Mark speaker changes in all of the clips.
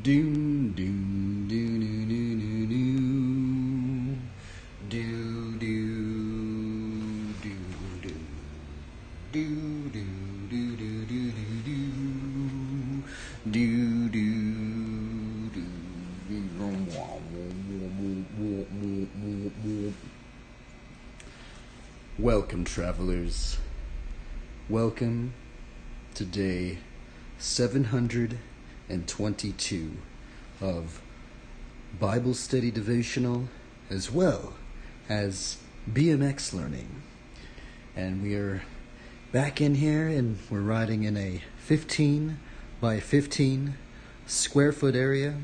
Speaker 1: Doom, doom, doo, doo, doo, doo, doo. Doo, doo, doo, doo. Doo, doo, doo, doo, doo, doo, doo. Doo, doo, doo. Welcome, travelers. Welcome to day 722 of Bible study devotional as well as BMX learning. And we are back in here and we're riding in a 15 by 15 square foot area.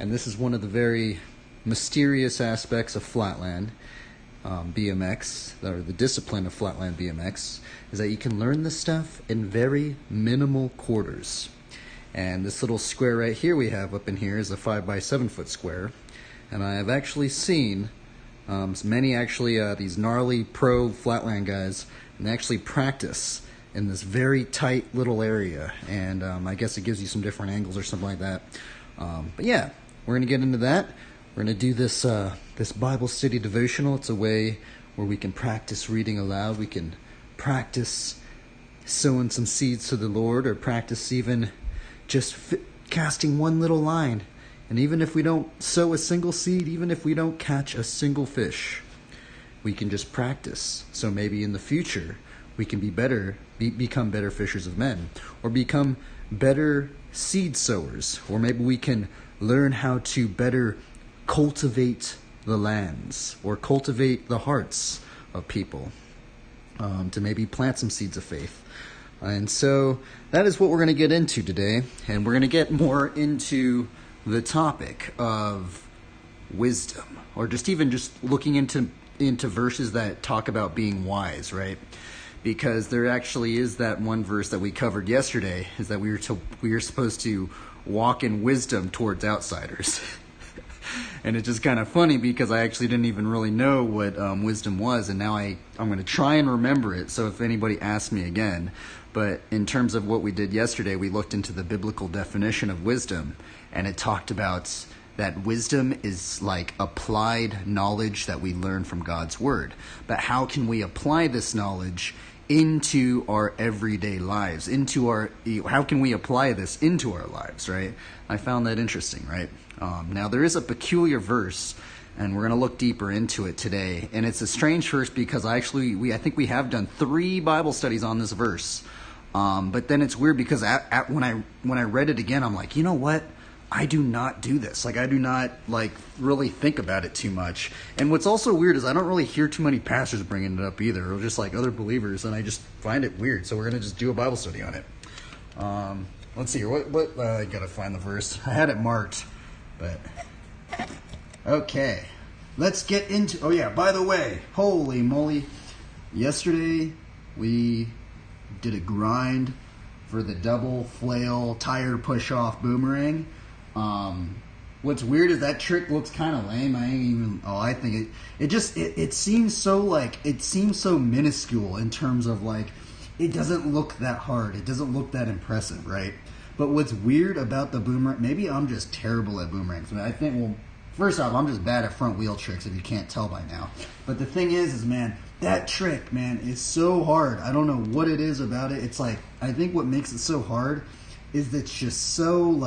Speaker 1: And this is one of the very mysterious aspects of flatland BMX, or the discipline of flatland BMX, is that you can learn this stuff in very minimal quarters. And this little square right here we have up in here is a 5 by 7 foot square. And I have actually seen many these gnarly pro flatland guys, and they actually practice in this very tight little area. And I guess it gives you some different angles or something like that. But yeah, we're going to get into that. We're going to do this Bible study devotional. It's a way where we can practice reading aloud. We can practice sowing some seeds to the Lord, or practice even just casting one little line. And even if we don't sow a single seed, even if we don't catch a single fish, we can just practice. So maybe in the future, we can become better fishers of men, or become better seed sowers, or maybe we can learn how to better cultivate the lands, or cultivate the hearts of people, to maybe plant some seeds of faith. And so that is what we're going to get into today, and we're going to get more into the topic of wisdom, or just looking into verses that talk about being wise, right? Because there actually is that one verse that we covered yesterday, is that we are supposed to walk in wisdom towards outsiders. And it's just kind of funny because I actually didn't even really know what wisdom was, and now I'm going to try and remember it, so if anybody asks me again. But in terms of what we did yesterday, we looked into the biblical definition of wisdom, and it talked about that wisdom is like applied knowledge that we learn from God's Word. But how can we apply this knowledge into our everyday lives? How can we apply this into our lives, right? I found that interesting, right? Now, there is a peculiar verse, and we're going to look deeper into it today. And it's a strange verse because I think we have done 3 Bible studies on this verse. But then it's weird because when I read it again, I'm like, you know what? I do not do this. I do not really think about it too much. And what's also weird is I don't really hear too many pastors bringing it up either, or just other believers, and I just find it weird. So we're going to just do a Bible study on it. Let's see here. What I got to find the verse. I had it marked, but okay. Let's get into, oh yeah, by the way, holy moly. Yesterday we did a grind for the double flail tire push-off boomerang. What's weird is that trick looks kind of lame. I think it seems so minuscule in terms of it doesn't look that hard. It doesn't look that impressive, right? But what's weird about the boomerang, maybe I'm just terrible at boomerangs. I think, well, first off, I'm just bad at front wheel tricks if you can't tell by now. But the thing is man, that trick, man, is so hard. I don't know what it is about it. It's I think what makes it so hard is that it's just so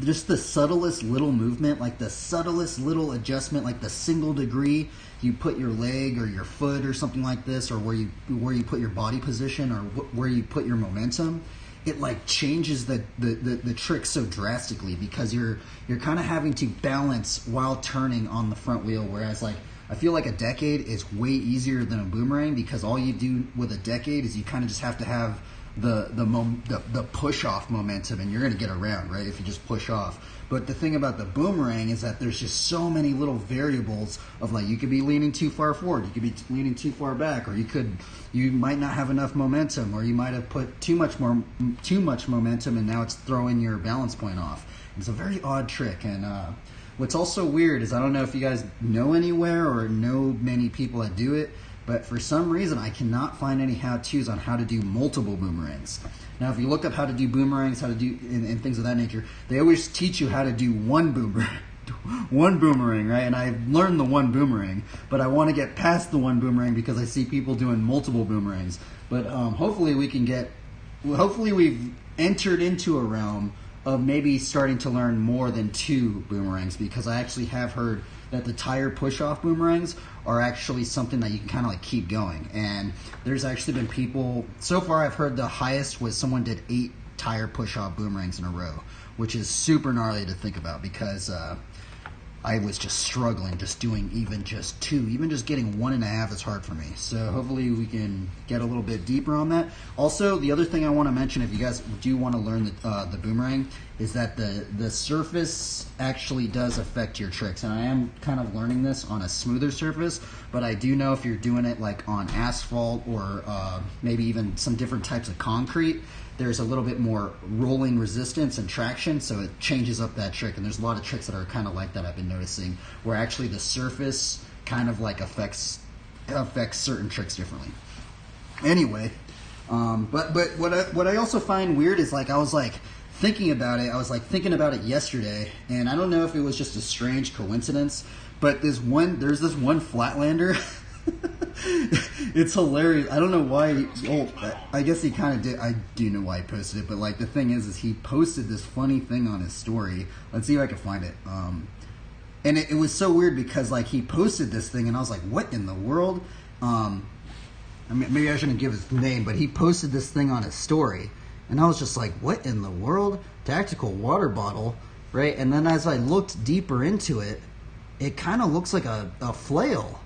Speaker 1: just the subtlest little movement, the subtlest little adjustment, the single degree you put your leg or your foot or something like this, or where you put your body position, or where you put your momentum. It changes the trick so drastically, because you're kind of having to balance while turning on the front wheel, whereas I feel like a decade is way easier than a boomerang, because all you do with a decade is you kind of just have to have the push off momentum, and you're going to get around, right, if you just push off. But the thing about the boomerang is that there's just so many little variables of you could be leaning too far forward, you could be leaning too far back, or you might not have enough momentum, or you might have put too much momentum, and now it's throwing your balance point off. It's a very odd trick. And what's also weird is, I don't know if you guys know anywhere or know many people that do it,
Speaker 2: but for some reason I cannot find any how-tos on how to do multiple boomerangs. Now, if you look up how to do boomerangs, how to do and things of that nature, they always teach you how to do one boomerang, right? And I've learned the one boomerang, but I want to get past the one boomerang because I see people doing multiple boomerangs. But hopefully we've entered into a realm of maybe starting to learn more than 2 boomerangs, because I actually have heard that the tire push-off boomerangs are actually something that you can kind of like keep going. And there's actually been people, so far I've heard the highest was someone did 8 tire push-off boomerangs in a row, which is super gnarly to think about, because I was just struggling just doing even just 2. Even just getting 1.5 is hard for me. So hopefully we can get a little bit deeper on that. Also, the other thing I want to mention, if you guys do want to learn the boomerang, is that the surface actually does affect your tricks. And I am kind of learning this on a smoother surface, but I do know if you're doing it like on asphalt or maybe even some different types of concrete, there's a little bit more rolling resistance and traction, so it changes up that trick. And there's a lot of tricks that are kind of like that I've been noticing, where actually the surface kind of like affects certain tricks differently. Anyway, but what I also find weird is, like, I was thinking about it yesterday, and I don't know if it was just a strange coincidence, but there's this one Flatlander. It's hilarious. I don't know why. I guess he kind of did. I do know why he posted it, but like the thing is he posted this funny thing on his story. Let's see if I can find it. And it was so weird because like he posted this thing, and I was like, what in the world? I mean, maybe I shouldn't give his name, but he posted this thing on his story, and I was just like, what in the world? Tactical water bottle, right? And then as I looked deeper into it, it kind of looks like a flail.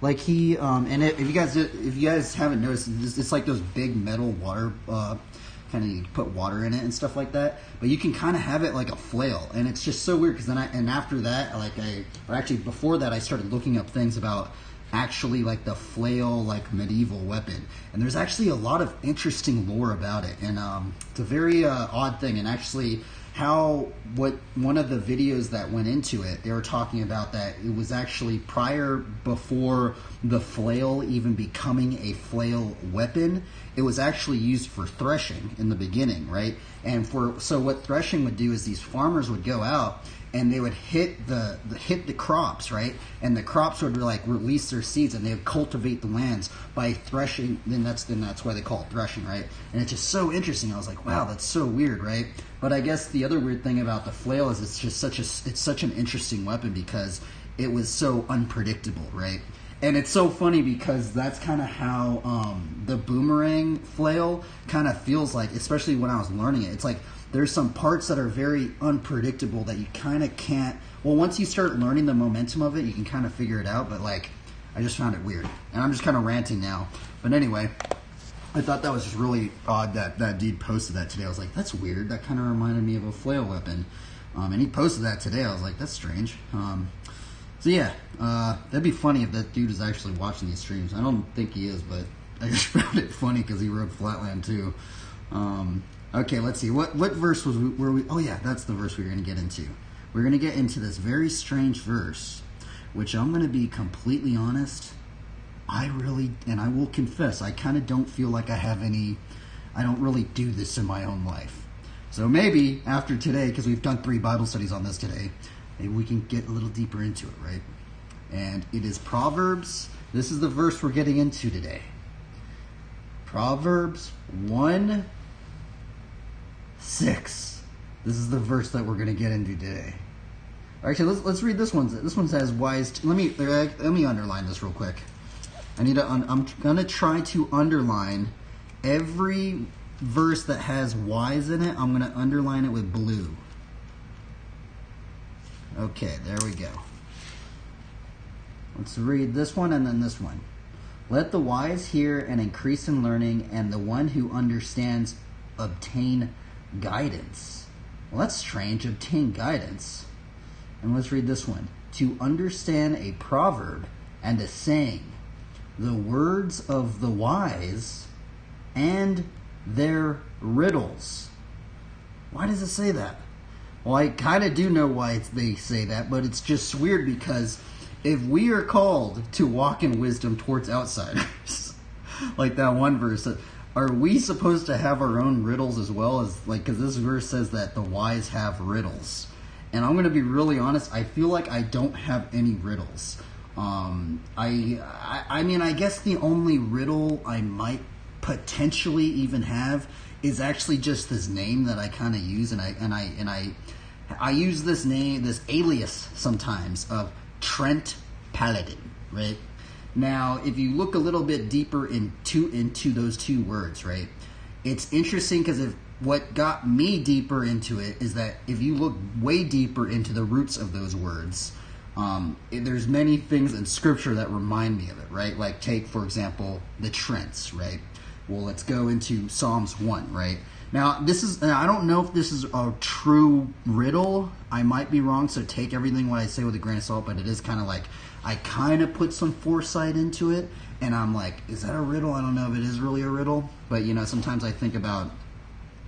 Speaker 2: Like he, if you guys haven't noticed, it's like those big metal water, kind of you put water in it and stuff like that. But you can kind of have it like a flail, and it's just so weird. Because then after that, before that, I started looking up things about actually like the flail, like medieval weapon, and there's actually a lot of interesting lore about it, and it's a very odd thing. And actually, one of the videos that went into it, they were talking about that it was actually before the flail even becoming a flail weapon, it was actually used for threshing in the beginning, right? And so what threshing would do is these farmers would go out and they would hit the crops, right? And the crops would like release their seeds, and they would cultivate the lands by threshing. Then that's why they call it threshing, right? And it's just so interesting. I was like, wow, that's so weird, right? But I guess the other weird thing about the flail is it's such an interesting weapon because it was so unpredictable, right? And it's so funny because that's kind of how the boomerang flail kind of feels like, especially when I was learning it. It's like there's some parts that are very unpredictable that you kind of can't. Well, once you start learning the momentum of it, you can kind of figure it out. But like, I just found it weird, and I'm just kind of ranting now. But anyway, I thought that was just really odd that dude posted that today. I was like, that's weird. That kind of reminded me of a flail weapon. And he posted that today. I was like, that's strange. So yeah, that'd be funny if that dude is actually watching these streams. I don't think he is, but I just found it funny because he wrote Flatland too. Okay, let's see. What verse were we? Oh yeah, that's the verse we were going to get into. We're going to get into this very strange verse, which I'm going to be completely honest. I will confess, I kind of don't feel like I don't really do this in my own life. So maybe after today, because we've done 3 Bible studies on this today, maybe we can get a little deeper into it, right? And it is Proverbs. This is the verse we're getting into today. Proverbs 1:6. This is the verse that we're going to get into today. Actually, let's read this one. This one says, "Wise." Let me underline this real quick. I'm gonna try to underline every verse that has "wise" in it. I'm gonna underline it with blue. Okay, there we go. Let's read this one and then this one. Let the wise hear and increase in learning, and the one who understands obtain guidance. Well, that's strange. Obtain guidance. And let's read this one. To understand a proverb and a saying, the words of the wise and their riddles. Why does it say that? Well, I kind of do know why they say that, but it's just weird because if we are called to walk in wisdom towards outsiders, like that one verse, are we supposed to have our own riddles as well as, like, because this verse says that the wise have riddles. And I'm going to be really honest, I feel like I don't have any riddles. I mean, I guess the only riddle I might potentially even have is actually just this name that I kind of use, and I use this name, this alias sometimes of Trent Paladin, right? Now, if you look a little bit deeper into those two words, right, it's interesting because what got me deeper into it is that if you look way deeper into the roots of those words, there's many things in Scripture that remind me of it, right? Like take, for example, the Trents, right? Well, let's go into Psalms 1, right? Now, I don't know if this is a true riddle. I might be wrong, so take everything what I say with a grain of salt, but it is kind of like, I kind of put some foresight into it, and I'm like, is that a riddle? I don't know if it is really a riddle, but, sometimes I think about,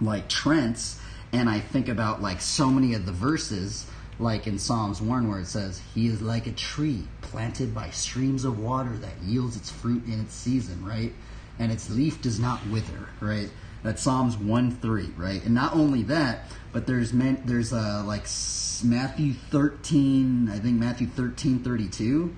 Speaker 2: like, Trents, and I think about, like, so many of the verses, like in Psalms 1 where it says, he is like a tree planted by streams of water that yields its fruit in its season, right? And its leaf does not wither, right? That's Psalms 1:3, right? And not only that, but there's like Matthew 13, I think Matthew 13:32,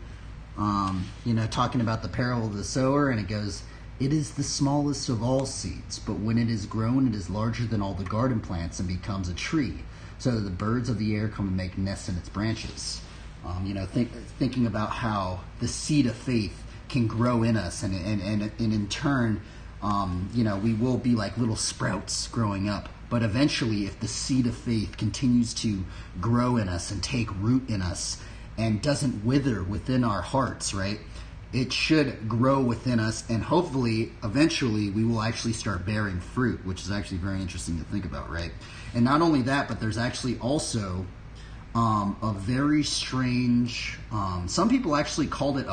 Speaker 2: talking about the parable of the sower, and it goes, it is the smallest of all seeds, but when it is grown, it is larger than all the garden plants and becomes a tree, so that the birds of the air come and make nests in its branches. Thinking about how the seed of faith can grow in us, and in turn, we will be like little sprouts growing up. But eventually, if the seed of faith continues to grow in us and take root in us and doesn't wither within our hearts, right? It should grow within us, and hopefully, eventually, we will actually start bearing fruit, which is actually very interesting to think about, right? And not only that, but there's actually also a very strange, some people actually called it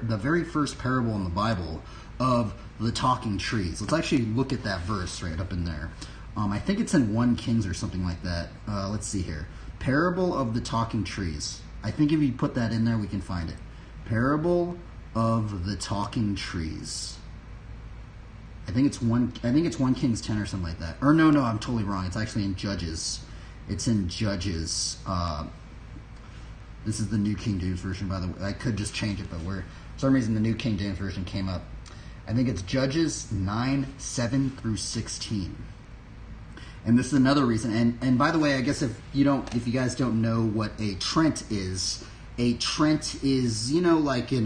Speaker 2: the very first parable in the Bible of the talking trees. Let's actually look at that verse right up in there. I think it's in 1 Kings or something like that. Let's see here. Parable of the talking trees. I think if you put that in there, we can find it. Parable of the talking trees. I think it's 1 Kings 10 or something like that. Or no, I'm totally wrong. It's actually in Judges. It's in Judges. This is the New King James Version, by the way. I could just change it, but for some reason the New King James Version came up. I think it's Judges 9:7-16. And this is another reason. And by the way, I guess if you guys don't know what a Trent is like in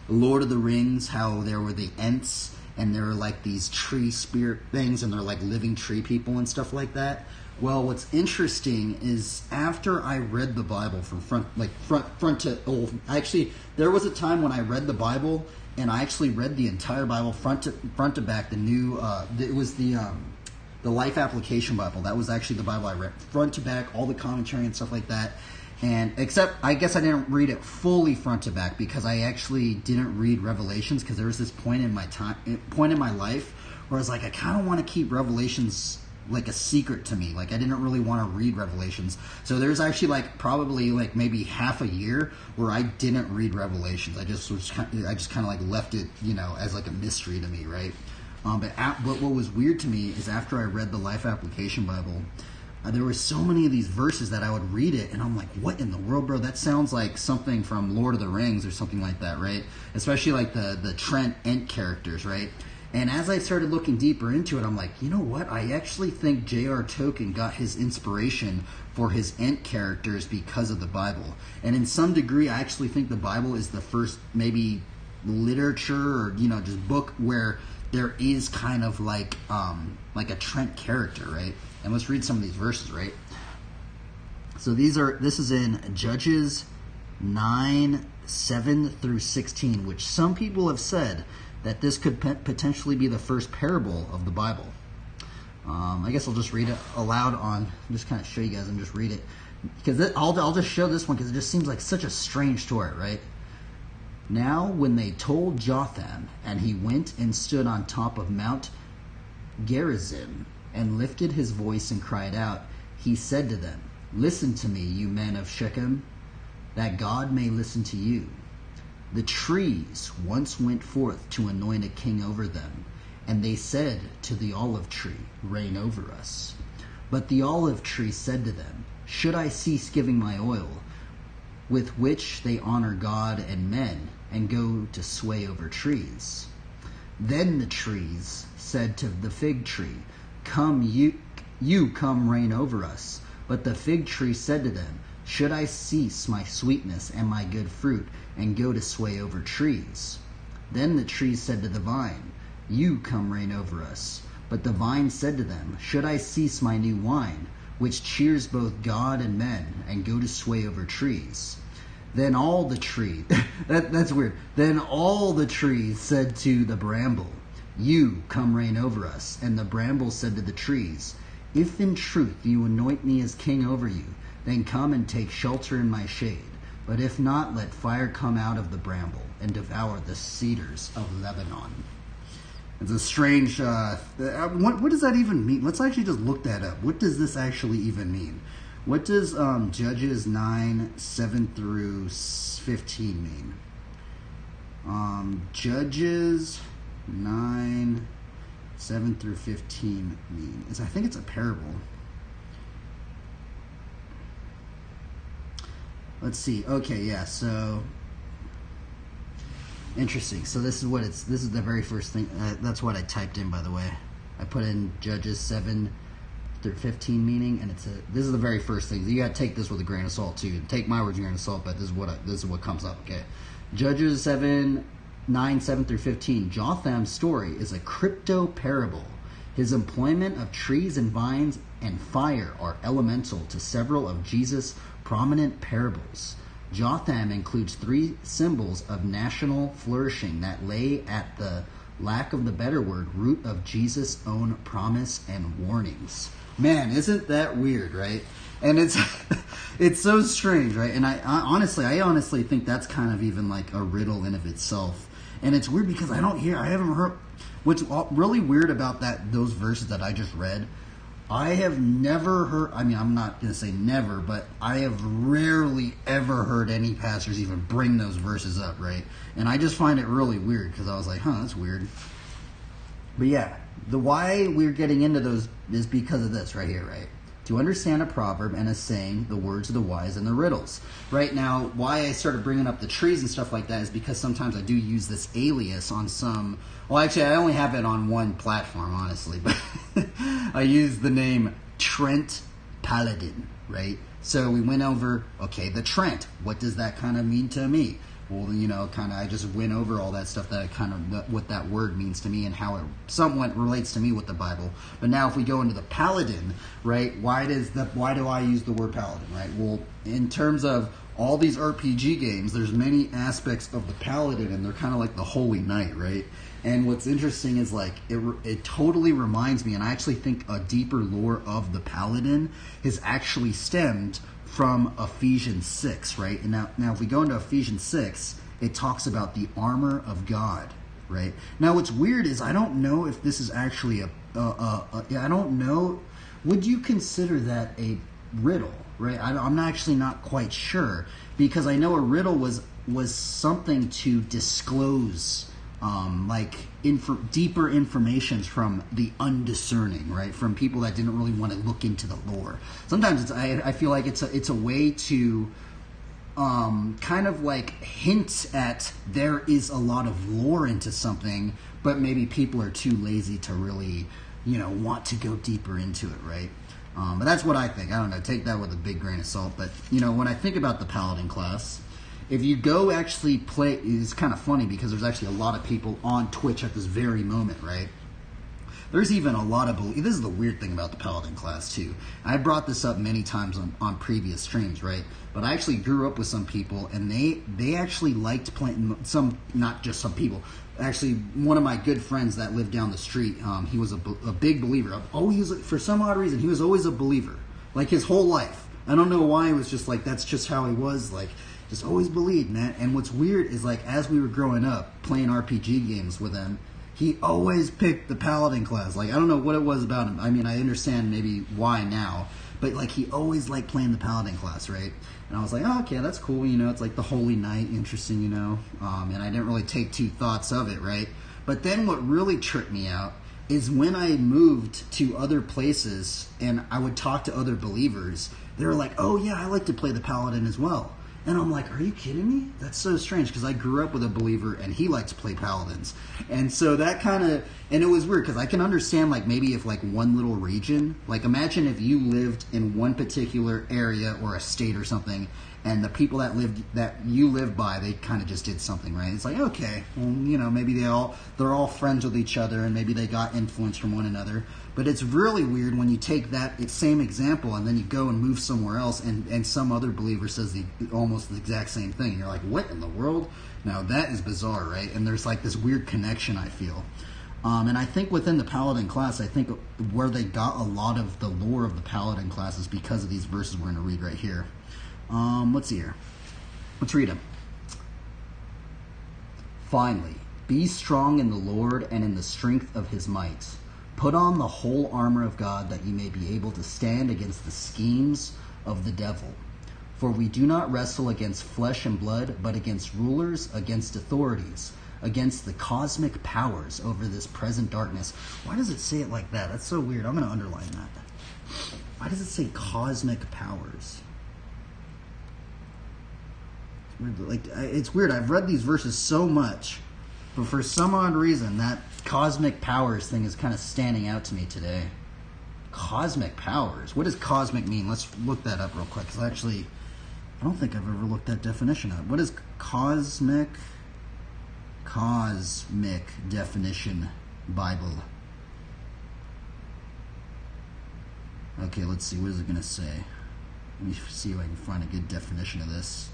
Speaker 2: Lord of the Rings, how there were the Ents, and there were like these tree spirit things, and they're like living tree people and stuff like that. Well, what's interesting is after I read the Bible from front to actually, there was a time when I read the Bible and I actually read the entire Bible front to back. It was the Life Application Bible. That was actually the Bible I read front to back, all the commentary and stuff like that. And except I guess I didn't read it fully front to back because I actually didn't read Revelations, because there was this point in my life where I was like, I kind of want to keep Revelations like a secret to me. Like I didn't really want to read Revelations. So there's actually probably maybe half a year where I didn't read Revelations. I just kind of left it, as like a mystery to me, right? But what was weird to me is after I read the Life Application Bible, there were so many of these verses that I would read it and I'm like, what in the world, bro? That sounds like something from Lord of the Rings or something like that, right? Especially like the Trent Ent characters, right? And as I started looking deeper into it, I'm like, you know what? I actually think J.R. Tolkien got his inspiration for his Ent characters because of the Bible. And in some degree, I actually think the Bible is the first maybe literature or, just book where there is kind of like a Trent character, right? And let's read some of these verses, right? So this is in Judges 9:7-16, which some people have said that this could potentially be the first parable of the Bible. I guess I'll just read it aloud just kind of show you guys and just read it. Because I'll just show this one because it just seems like such a strange story, right? Now when they told Jotham, and he went and stood on top of Mount Gerizim, and lifted his voice and cried out, he said to them, listen to me, you men of Shechem, that God may listen to you. The trees once went forth to anoint a king over them, and they said to the olive tree, reign over us. But the olive tree said to them, should I cease giving my oil, with which they honor God and men, and go to sway over trees? Then the trees said to the fig tree, come, you come reign over us. But the fig tree said to them, should I cease my sweetness and my good fruit, and go to sway over trees? Then the trees said to the vine, you come reign over us. But the vine said to them, should I cease my new wine, which cheers both God and men, and go to sway over trees? Then all the trees, that's weird. Then all the trees said to the bramble, you come reign over us. And the bramble said to the trees, if in truth you anoint me as king over you, then come and take shelter in my shade. But if not, let fire come out of the bramble and devour the cedars of Lebanon. It's a strange, what does that even mean? Let's actually just look that up. What does this actually even mean? What does Judges 9, 7 through 15 mean? Judges 9, 7 through 15 mean? I think it's a parable. Let's see. Okay, yeah, so interesting. So this is the very first thing. That's what I typed in, by the way. I put in Judges 7 through 15 meaning, and this is the very first thing. You got to take this with a grain of salt too. Take my words with a grain of salt, but this is what comes up. Okay, Judges 9, 7 through 15. Jotham's story is a crypto parable. His employment of trees and vines and fire are elemental to several of Jesus' prominent parables. Jotham includes 3 symbols of national flourishing that lay at the lack of the better word root of Jesus' own promise and warnings. Man, isn't that weird, right? And it's so strange, right? And I honestly think that's kind of even like a riddle in of itself. And it's weird because I haven't heard. What's really weird about those verses that I just read, I have never heard, I'm not going to say never, but I have rarely ever heard any pastors even bring those verses up, right? And I just find it really weird because I was like, that's weird. But yeah, the why we're getting into those is because of this right here, right? To understand a proverb and a saying, the words of the wise and the riddles. Right now, why I started bringing up the trees and stuff like that is because sometimes I do use this alias on some. Well, actually, I only have it on one platform, honestly, but I use the name Trent Paladin, right? So we went over, okay, the Trent. What does that kind of mean to me? Well, I just went over all that stuff what that word means to me and how it somewhat relates to me with the Bible. But now if we go into the Paladin, right, why do I use the word Paladin, right? Well, in terms of all these RPG games, there's many aspects of the Paladin, and they're kind of like the Holy Knight, right? And what's interesting is like it totally reminds me, and I actually think a deeper lore of the Paladin has actually stemmed from Ephesians 6, right? And now if we go into Ephesians 6, it talks about the armor of God, right? Now what's weird is I don't know if this is actually I don't know. Would you consider that a riddle, right? I'm actually not quite sure, because I know a riddle was something to disclose deeper information from the undiscerning, right? From people that didn't really want to look into the lore. Sometimes I feel like it's a way to kind of like hint at there is a lot of lore into something, but maybe people are too lazy to really, want to go deeper into it, right? But that's what I think. I don't know. Take that with a big grain of salt. But, when I think about the Paladin class, if you go actually play, it's kind of funny because there's actually a lot of people on Twitch at this very moment, right? There's even a lot of this is the weird thing about the Paladin class too. I brought this up many times on previous streams, right? But I actually grew up with some people, and they actually liked playing not just some people. Actually, one of my good friends that lived down the street, he was a big believer. For some odd reason, he was always a believer, like his whole life. I don't know why. It was just like that's just how he was, like. Just always believed, man. And what's weird is, like, as we were growing up playing RPG games with him, he always picked the Paladin class. Like, I don't know what it was about him. I mean, I understand maybe why now, But like he always liked playing the paladin class, right? And I was like, oh, okay, that's cool. It's like the Holy Knight, interesting, and I didn't really take two thoughts of it, right? But then what really tripped me out is when I moved to other places and I would talk to other believers, they were like, oh yeah, I like to play the paladin as well. And I'm like, are you kidding me? That's so strange, because I grew up with a believer and he liked to play paladins. And so that and it was weird, because I can understand like maybe if like one little region, like imagine if you lived in one particular area or a state or something, and the people that you lived by, they kind of just did something, right? It's like, okay, well, maybe they're all friends with each other, and maybe they got influence from one another. But it's really weird when you take that same example and then you go and move somewhere else, and some other believer says almost the exact same thing. And you're like, what in the world? Now that is bizarre, right? And there's like this weird connection, I feel. And I think within the Paladin class, I think where they got a lot of the lore of the Paladin class is because of these verses we're going to read right here. Let's see here. Let's read them. Finally, be strong in the Lord and in the strength of his might. Put on the whole armor of God, that you may be able to stand against the schemes of the devil. For we do not wrestle against flesh and blood, but against rulers, against authorities, against the cosmic powers over this present darkness. Why does it say it like that? That's so weird. I'm going to underline that. Why does it say cosmic powers? It's weird. I've read these verses so much, but for some odd reason, that cosmic powers thing is kind of standing out to me today. Cosmic powers. What does cosmic mean? Let's look that up real quick, because I don't think I've ever looked that definition up. What is cosmic definition Bible? Okay, let's see. What is it going to say? Let me see if I can find a good definition of this.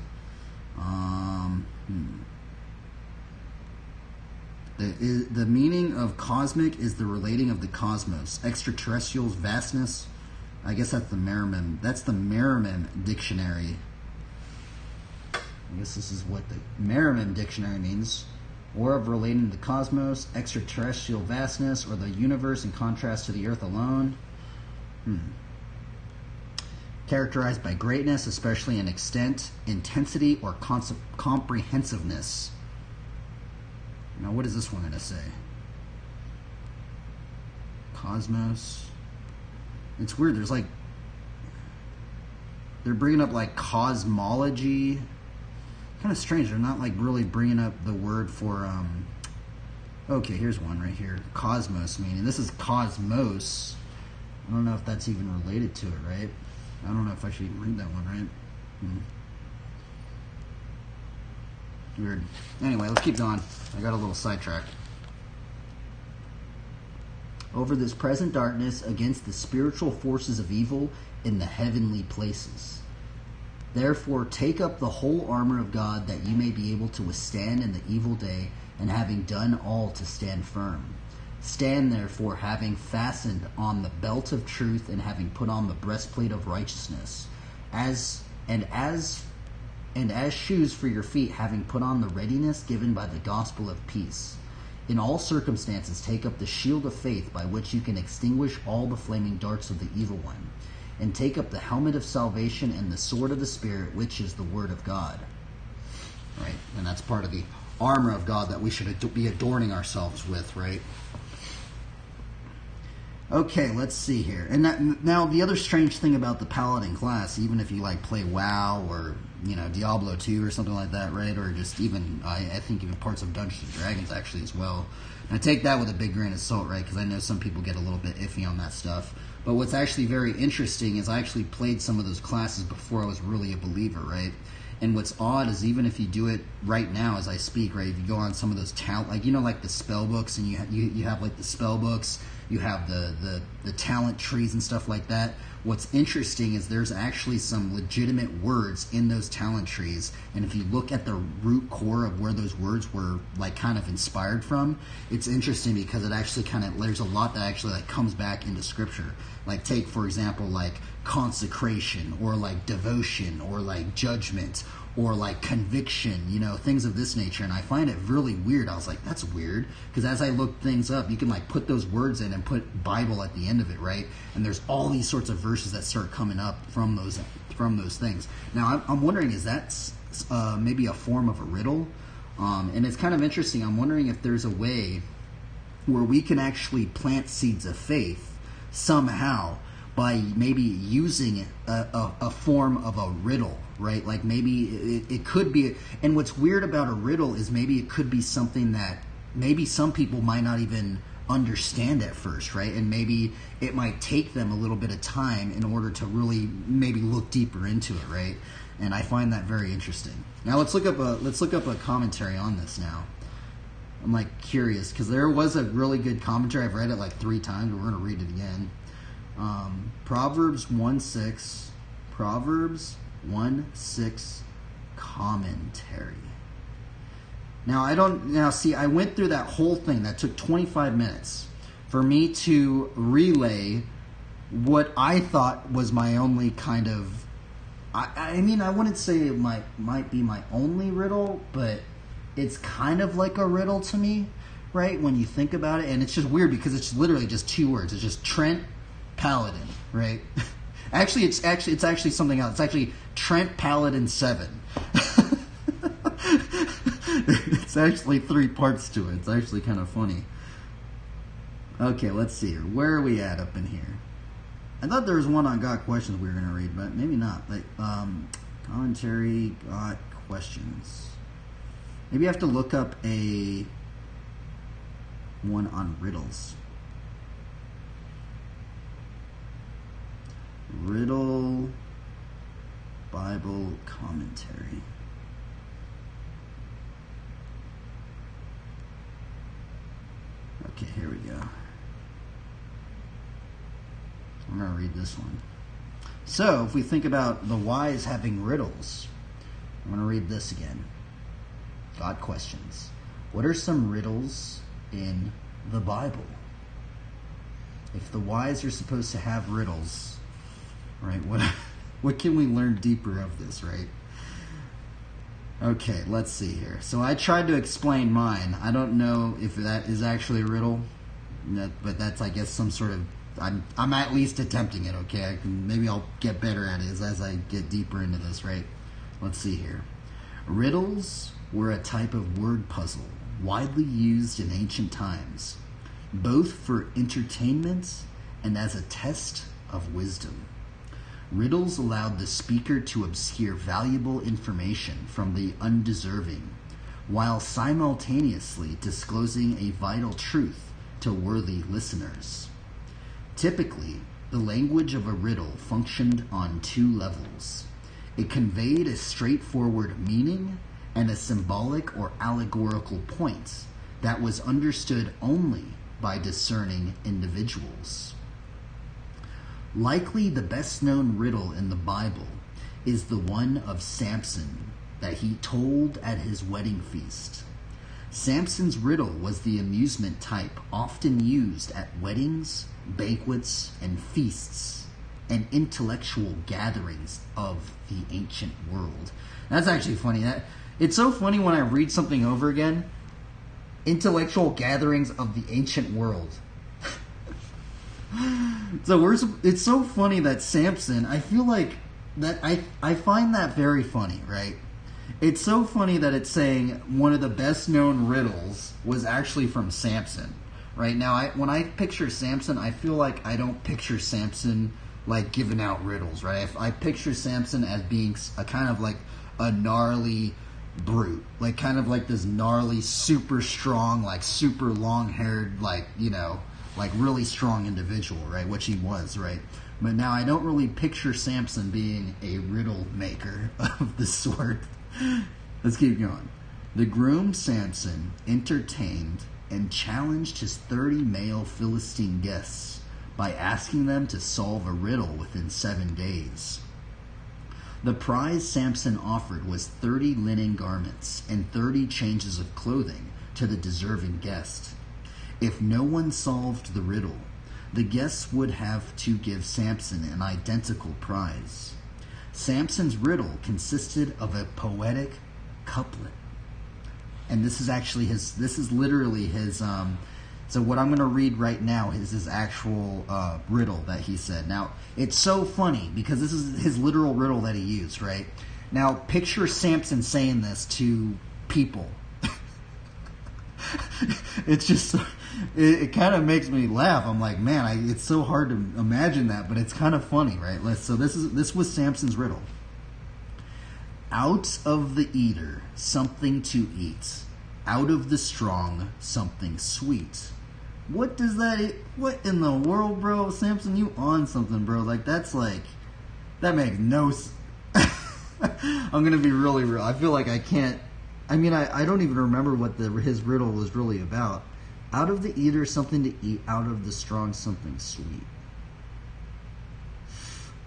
Speaker 2: The meaning of cosmic is the relating of the cosmos, extraterrestrials, vastness. I guess that's the Merriam. That's the Merriam dictionary. I guess this is what the Merriam dictionary means. Or of relating to the cosmos, extraterrestrial vastness, or the universe in contrast to the earth alone. Characterized by greatness, especially in extent, intensity, or comprehensiveness. Now, what is this one going to say? Cosmos. It's weird. There's like, they're bringing up like cosmology. Kind of strange. They're not like really bringing up the word for, okay, here's one right here. Cosmos, meaning this is cosmos. I don't know if that's even related to it, right? I don't know if I should even read that one, right? Weird. Anyway, let's keep going. I got a little sidetracked. Over this present darkness, against the spiritual forces of evil in the heavenly places. Therefore, take up the whole armor of God, that you may be able to withstand in the evil day, and having done all, to stand firm. Stand therefore, having fastened on the belt of truth, and having put on the breastplate of righteousness, as shoes for your feet, having put on the readiness given by the gospel of peace. In all circumstances, take up the shield of faith, by which you can extinguish all the flaming darts of the evil one, and take up the helmet of salvation and the sword of the Spirit, which is the word of God. Right, and that's part of the armor of God that we should be adorning ourselves with, right? Okay, let's see here. And now the other strange thing about the Paladin class, even if you like play WoW or Diablo 2 or something like that, right? Or just even I think even parts of Dungeons and Dragons actually as well. And I take that with a big grain of salt, right? Because I know some people get a little bit iffy on that stuff. But what's actually very interesting is I actually played some of those classes before I was really a believer, right? And what's odd is even if you do it right now as I speak, right? If you go on some of those like the spell books, and you have like the spell books, you have the talent trees and stuff like that. What's interesting is there's actually some legitimate words in those talent trees, and if you look at the root core of where those words were like kind of inspired from, it's interesting because it actually there's a lot that actually like comes back into scripture. Like take for example like consecration, or like devotion, or like judgment, or like conviction, things of this nature. And I find it really weird. I was like, that's weird. Because as I look things up, you can like put those words in and put Bible at the end of it, right? And there's all these sorts of verses that start coming up from those things. Now, I'm wondering, is that maybe a form of a riddle? And it's kind of interesting. I'm wondering if there's a way where we can actually plant seeds of faith somehow by maybe using a form of a riddle, right? Like maybe it could be, and what's weird about a riddle is maybe it could be something that maybe some people might not even understand at first, right? And maybe it might take them a little bit of time in order to really maybe look deeper into it, right? And I find that very interesting. Now let's look up a commentary on this now. I'm like curious because there was a really good commentary. I've read it like 3 times, but we're going to read it again. Proverbs 1:6 commentary. Now I went through that whole thing that took 25 minutes for me to relay what I thought was my only kind of, I mean, I wouldn't say it might be my only riddle, but it's kind of like a riddle to me, right? When you think about it, and it's just weird because it's literally just 2 words. It's just Trent Paladin, right? It's actually something else. It's actually Trent Paladin 7. It's actually 3 parts to it. It's actually kind of funny. Okay, let's see here. Where are we at up in here? I thought there was one on Got Questions we were going to read, but maybe not. Like, commentary, Got Questions. Maybe I have to look up one on riddles. Riddle Bible commentary. Okay, here we go. I'm going to read this one. So, if we think about the wise having riddles, I'm going to read this again. God Questions. What are some riddles in the Bible? If the wise are supposed to have riddles, right, what can we learn deeper of this, right? Okay, let's see here. So I tried to explain mine. I don't know if that is actually a riddle, but that's, I guess, some sort of, I'm at least attempting it, okay? Maybe I'll get better at it as I get deeper into this, right? Let's see here. Riddles were a type of word puzzle widely used in ancient times, both for entertainment and as a test of wisdom. Riddles allowed the speaker to obscure valuable information from the undeserving, while simultaneously disclosing a vital truth to worthy listeners. Typically, the language of a riddle functioned on 2 levels. It conveyed a straightforward meaning and a symbolic or allegorical point that was understood only by discerning individuals. Likely the best known riddle in the Bible is the one of Samson that he told at his wedding feast. Samson's riddle was the amusement type often used at weddings, banquets, and feasts, and intellectual gatherings of the ancient world. That's actually funny. It's so funny when I read something over again. Intellectual gatherings of the ancient world. So it's so funny that Samson, I feel like that I find that very funny, right? It's so funny that it's saying one of the best known riddles was actually from Samson. Right now, when I picture Samson, I feel like I don't picture Samson like giving out riddles, right? I picture Samson as being a kind of like a gnarly brute, like kind of like this gnarly, super strong, like super long-haired, like, like really strong individual, right? Which he was, right? But now I don't really picture Samson being a riddle maker of the sort. Let's keep going. The groom Samson entertained and challenged his 30 male Philistine guests by asking them to solve a riddle within 7 days. The prize Samson offered was 30 linen garments and 30 changes of clothing to the deserving guest. If no one solved the riddle, the guests would have to give Samson an identical prize. Samson's riddle consisted of a poetic couplet. And this is actually this is literally his, so what I'm going to read right now is his actual riddle that he said. Now, it's so funny because this is his literal riddle that he used, right? Now, picture Samson saying this to people. It's just, it kind of makes me laugh. I'm like, man, it's so hard to imagine that, but it's kind of funny, right? So this was Samson's riddle. Out of the eater, something to eat. Out of the strong, something sweet. What does that? What in the world, bro? Samson, you on something, bro? That makes no. I'm gonna be really real. I feel like I can't. I mean, I don't even remember what his riddle was really about. Out of the eater, something to eat. Out of the strong, something sweet.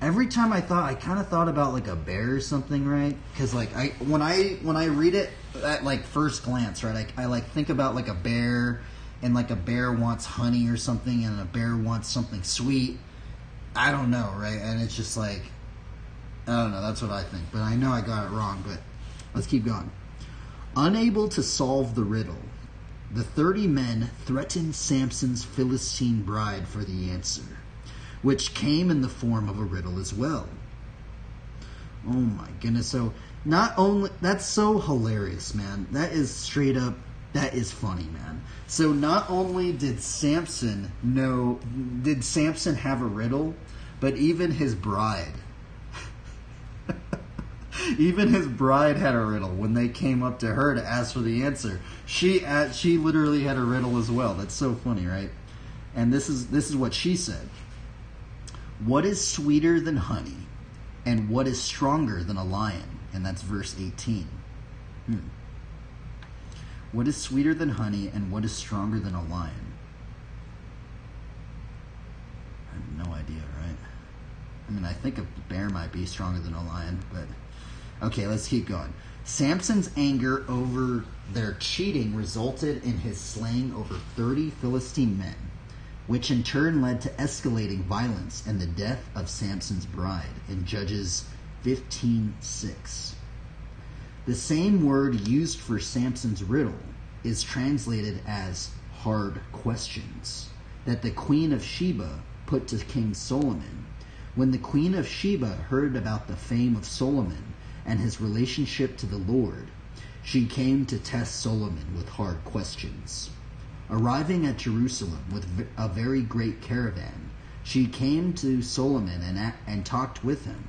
Speaker 2: Every time I kind of thought about like a bear or something, right? Because like when I read it at like first glance, right? I like think about like a bear, and like a bear wants honey or something, and a bear wants something sweet. I don't know, right? And it's just like, I don't know. That's what I think, but I know I got it wrong. But let's keep going. Unable to solve the riddle, the 30 men threatened Samson's Philistine bride for the answer, which came in the form of a riddle as well. Oh my goodness. So not only, that's so hilarious, man. That is straight up, that is funny, man. So not only did Samson have a riddle, but even his bride even his bride had a riddle when they came up to her to ask for the answer. She literally had a riddle as well. That's so funny, right? And this is what she said. What is sweeter than honey, and what is stronger than a lion? And that's verse 18. What is sweeter than honey, and what is stronger than a lion? I have no idea, right? I mean, I think a bear might be stronger than a lion, but okay, let's keep going. Samson's anger over their cheating resulted in his slaying over 30 Philistine men, which in turn led to escalating violence and the death of Samson's bride in Judges 15:6. The same word used for Samson's riddle is translated as hard questions that the Queen of Sheba put to King Solomon. When the Queen of Sheba heard about the fame of Solomon and his relationship to the Lord, she came to test Solomon with hard questions. Arriving at Jerusalem with a very great caravan, she came to Solomon and talked with him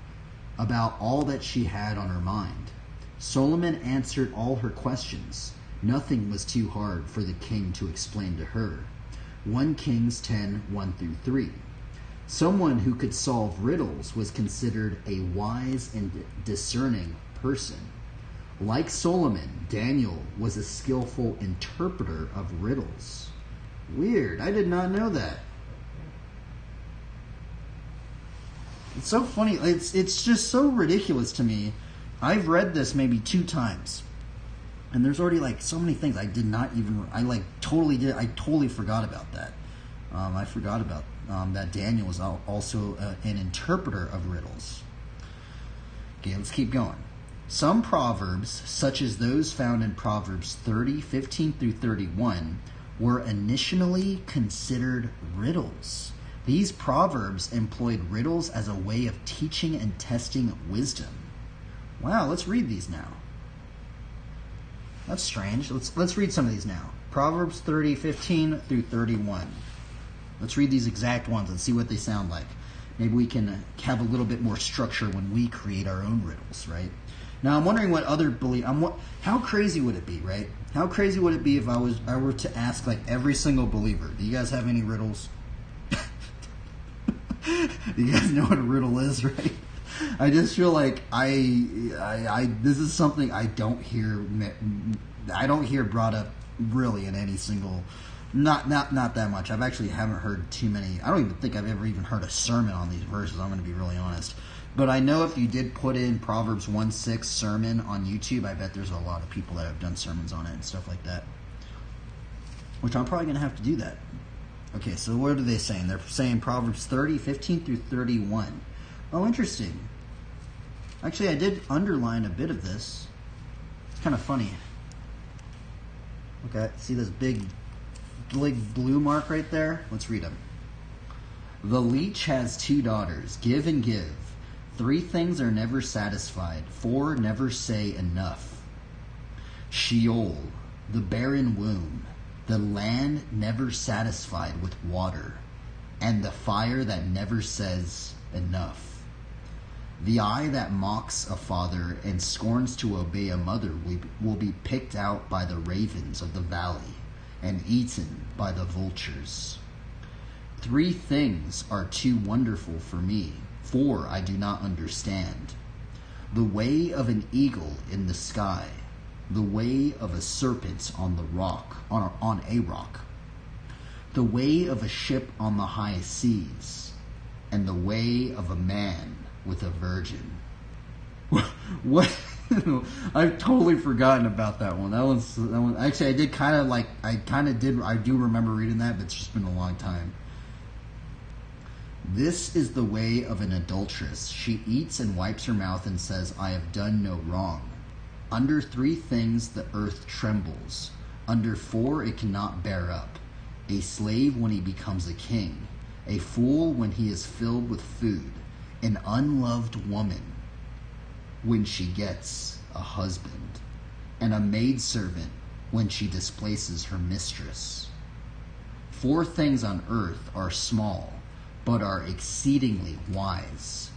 Speaker 2: about all that she had on her mind. Solomon answered all her questions. Nothing was too hard for the king to explain to her. 1 Kings 10:1-3. Someone who could solve riddles was considered a wise and discerning person. Like Solomon, Daniel was a skillful interpreter of riddles. Weird. I did not know that. It's so funny. It's just so ridiculous to me. I've read this maybe 2 times. And there's already like so many things I totally forgot about that. I forgot about that Daniel was also an interpreter of riddles. Okay, let's keep going. Some proverbs, such as those found in Proverbs 30:15-31, were initially considered riddles. These proverbs employed riddles as a way of teaching and testing wisdom. Wow, let's read these now. That's strange. Let's read some of these now. Proverbs 30:15-31. Let's read these exact ones and see what they sound like. Maybe we can have a little bit more structure when we create our own riddles, right? Now, I'm wondering what other how crazy would it be, right? How crazy would it be if I were to ask like every single believer, do you guys have any riddles? Do you guys know what a riddle is, right? I just feel like this is something I don't hear brought up really in any single, not that much. I've actually haven't heard too many. I don't even think I've ever even heard a sermon on these verses. I'm going to be really honest. But I know if you did put in Proverbs 1:6 sermon on YouTube, I bet there's a lot of people that have done sermons on it and stuff like that. Which I'm probably going to have to do that. Okay, so what are they saying? They're saying Proverbs 30:15-31. Oh, interesting. Actually, I did underline a bit of this. It's kind of funny. Okay, see this big blue mark right there? Let's read them. The leech has 2 daughters. Give and give. 3 things are never satisfied. 4 never say enough. Sheol, the barren womb. The land never satisfied with water. And the fire that never says enough. The eye that mocks a father and scorns to obey a mother will be picked out by the ravens of the valley and eaten by the vultures. 3 things are too wonderful for me, 4 I do not understand. The way of an eagle in the sky, the way of a serpent on the rock, on a rock, the way of a ship on the high seas, and the way of a man with a virgin. What? I've totally forgotten about that one. That one. Actually, I do remember reading that, but it's just been a long time. This is the way of an adulteress. She eats and wipes her mouth and says, I have done no wrong. Under 3 things the earth trembles. Under 4 it cannot bear up. A slave when he becomes a king. A fool when he is filled with food. An unloved woman when she gets a husband, and a maidservant when she displaces her mistress. 4 things on earth are small, but are exceedingly wise.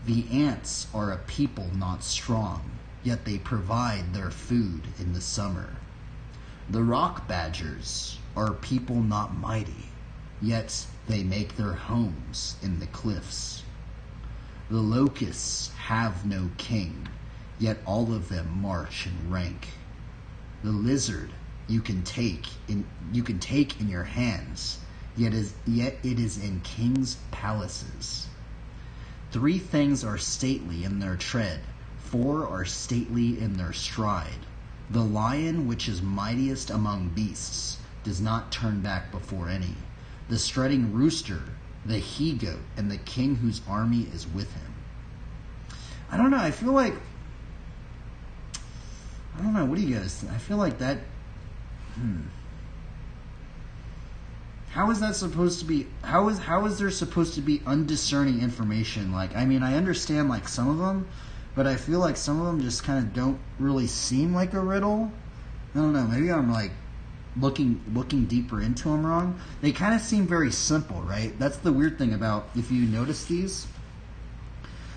Speaker 2: The ants are a people not strong, yet they provide their food in the summer. The rock badgers are people not mighty, yet they make their homes in the cliffs. The locusts have no king, yet all of them march in rank. The lizard you can take in your hands, yet it is in kings' palaces. 3 things are stately in their tread, 4 are stately in their stride. The lion which is mightiest among beasts does not turn back before any. The strutting rooster, the he-goat, and the king whose army is with him. I don't know, I don't know, what do you guys think? I feel like that, How is that supposed to be, how is there supposed to be undiscerning information? Like, I mean, I understand, like, some of them, but I feel like some of them just kind of don't really seem like a riddle. I don't know, maybe I'm, like, looking deeper into them wrong. They kind of seem very simple, right? That's the weird thing about, if you notice these.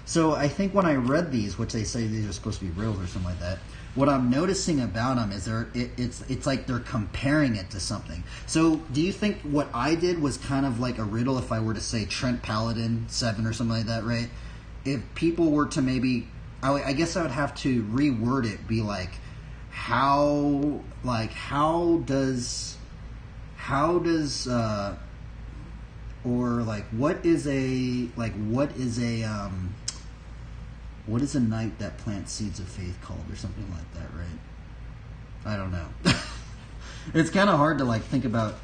Speaker 2: So I think when I read these, which they say these are supposed to be riddles or something like that, what I'm noticing about them is it's like they're comparing it to something. So do you think what I did was kind of like a riddle if I were to say Trent Paladin 7 or something like that, right? If people were to maybe, I guess I would have to reword it, be like, how does or like what is a night that plants seeds of faith called, or something like that, right? I don't know. It's kind of hard to like think about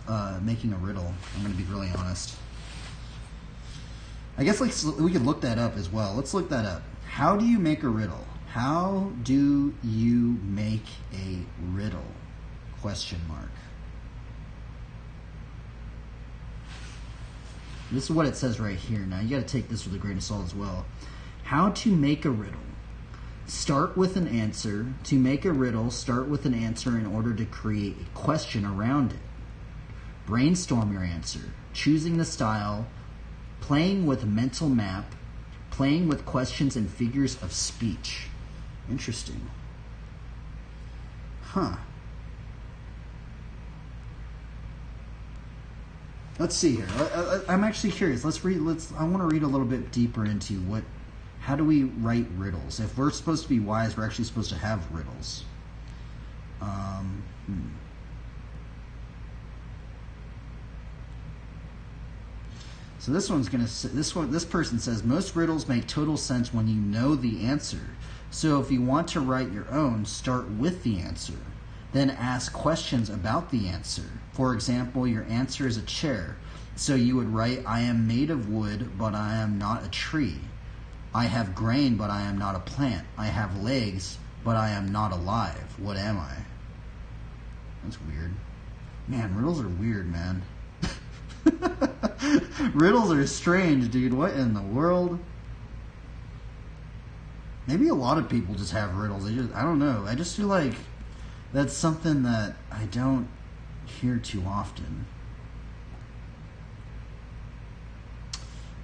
Speaker 2: making a riddle. I'm going to be really honest. I guess like we could look that up as well. Let's look that up. How do you make a riddle? How do you make a riddle? Question mark. This is what it says right here. Now you got to take this with a grain of salt as well. How to make a riddle. Start with an answer. To make a riddle, start with an answer in order to create a question around it. Brainstorm your answer, choosing the style, playing with a mental map, playing with questions and figures of speech. Interesting. Huh. Let's see here. I'm actually curious. I want to read a little bit deeper into how do we write riddles? If we're supposed to be wise, we're actually supposed to have riddles. So this one's gonna say, this person says most riddles make total sense when you know the answer. So if you want to write your own, start with the answer. Then ask questions about the answer. For example, your answer is a chair. So you would write, I am made of wood, but I am not a tree. I have grain, but I am not a plant. I have legs, but I am not alive. What am I? That's weird. Man, riddles are weird, man. Riddles are strange, dude. What in the world? Maybe a lot of people just have riddles. I don't know. I just feel like that's something that I don't hear too often.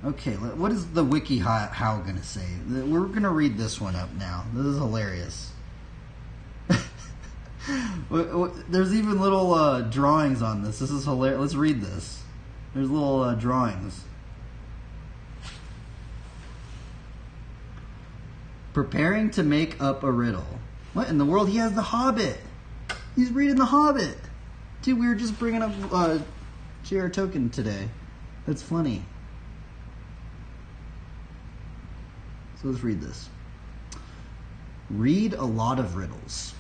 Speaker 2: Okay, what is the wiki how going to say? We're going to read this one up now. This is hilarious. There's even little drawings on this. This is hilarious. Let's read this. There's little drawings. Preparing to make up a riddle. What in the world? He has The Hobbit. He's reading The Hobbit. Dude, we were just bringing up J.R. Tolkien today. That's funny. So let's read this. Read a lot of riddles.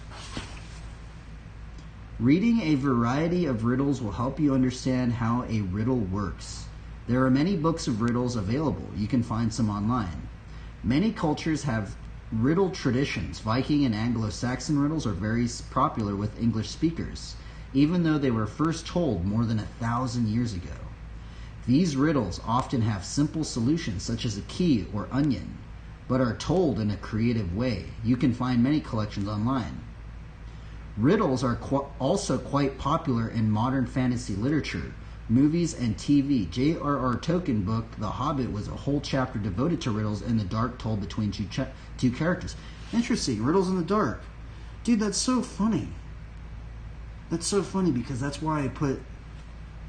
Speaker 2: Reading a variety of riddles will help you understand how a riddle works. There are many books of riddles available. You can find some online. Many cultures have riddle traditions. Viking and Anglo-Saxon riddles are very popular with English speakers, even though they were first told more than 1,000 years ago. These riddles often have simple solutions, such as a key or onion, but are told in a creative way. You can find many collections online. Riddles are also quite popular in modern fantasy literature, movies, and TV. J.R.R. Tolkien book The Hobbit was a whole chapter devoted to riddles in the dark told between two characters. Interesting, riddles in the dark. Dude, that's so funny. That's so funny because that's why I put...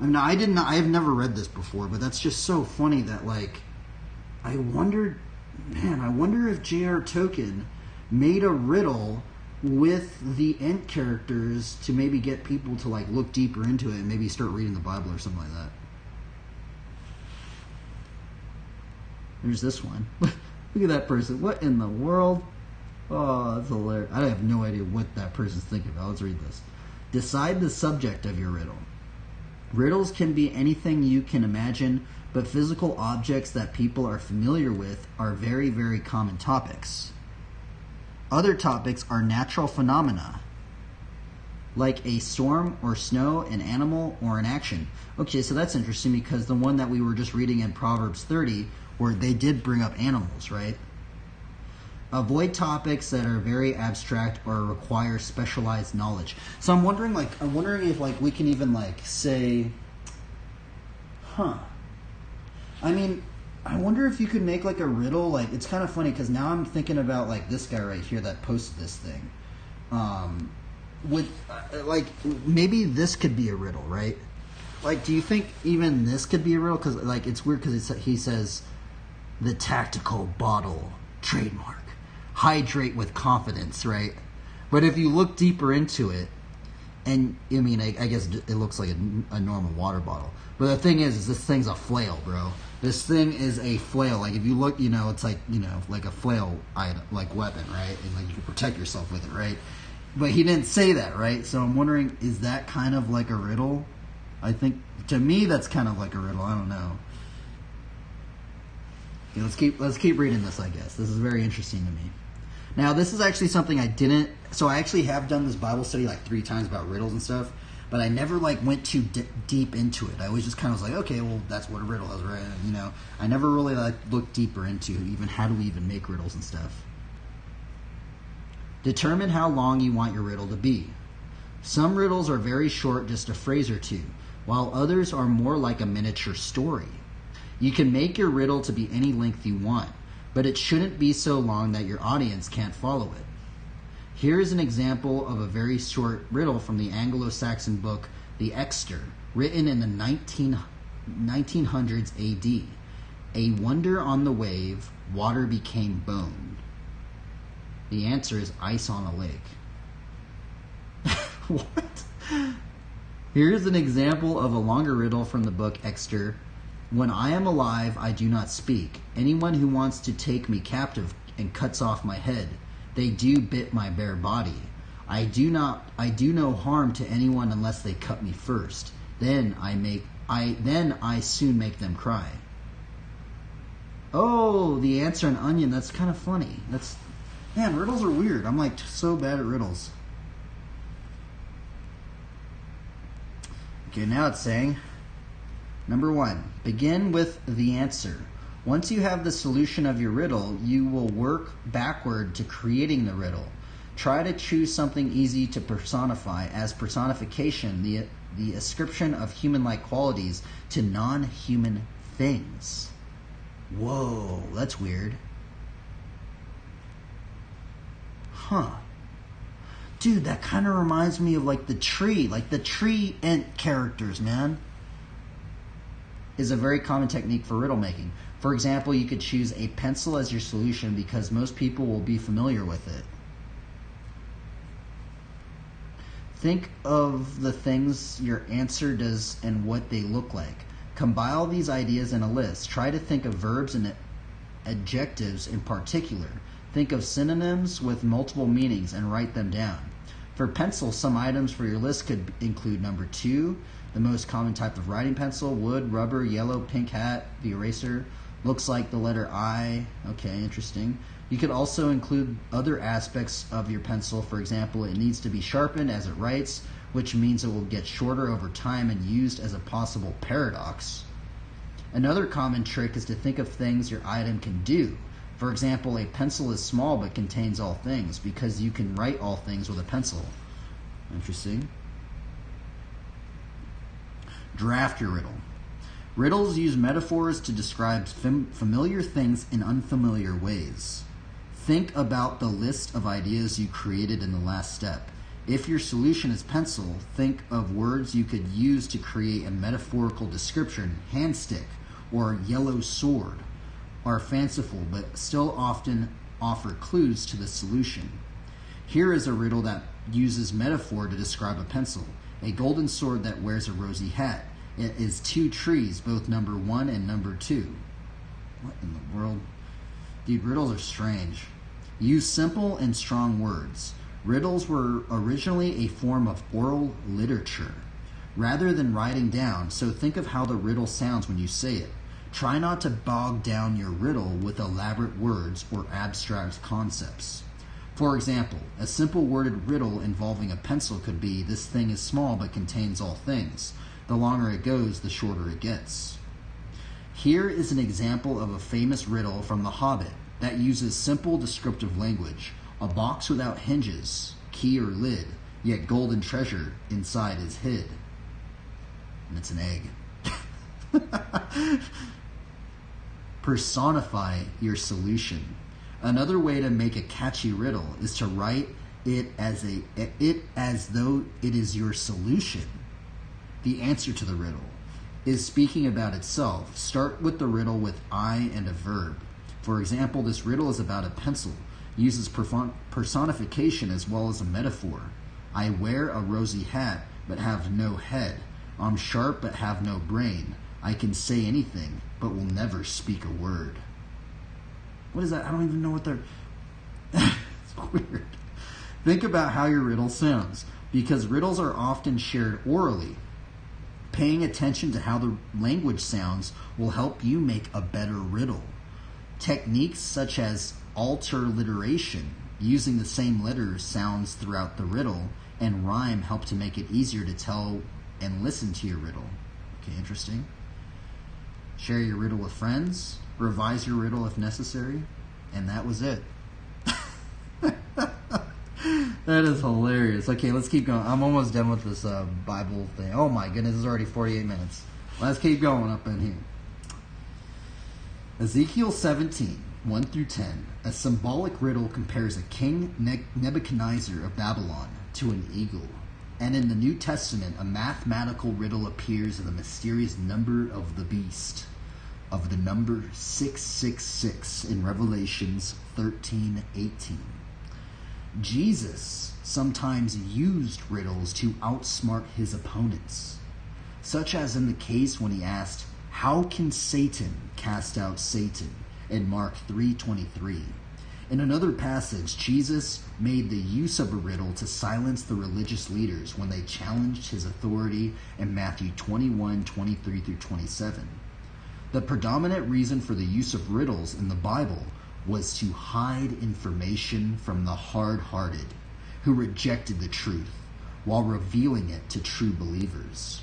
Speaker 2: I mean, I have never read this before, but that's just so funny that, like, I wonder if J.R. Tolkien made a riddle with the end characters to maybe get people to, like, look deeper into it and maybe start reading the Bible or something like that. There's this one. Look at that person. What in the world? Oh, that's hilarious. I have no idea what that person's thinking about. Let's read this. Decide the subject of your riddle. Riddles can be anything you can imagine, but physical objects that people are familiar with are very, very common topics. Other topics are natural phenomena, like a storm or snow, an animal, or an action. Okay, so that's interesting because the one that we were just reading in Proverbs 30, where they did bring up animals, right? Avoid topics that are very abstract or require specialized knowledge. So I'm wondering if like we can even like say, I mean, I wonder if you could make like a riddle. Like, it's kind of funny because now I'm thinking about like this guy right here that posted this thing. Like maybe this could be a riddle, right? Like, do you think even this could be a riddle? Because like it's weird because he says the tactical bottle trademark. Hydrate with confidence, right? But if you look deeper into it, and I mean, I guess it looks like a normal water bottle. But the thing is this thing's a flail, bro. This thing is a flail. Like, if you look, you know, it's like, you know, like a flail item, like weapon, right? And like you can protect yourself with it, right? But he didn't say that, right? So I'm wondering, is that kind of like a riddle? I think, to me, that's kind of like a riddle. I don't know. Okay, let's keep reading this, I guess. This is very interesting to me. Now, this is actually something I didn't... So I actually have done this Bible study like 3 times about riddles and stuff, but I never like went too deep into it. I always just kind of was like, okay, well, that's what a riddle is, right? And, you know, I never really like looked deeper into even how do we even make riddles and stuff. Determine how long you want your riddle to be. Some riddles are very short, just a phrase or two, while others are more like a miniature story. You can make your riddle to be any length you want, but it shouldn't be so long that your audience can't follow it. Here is an example of a very short riddle from the Anglo-Saxon book The Exeter, written in the 1900s AD. A wonder on the wave, water became bone. The answer is ice on a lake. What? Here's an example of a longer riddle from the book Exeter. When I am alive, I do not speak. Anyone who wants to take me captive and cuts off my head, they do bit my bare body. I do no harm to anyone unless they cut me first. Then I soon make them cry. Oh, Oh, the answer, an onion. That's kind of funny. Man, riddles are weird. I'm like so bad at riddles. Okay, now it's saying, number 1, begin with the answer. Once you have the solution of your riddle, you will work backward to creating the riddle. Try to choose something easy to personify, as personification, the ascription of human-like qualities to non-human things. Whoa, that's weird. Huh. Dude, that kind of reminds me of like the tree ant characters, man. Is a very common technique for riddle making. For example, you could choose a pencil as your solution because most people will be familiar with it. Think of the things your answer does and what they look like. Compile these ideas in a list. Try to think of verbs and adjectives in particular. Think of synonyms with multiple meanings and write them down. For pencil, some items for your list could include number 2, the most common type of writing pencil, wood, rubber, yellow, pink hat, the eraser. Looks like the letter I. Okay, interesting. You could also include other aspects of your pencil. For example, it needs to be sharpened as it writes, which means it will get shorter over time and used as a possible paradox. Another common trick is to think of things your item can do. For example, a pencil is small but contains all things because you can write all things with a pencil. Interesting. Draft your riddle. Riddles use metaphors to describe familiar things in unfamiliar ways. Think about the list of ideas you created in the last step. If your solution is pencil, think of words you could use to create a metaphorical description. Hand stick or yellow sword are fanciful but still often offer clues to the solution. Here is a riddle that uses metaphor to describe a pencil. A golden sword that wears a rosy hat. It is 2 trees, both number 1 and number 2. What in the world? Dude, riddles are strange. Use simple and strong words. Riddles were originally a form of oral literature, rather than writing down, so think of how the riddle sounds when you say it. Try not to bog down your riddle with elaborate words or abstract concepts. For example, a simple worded riddle involving a pencil could be, this thing is small but contains all things. The longer it goes, the shorter it gets. Here is an example of a famous riddle from The Hobbit that uses simple descriptive language. A box without hinges, key or lid, yet golden treasure inside is hid. And it's an egg. Personify your solution. Another way to make a catchy riddle is to write it as though it is your solution. The answer to the riddle is speaking about itself. Start with the riddle with I and a verb. For example, this riddle is about a pencil. Uses personification as well as a metaphor. I wear a rosy hat but have no head. I'm sharp but have no brain. I can say anything but will never speak a word. What is that? I don't even know what they're... It's weird. Think about how your riddle sounds, because riddles are often shared orally. Paying attention to how the language sounds will help you make a better riddle. Techniques such as alterliteration, using the same letter sounds throughout the riddle, and rhyme help to make it easier to tell and listen to your riddle. Okay, interesting. Share your riddle with friends. Revise your riddle if necessary. And that was it. That is hilarious. Okay, let's keep going. I'm almost done with this Bible thing. Oh my goodness, it's already 48 minutes. Let's keep going up in here. Ezekiel 17, 1 through 10. A symbolic riddle compares a king Nebuchadnezzar of Babylon to an eagle. And in the New Testament, a mathematical riddle appears in the mysterious number of the beast, of the number 666 in Revelations 13:18. Jesus sometimes used riddles to outsmart his opponents, such as in the case when he asked, "How can Satan cast out Satan?" in Mark 3:23. In another passage, Jesus made the use of a riddle to silence the religious leaders when they challenged his authority in Matthew 21:23 through 27. The predominant reason for the use of riddles in the Bible was to hide information from the hard-hearted who rejected the truth while revealing it to true believers.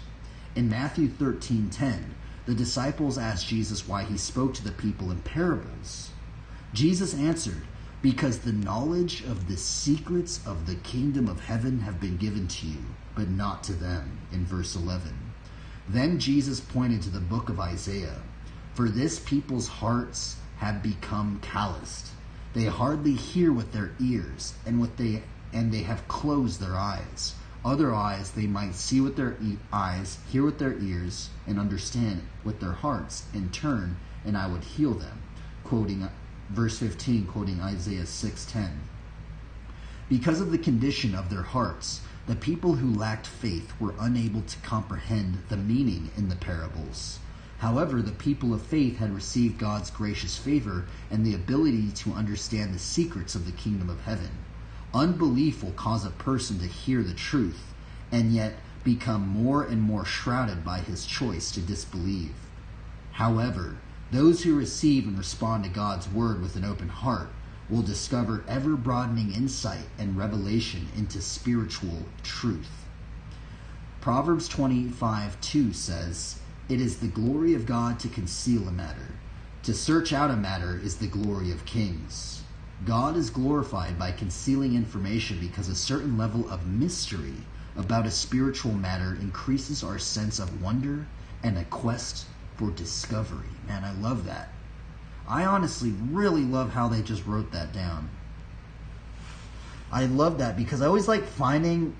Speaker 2: In Matthew 13:10, the disciples asked Jesus why he spoke to the people in parables. Jesus answered, "Because the knowledge of the secrets of the kingdom of heaven have been given to you, but not to them," in verse 11. Then Jesus pointed to the book of Isaiah. "For this people's hearts have become calloused. They hardly hear with their ears, and they have closed their eyes. Otherwise they might see with their eyes, hear with their ears, and understand with their hearts, and turn, and I would heal them." Quoting verse 15, quoting Isaiah 6:10. Because of the condition of their hearts, the people who lacked faith were unable to comprehend the meaning in the parables. However, the people of faith had received God's gracious favor and the ability to understand the secrets of the kingdom of heaven. Unbelief will cause a person to hear the truth and yet become more and more shrouded by his choice to disbelieve. However, those who receive and respond to God's word with an open heart will discover ever-broadening insight and revelation into spiritual truth. Proverbs 25:2 says, "It is the glory of God to conceal a matter. To search out a matter is the glory of kings." God is glorified by concealing information because a certain level of mystery about a spiritual matter increases our sense of wonder and a quest for discovery. Man, I love that. I honestly really love how they just wrote that down. I love that because I always like finding,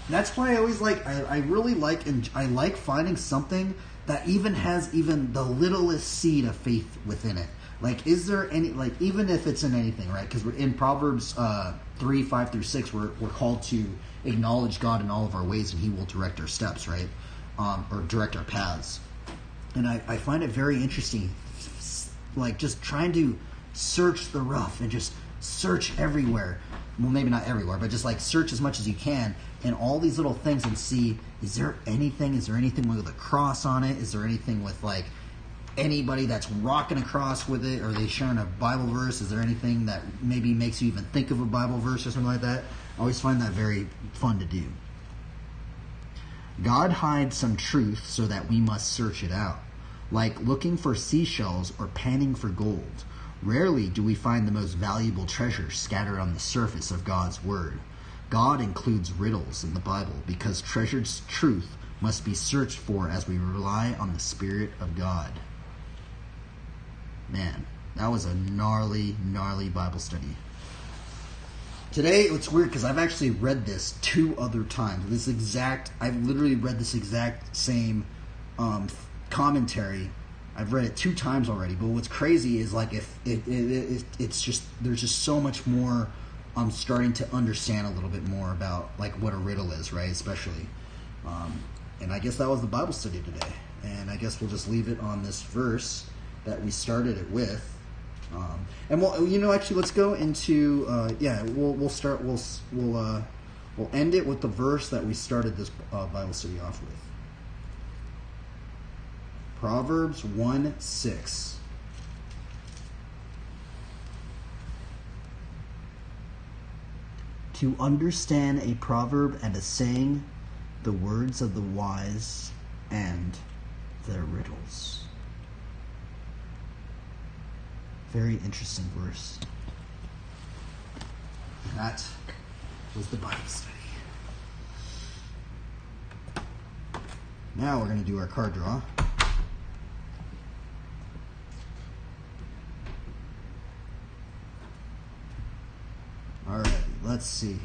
Speaker 2: that's why I always like, I really like, and I like finding something that even has even the littlest seed of faith within it. Like, is there any, like, even if it's in anything, right? Because we're in Proverbs 3:5-6, we're called to acknowledge God in all of our ways, and He will direct our steps, right? Or direct our paths. And I find it very interesting, like, just trying to search the rough and just search everywhere. Well, maybe not everywhere, but just, like, search as much as you can in all these little things and see, is there anything with a cross on it? Is there anything with, like, anybody that's rocking a cross with it? Are they sharing a Bible verse? Is there anything that maybe makes you even think of a Bible verse or something like that? I always find that very fun to do. God hides some truth so that we must search it out, like looking for seashells or panning for gold. Rarely do we find the most valuable treasures scattered on the surface of God's Word. God includes riddles in the Bible because treasured truth must be searched for as we rely on the Spirit of God. Man, that was a gnarly Bible study. Today, it's weird because I've actually read this 2 other times. I've literally read this exact same commentary. I've read it 2 times already. But what's crazy is, like, it's just, there's just so much more. I'm starting to understand a little bit more about, like, what a riddle is, right? Especially, and I guess that was the Bible study today. And I guess we'll just leave it on this verse that we started it with. And we'll, actually, let's go into, we'll end it with the verse that we started this Bible study off with. Proverbs 1:6. To understand a proverb and a saying, the words of the wise and their riddles. Very interesting verse. That was the Bible study. Now we're going to do our card draw. Alright, let's see here.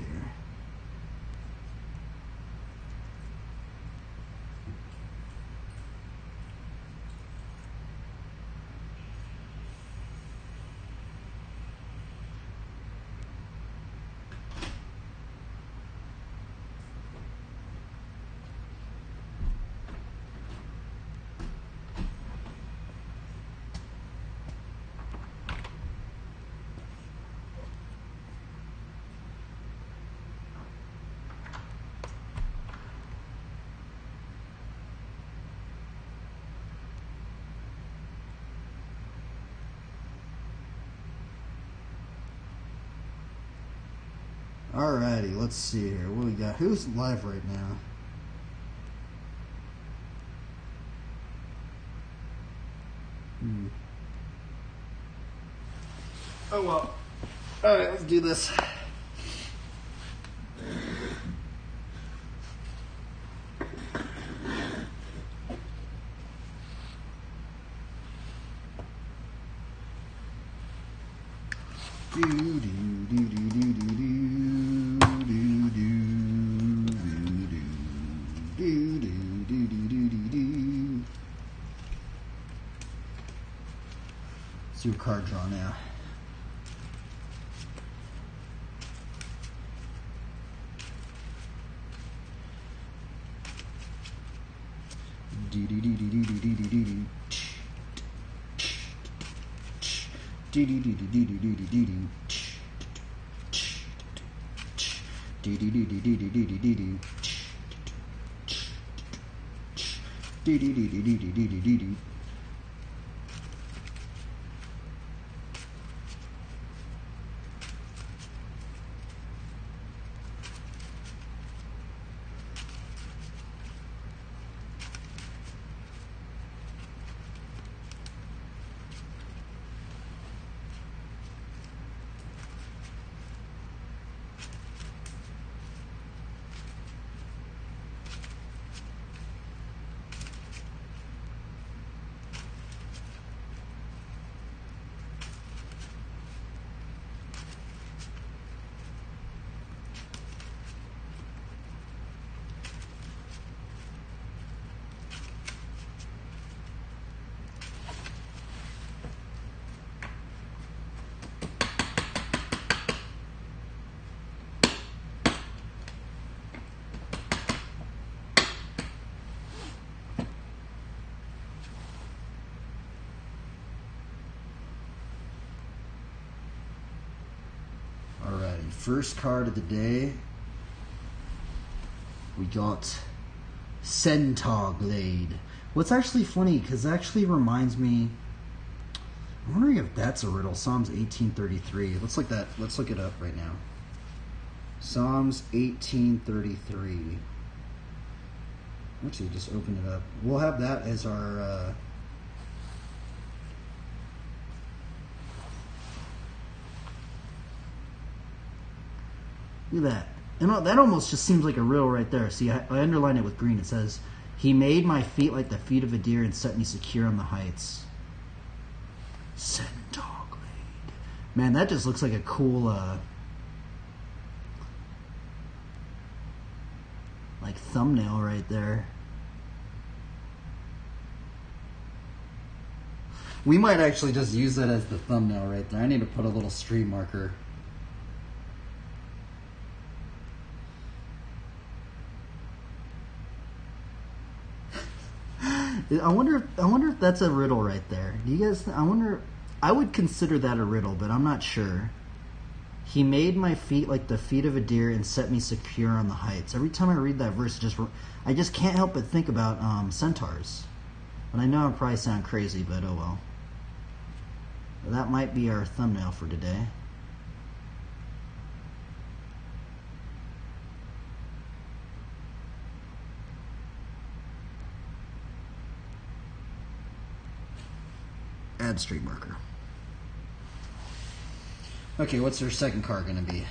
Speaker 2: Alrighty, let's see here. What we got? Who's live right now? Oh well. Alright, let's do this. Let's do a card draw now. Alrighty, first card of the day. We got Centaur Glade. What's actually funny, because it actually reminds me, I'm wondering if that's a riddle. Psalms 18:33. Let's look that. Let's look it up right now. Psalms 18:33. Actually, just open it up. We'll have that as our. Look at that. And that almost just seems like a riddle right there. See, I underlined it with green. It says, "He made my feet like the feet of a deer and set me secure on the heights." Centaur Glade. Man, that just looks like a cool, like thumbnail right there. We might actually just use that as the thumbnail right there. I need to put a little stream marker. I wonder if that's a riddle right there. Do you guys? I would consider that a riddle, but I'm not sure. He made my feet like the feet of a deer and set me secure on the heights. Every time I read that verse, I just can't help but think about centaurs. And I know I probably sound crazy, but oh well. That might be our thumbnail for today. Add street marker. Okay, what's their second card going to be?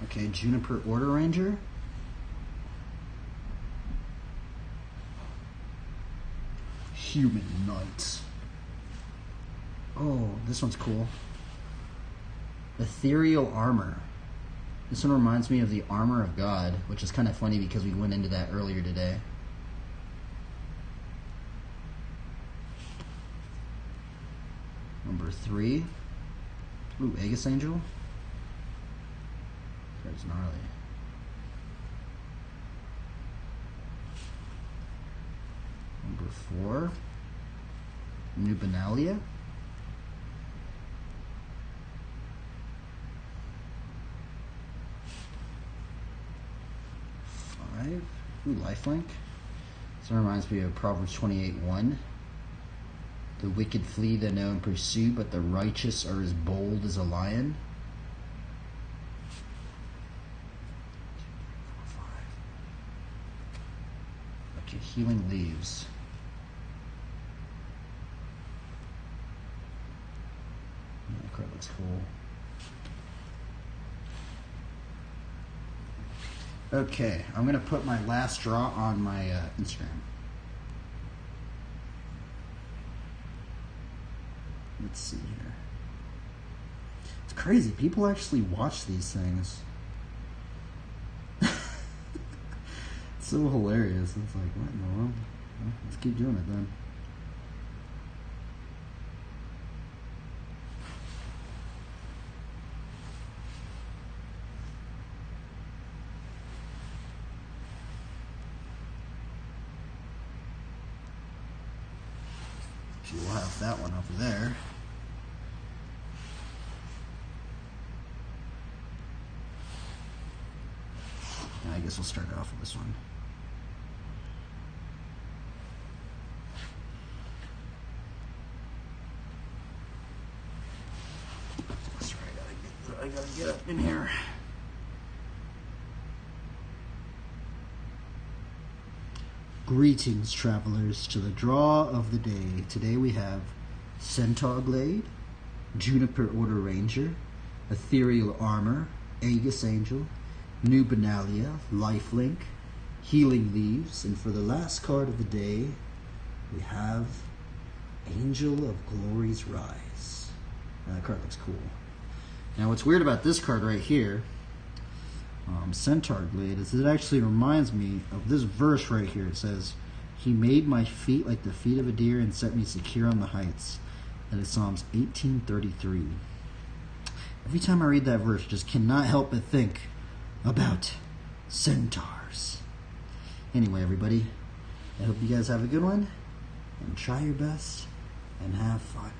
Speaker 2: Okay, Juniper Order Ranger. Human Knight. Oh, this one's cool. Ethereal Armor. This one reminds me of the Armor of God, which is kind of funny because we went into that earlier today. Number 3. Ooh, Aegis Angel. That's gnarly. Number 4. Nubinalia. 5. Ooh, Lifelink. This one reminds me of Proverbs 28:1. The wicked flee the know and pursue, but the righteous are as bold as a lion. Healing Leaves. That card looks cool. Okay, I'm going to put my last draw on my Instagram. Let's see here. It's crazy. People actually watch these things. It's so hilarious. It's like, what in the world? Well, let's keep doing it then. We'll have that one over there. Now I guess we'll start off with this one. Sorry, I gotta get up in here. Greetings, travelers, to the draw of the day. Today we have Centaur Glade, Juniper Order Ranger, Ethereal Armor, Aegis Angel, New Benalia, Lifelink, Healing Leaves, and for the last card of the day, we have Angel of Glory's Rise. Now, that card looks cool. Now, what's weird about this card right here, Centaur Glade, is it actually reminds me of this verse right here. It says, "He made my feet like the feet of a deer and set me secure on the heights." That is Psalms 18:33. Every time I read that verse, I just cannot help but think about centaurs. Anyway, everybody, I hope you guys have a good one, and try your best, and have fun.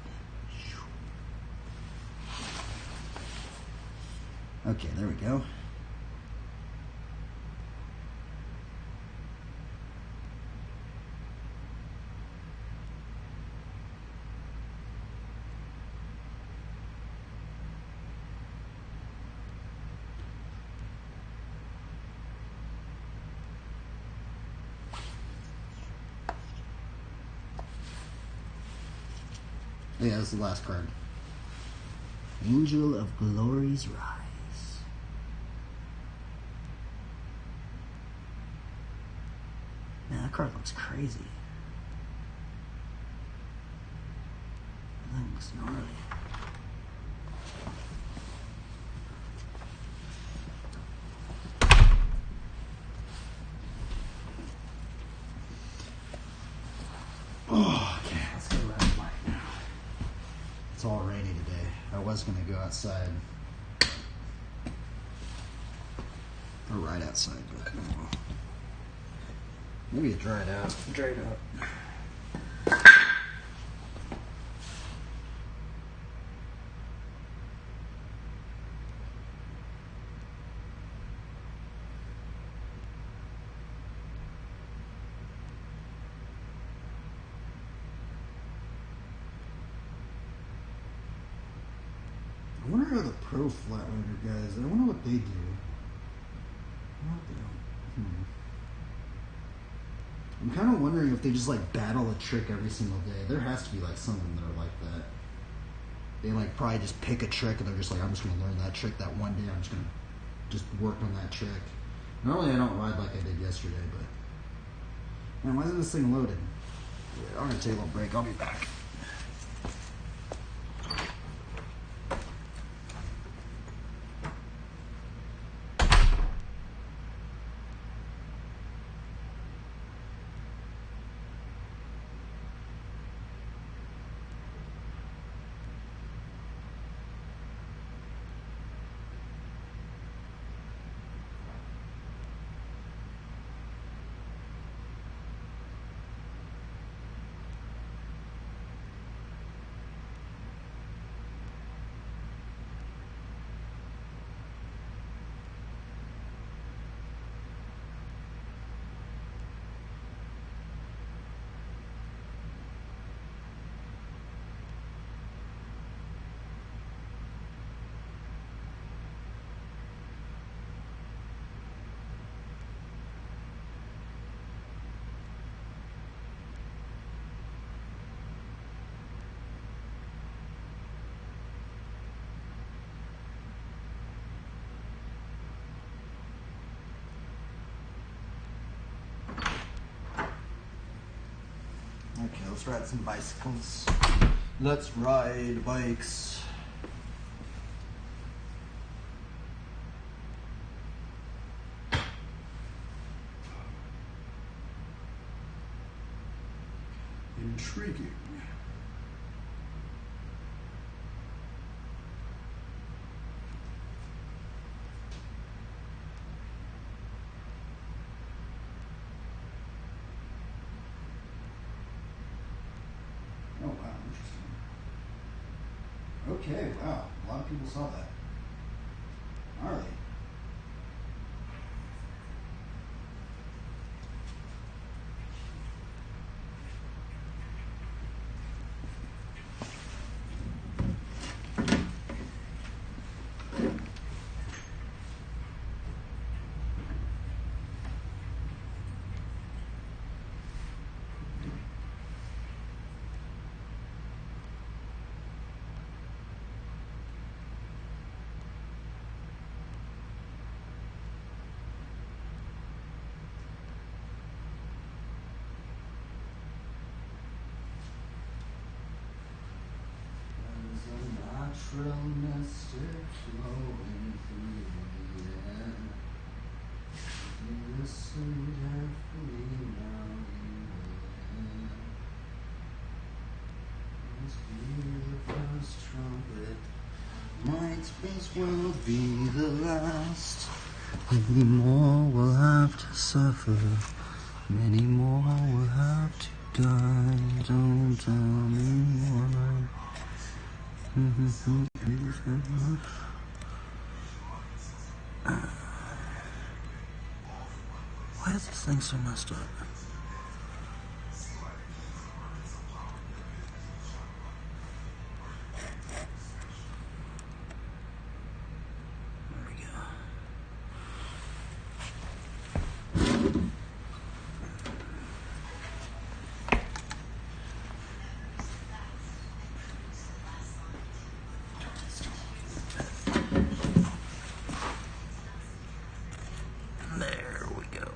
Speaker 2: Okay, there we go. Yeah, this is the last card. Angel of Glory's Rise. Man, that card looks crazy. That looks gnarly. Oh, okay, let's go around the light now. It's all rainy today. I was going to go outside. Or right outside, but maybe it dried out. Dried out. I wonder how the pro flatliner guys, I wonder what they do. I wonder what they do. I'm kind of wondering if they just like battle a trick every single day. There has to be like some of them that are like that. They like probably just pick a trick and they're just like, I'm just going to learn that trick that one day. I'm just going to just work on that trick. Normally I don't ride like I did yesterday, but man, why isn't this thing loaded? I'm going to take a little break. I'll be back. let's ride some bicycles. Let's ride bikes.
Speaker 1: Intriguing.
Speaker 2: Oh, wow, interesting. Okay, wow, a lot of people saw that. Gnarly.
Speaker 1: Natural mystic flowing through the air. Listen carefully now you will hear. Must be the first trumpet, might as well be the last. Many more will have to suffer, many more will have to die. Don't tell me why. Why is this thing so messed up? There we go. There we go.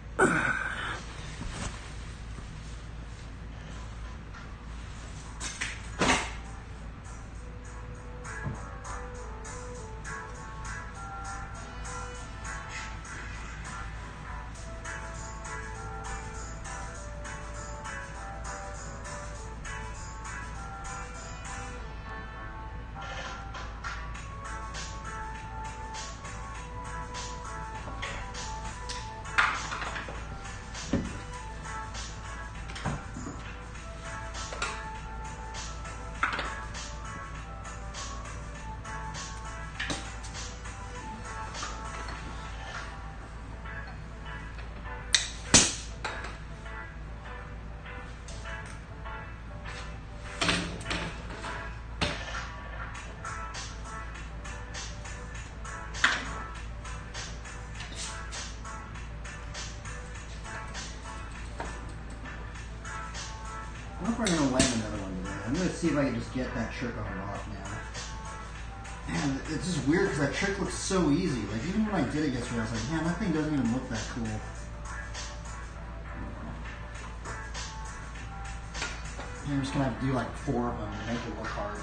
Speaker 2: I wonder if we're going to land another one today. I'm going to see if I can just get that trick on and off now. Man, it's just weird because that trick looks so easy. Like, even when I did it yesterday, I was like, man, that thing doesn't even look that cool. I'm just going to have to do like 4 of them to make it look hard.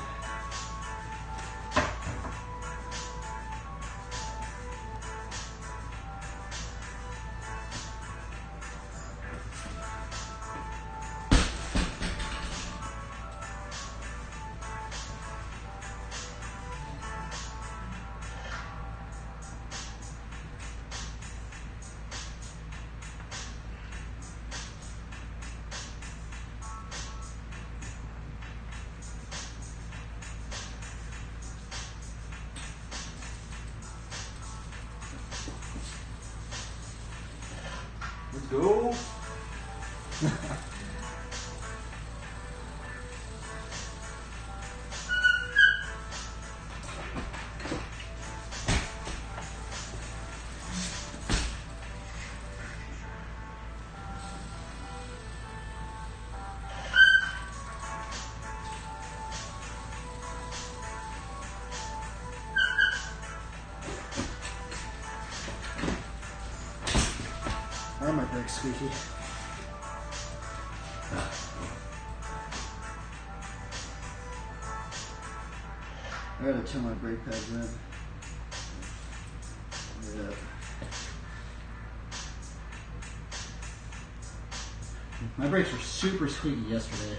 Speaker 1: Let's go.
Speaker 2: Why are my brakes squeaky? gotta turn my brake pads in. Yeah. My brakes were super squeaky yesterday.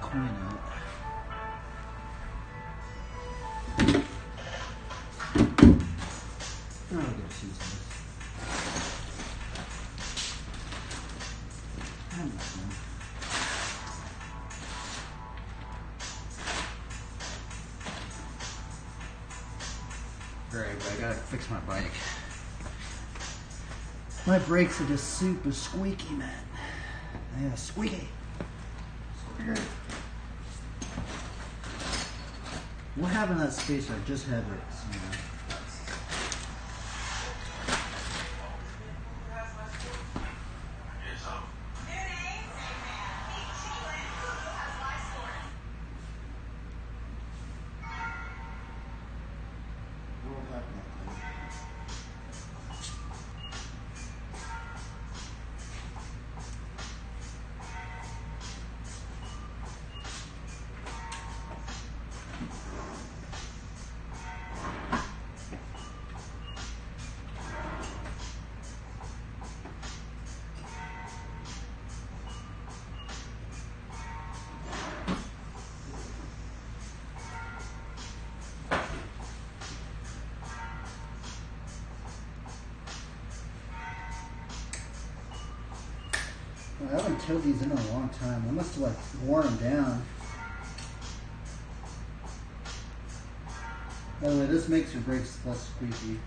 Speaker 2: Coin out. I'll get shoes this. Alright, but I gotta fix my bike. My brakes are just super squeaky, man. Yeah, squeaky. Squeaky. What happened to that spacer? I just had it. I haven't tilled these in a long time. I must have like worn them down. By the way, this makes your brakes less squeaky.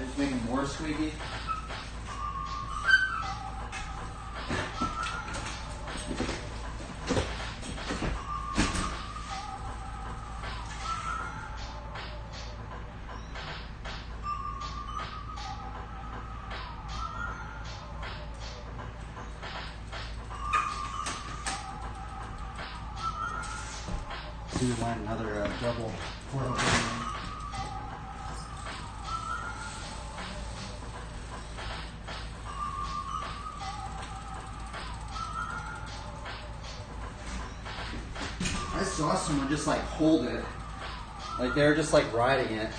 Speaker 2: It's making more squeaky. See, we want another double portal. I saw someone just like hold it, like they were just like riding it.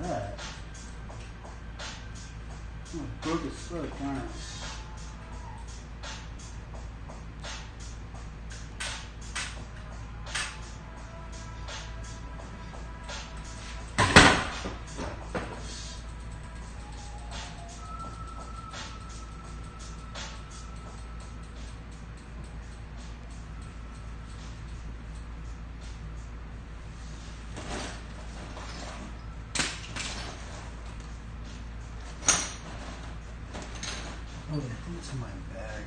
Speaker 2: that. Oh, broke his foot. Darn. Oh, what's in my bag?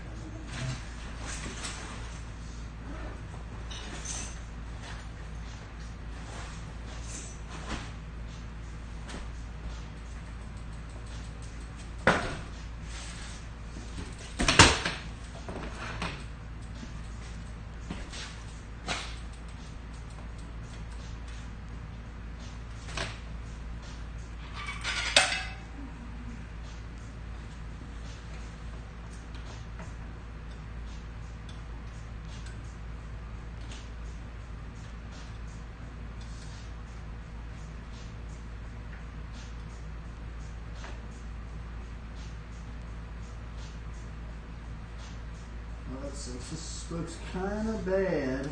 Speaker 2: This looks kind of bad.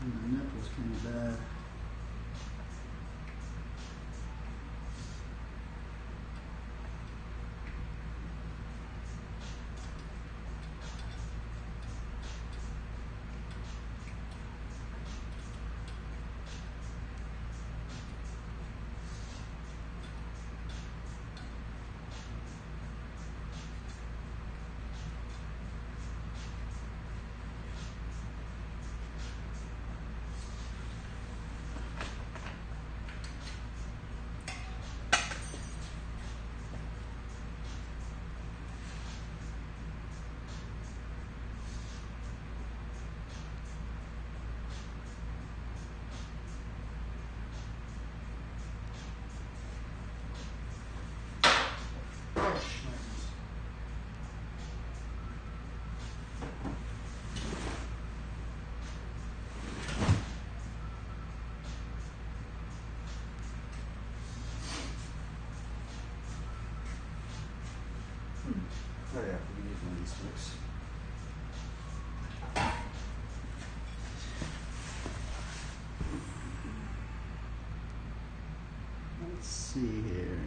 Speaker 2: My nipple's kind of bad. Oh yeah, we need one of these sticks. Let's see here.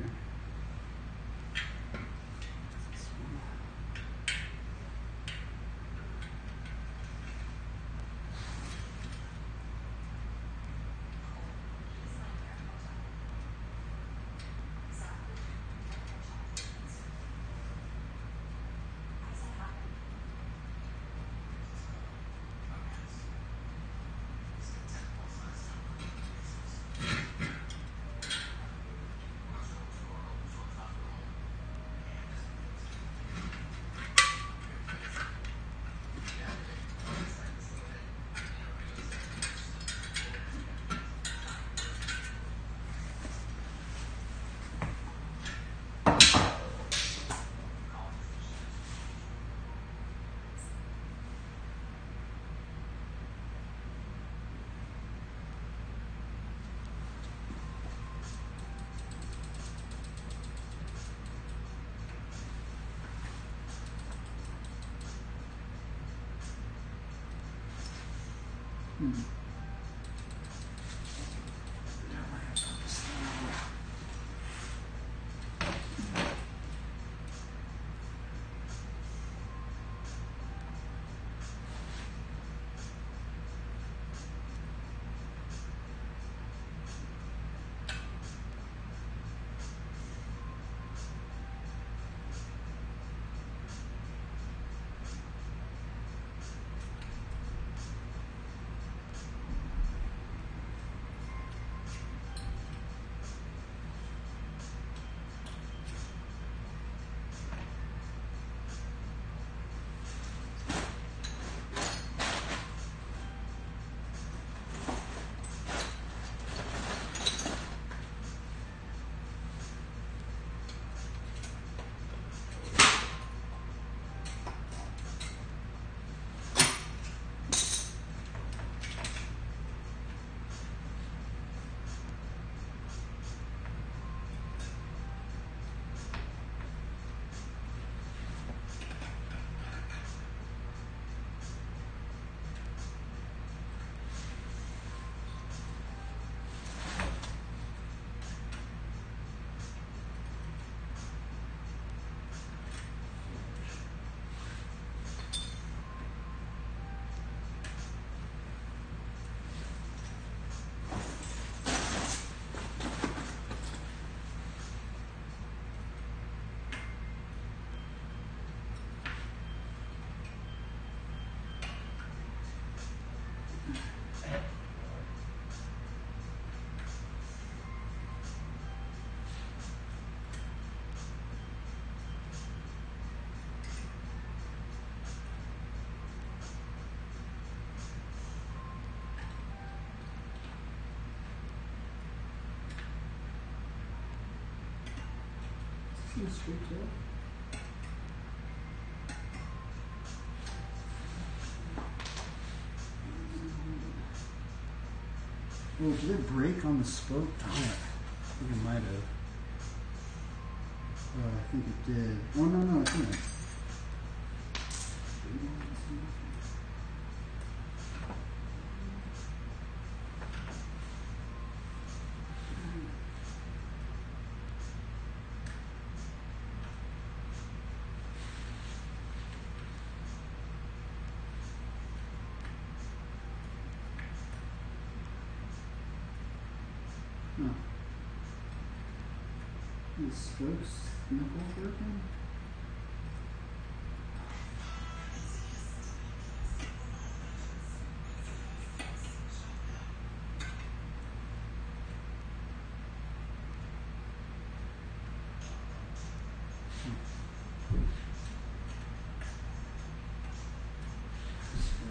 Speaker 2: straight tail. Oh, did it break on the spoke? Darn it. I think it might have. Oh, I think it did. Oh, no, it didn't. Huh. The spokes knuckles working?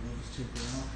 Speaker 2: I'll just take it off.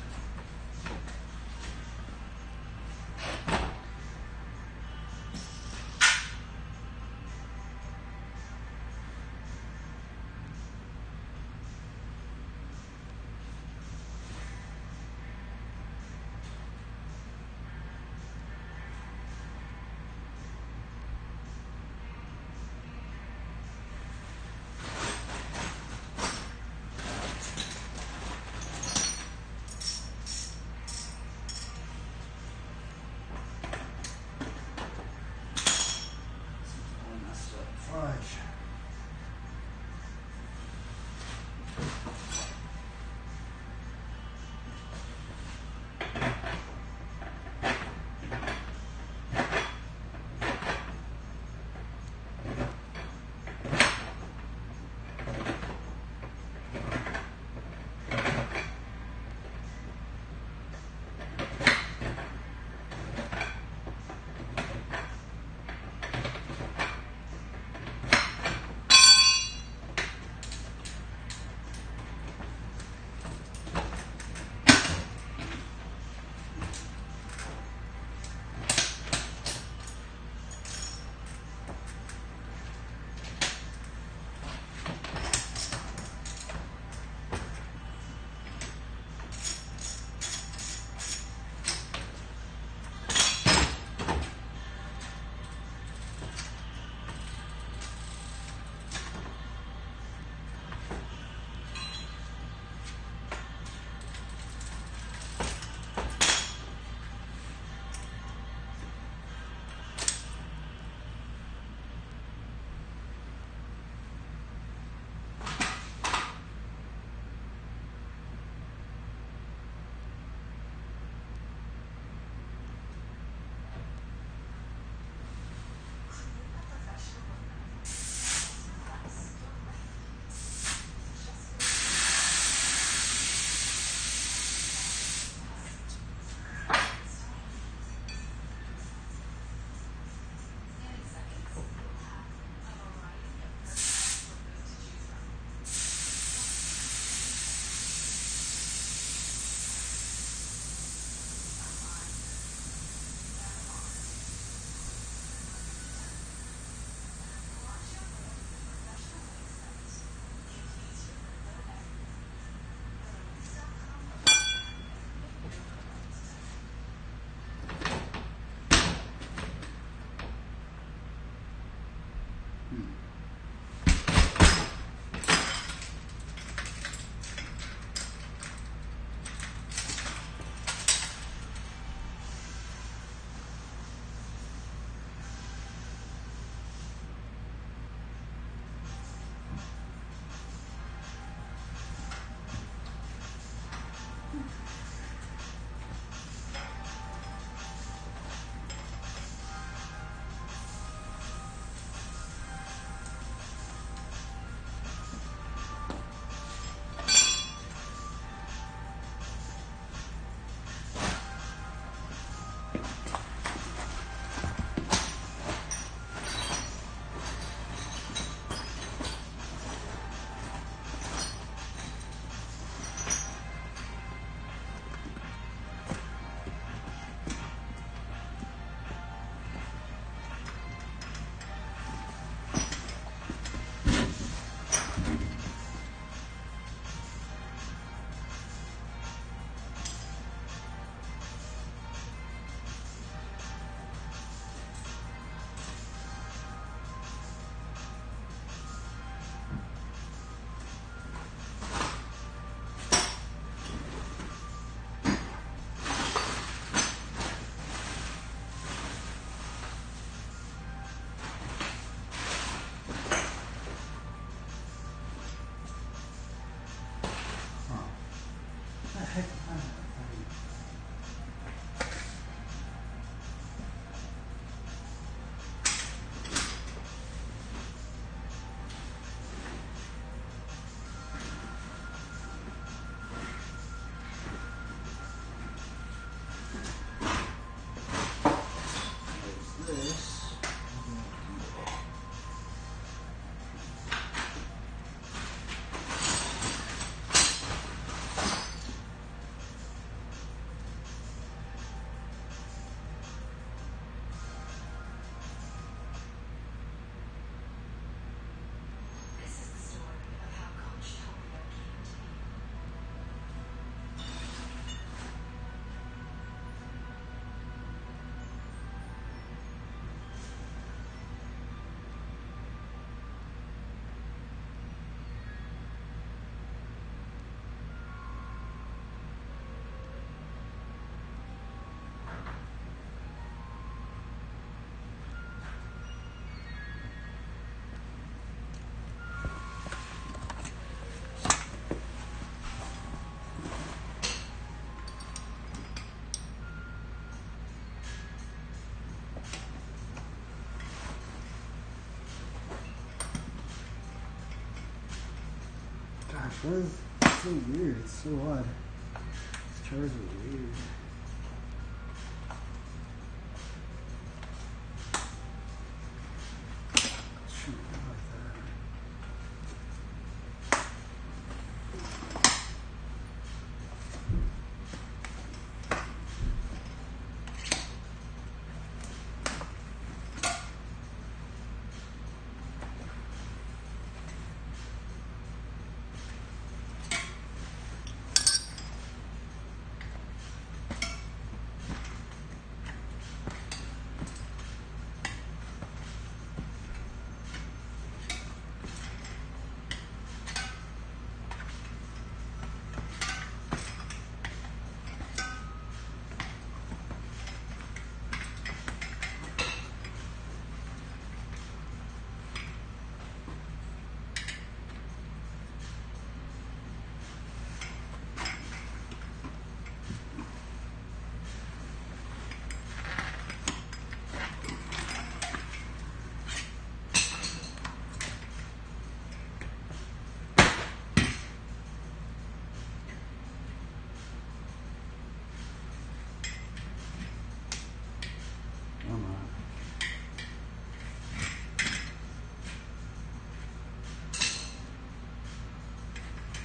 Speaker 2: It's so weird. It's so odd. These chars are weird.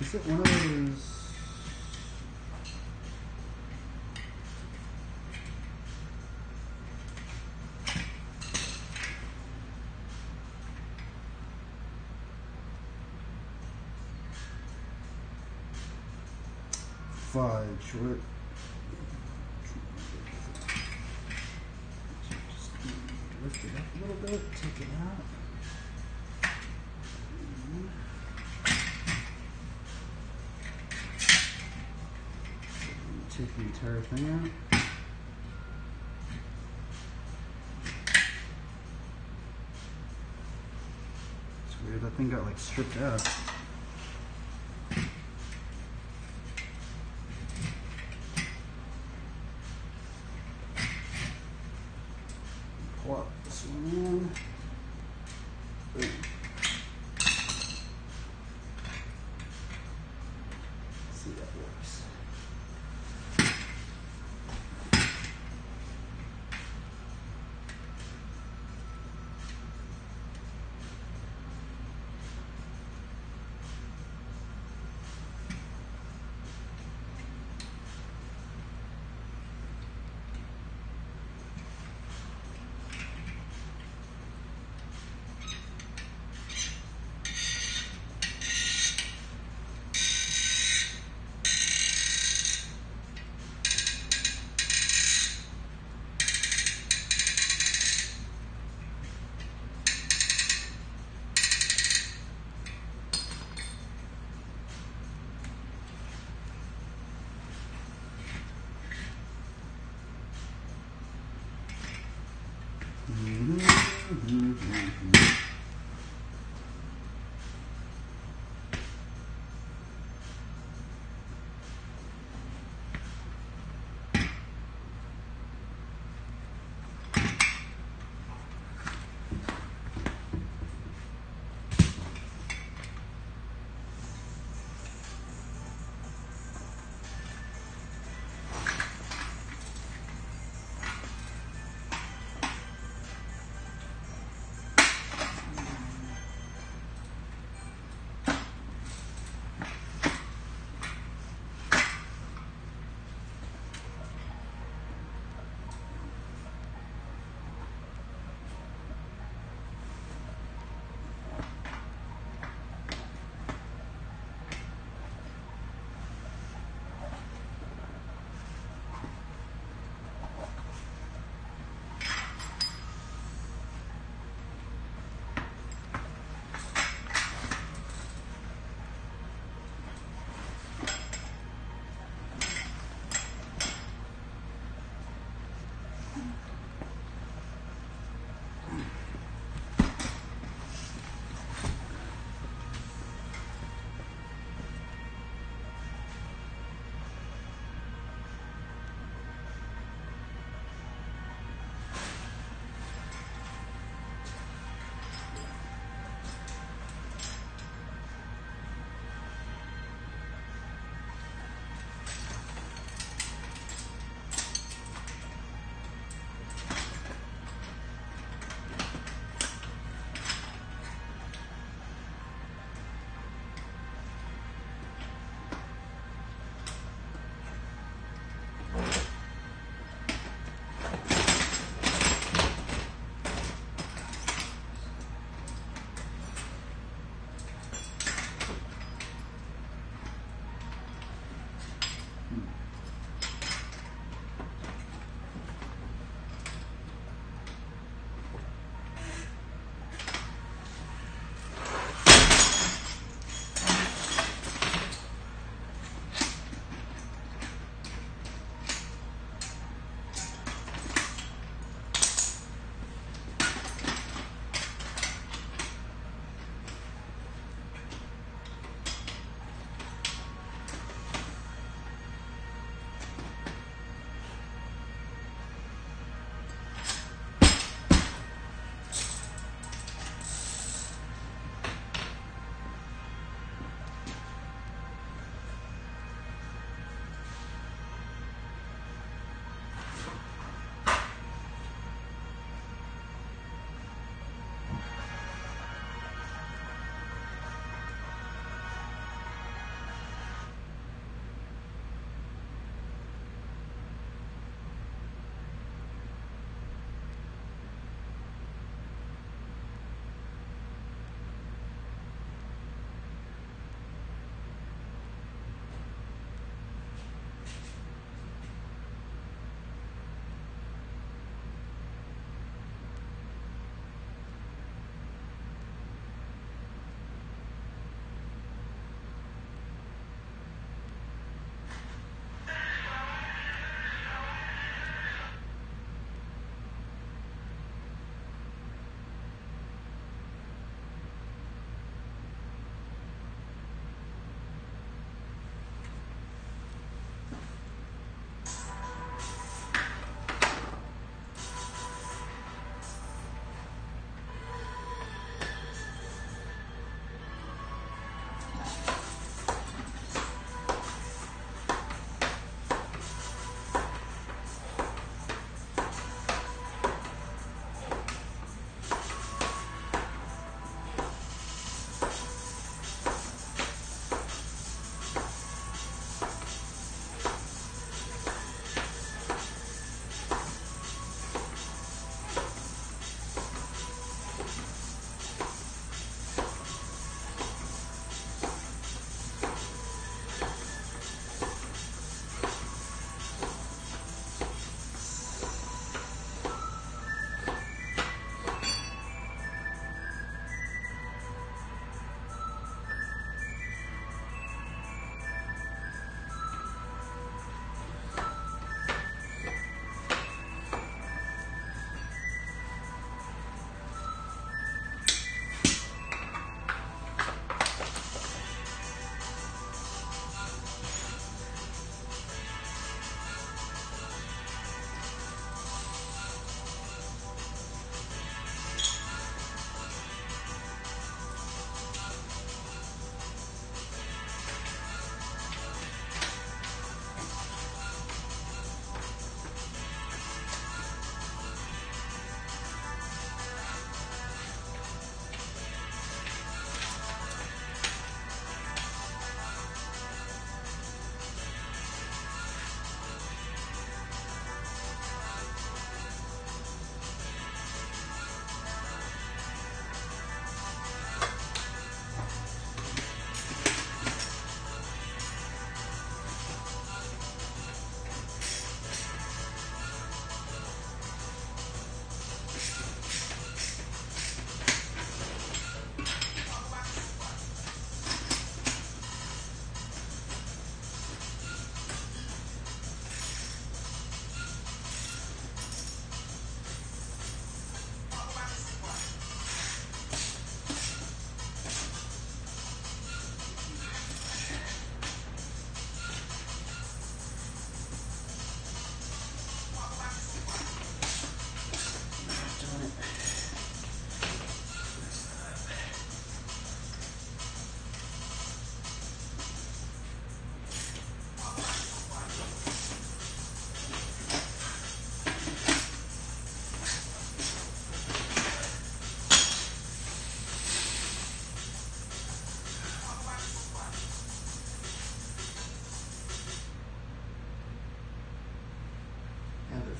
Speaker 2: Is it one of those? Fudge. What? Just lift it up a little bit. Take it out. Take the entire thing out. It's weird, that thing got like stripped out. Plop this one in. Boom. See if that works.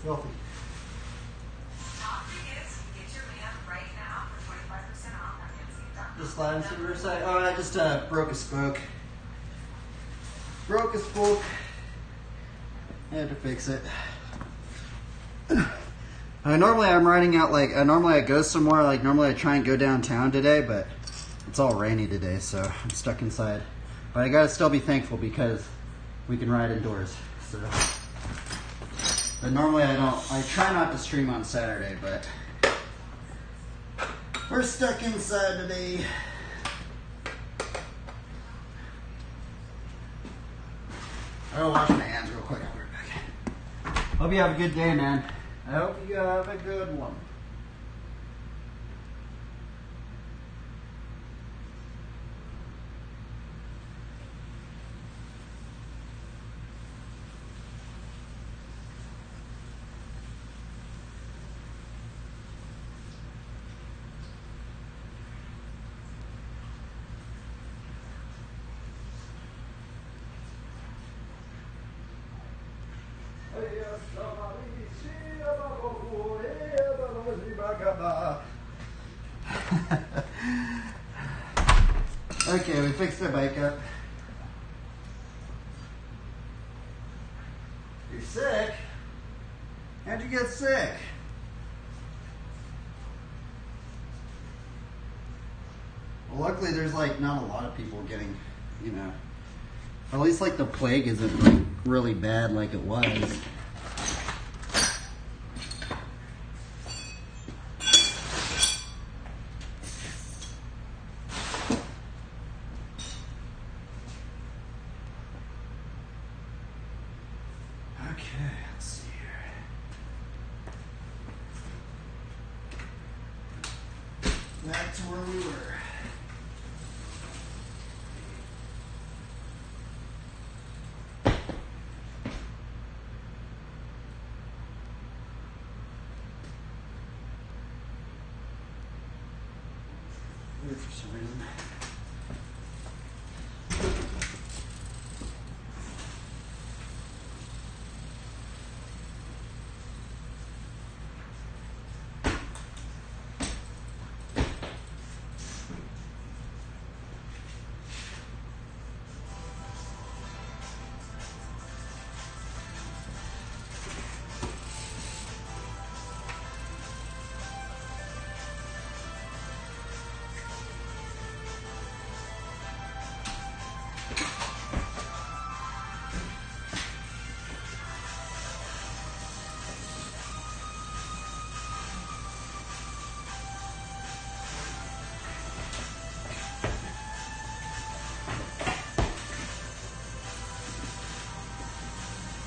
Speaker 2: filthy.
Speaker 3: Top tickets, get your man right now for 25% off on
Speaker 2: Just slide into the rear side. Oh, I just broke a spoke. Broke a spoke. I had to fix it. Normally I'm riding out normally I go somewhere, normally I try and go downtown today, but it's all rainy today, so I'm stuck inside. But I gotta still be thankful because we can ride indoors. So, but normally I try not to stream on Saturday, but we're stuck inside today. I'll wash my hands real quick. I'll be right back. Hope you have a good day, man. I hope you have a good one. Okay, we fixed the bike up. You're sick? How'd you get sick? Well, luckily there's not a lot of people getting, at least the plague isn't really bad like it was. Okay, let's see here. Back to where we were. Weird for some reason.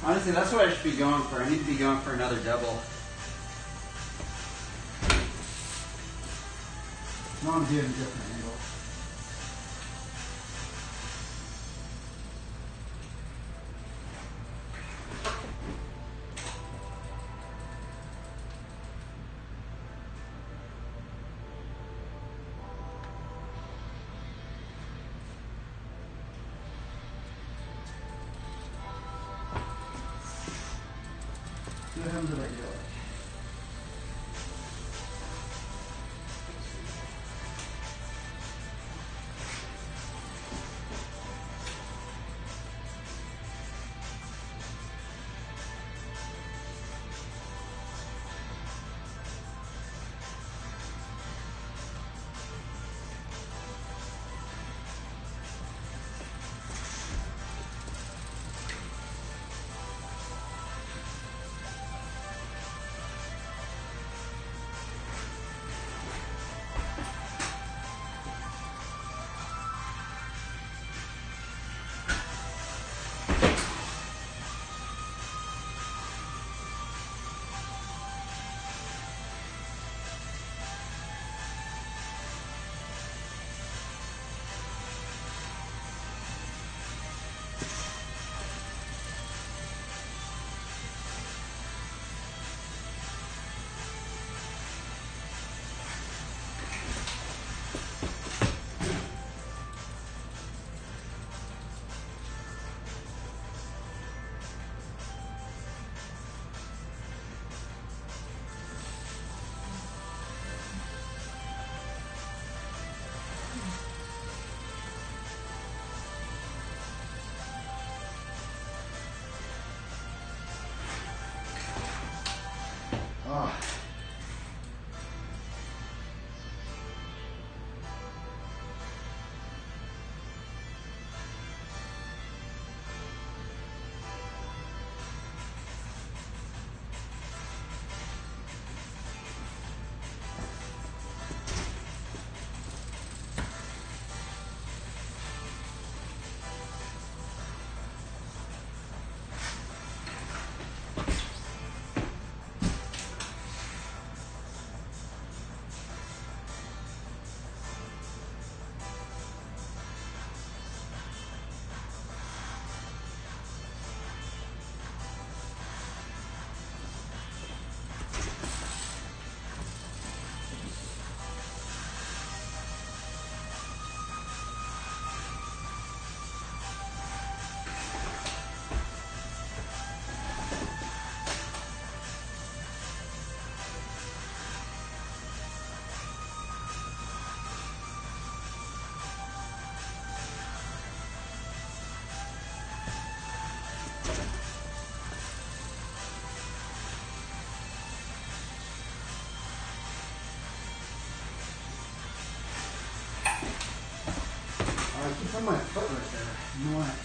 Speaker 2: Honestly, that's what I should be going for. I need to be going for another double. No, I'm doing a different angle. What happens if I do it? Ah. I keep putting my foot right there. You know what?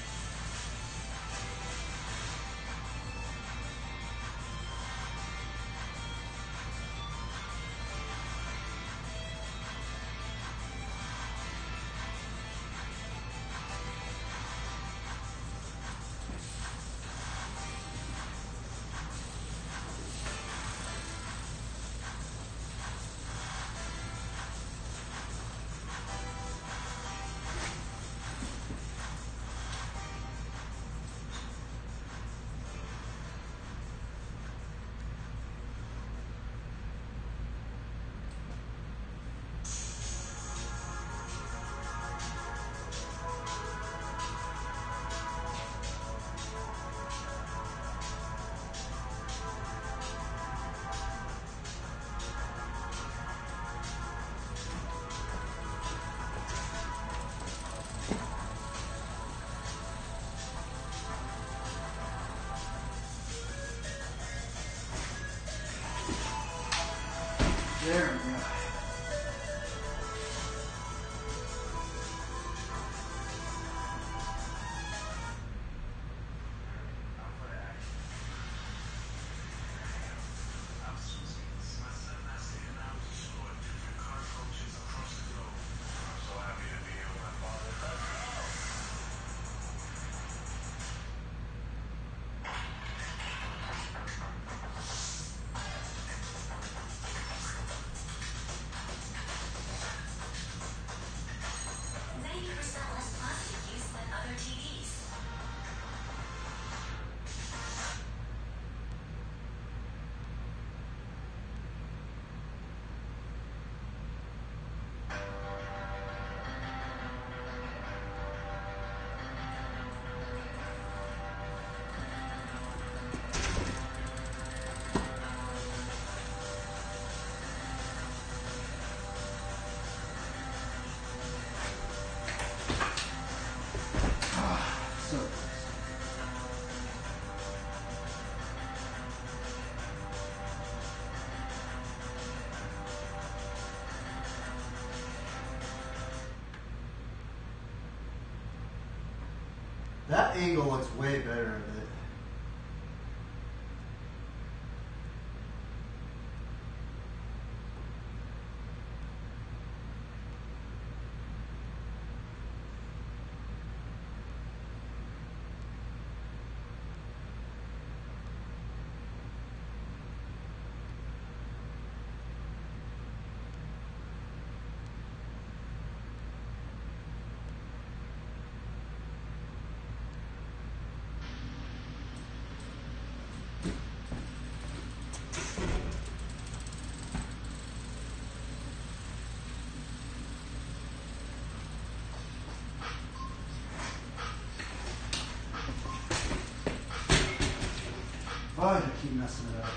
Speaker 2: There we go. That angle looks way better of it. Why do I keep messing it up?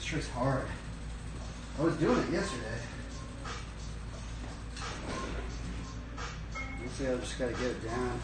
Speaker 2: This trick's hard. I was doing it yesterday. Let's see, I just gotta get it down.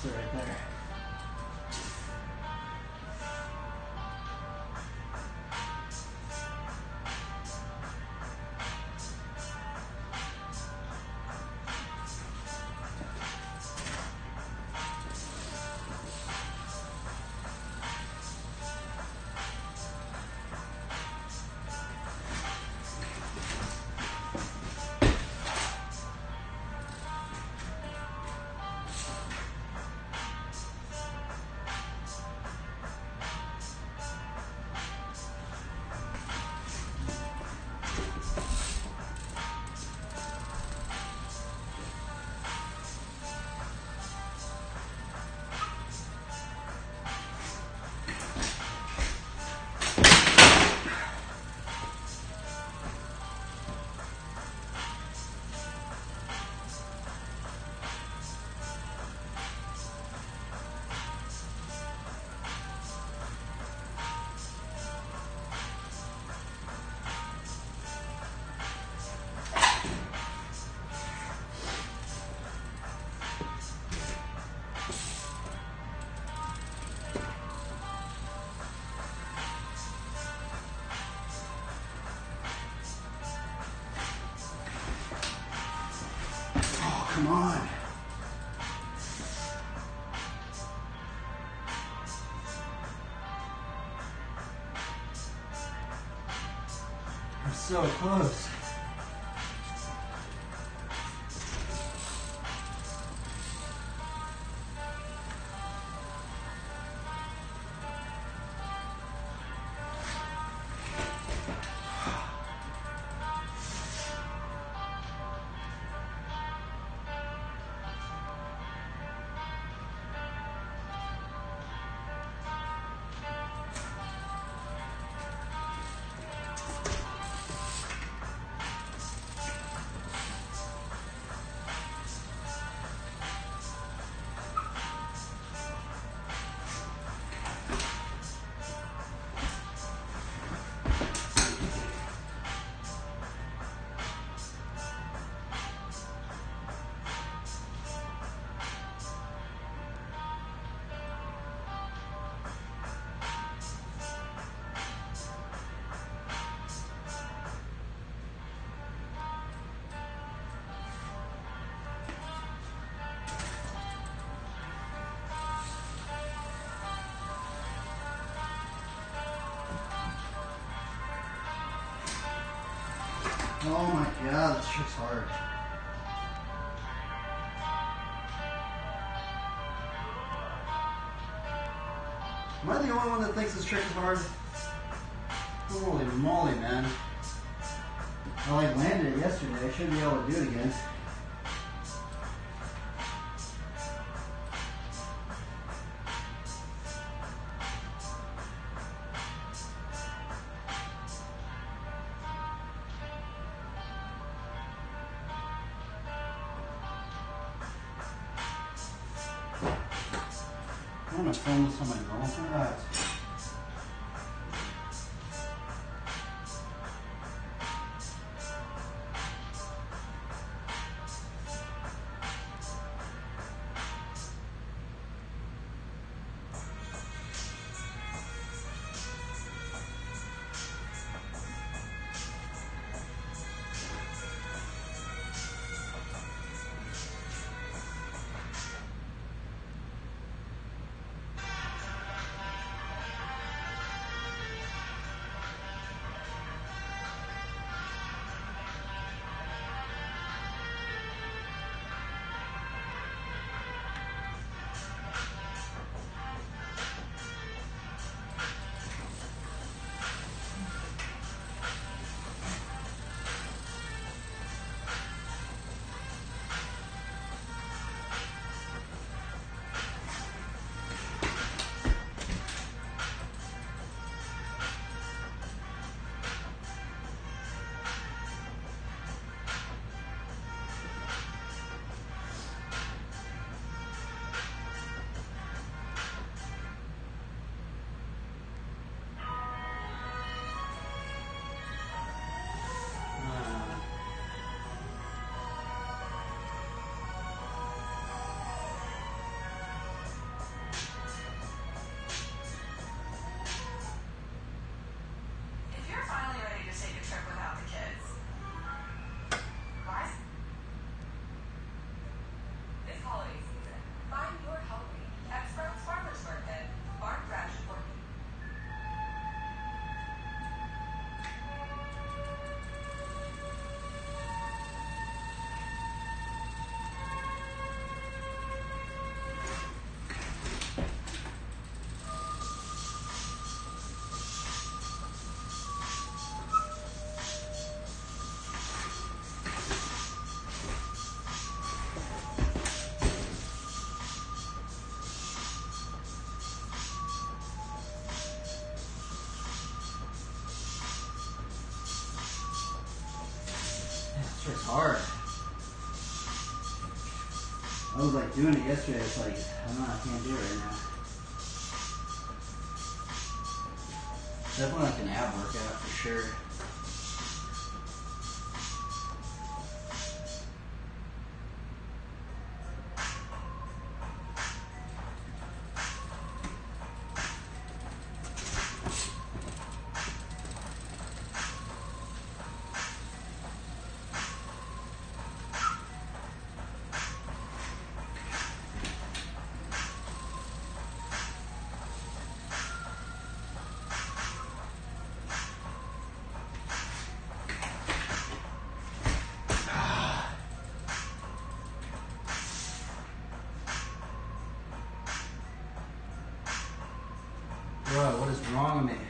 Speaker 2: Right there. Come on. I'm so close. Oh my god, this trick's hard. Am I the only one that thinks this trick is hard? Holy moly, man. I landed it yesterday. I should be able to do it again. I'm gonna film this on my phone.
Speaker 3: If you're finally ready to take a trip without the kids, guys, this holiday season, find your Halloween at Sprouts Farmers Market, Farm Fresh or
Speaker 2: It's hard. I was like doing it yesterday. It's like, I don't know, I can't do it right now. Definitely like an ab workout for sure. Bro, what is wrong with me?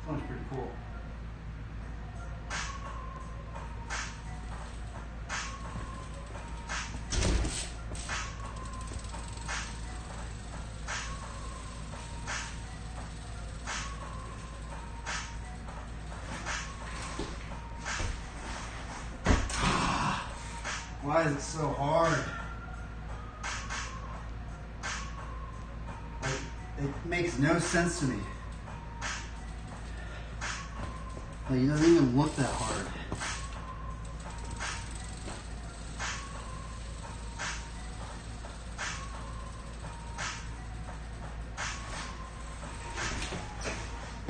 Speaker 2: Sounds pretty cool. Why is it so hard? It makes no sense to me. Like, it doesn't even look that hard.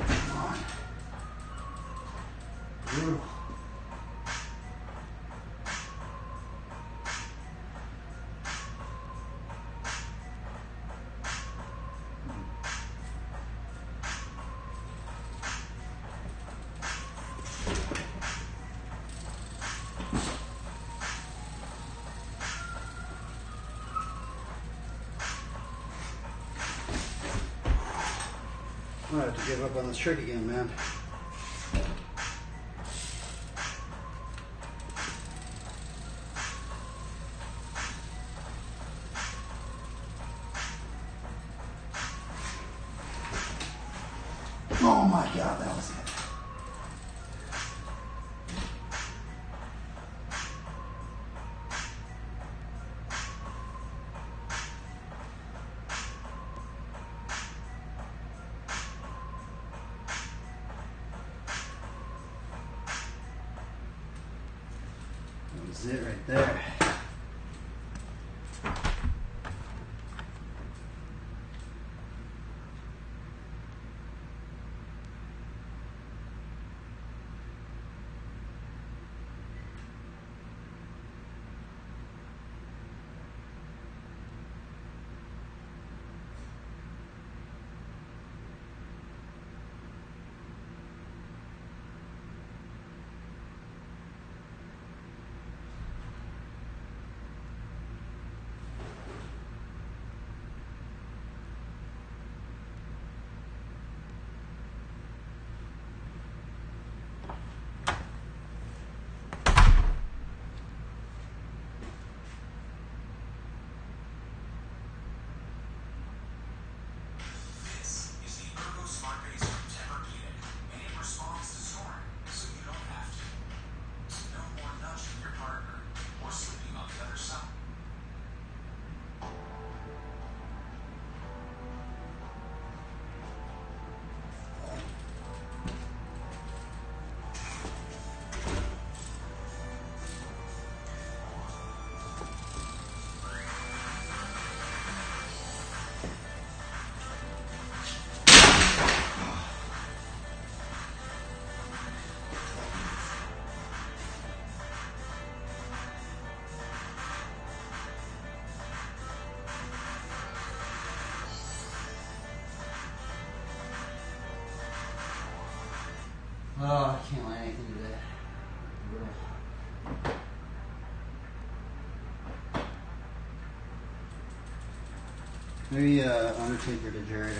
Speaker 2: Come on. Brutal. I'm gonna have to give up on this trick again, man. Oh my god, that was it. That was it right there. Oh, I can't land anything today. Maybe Undertaker to Jared.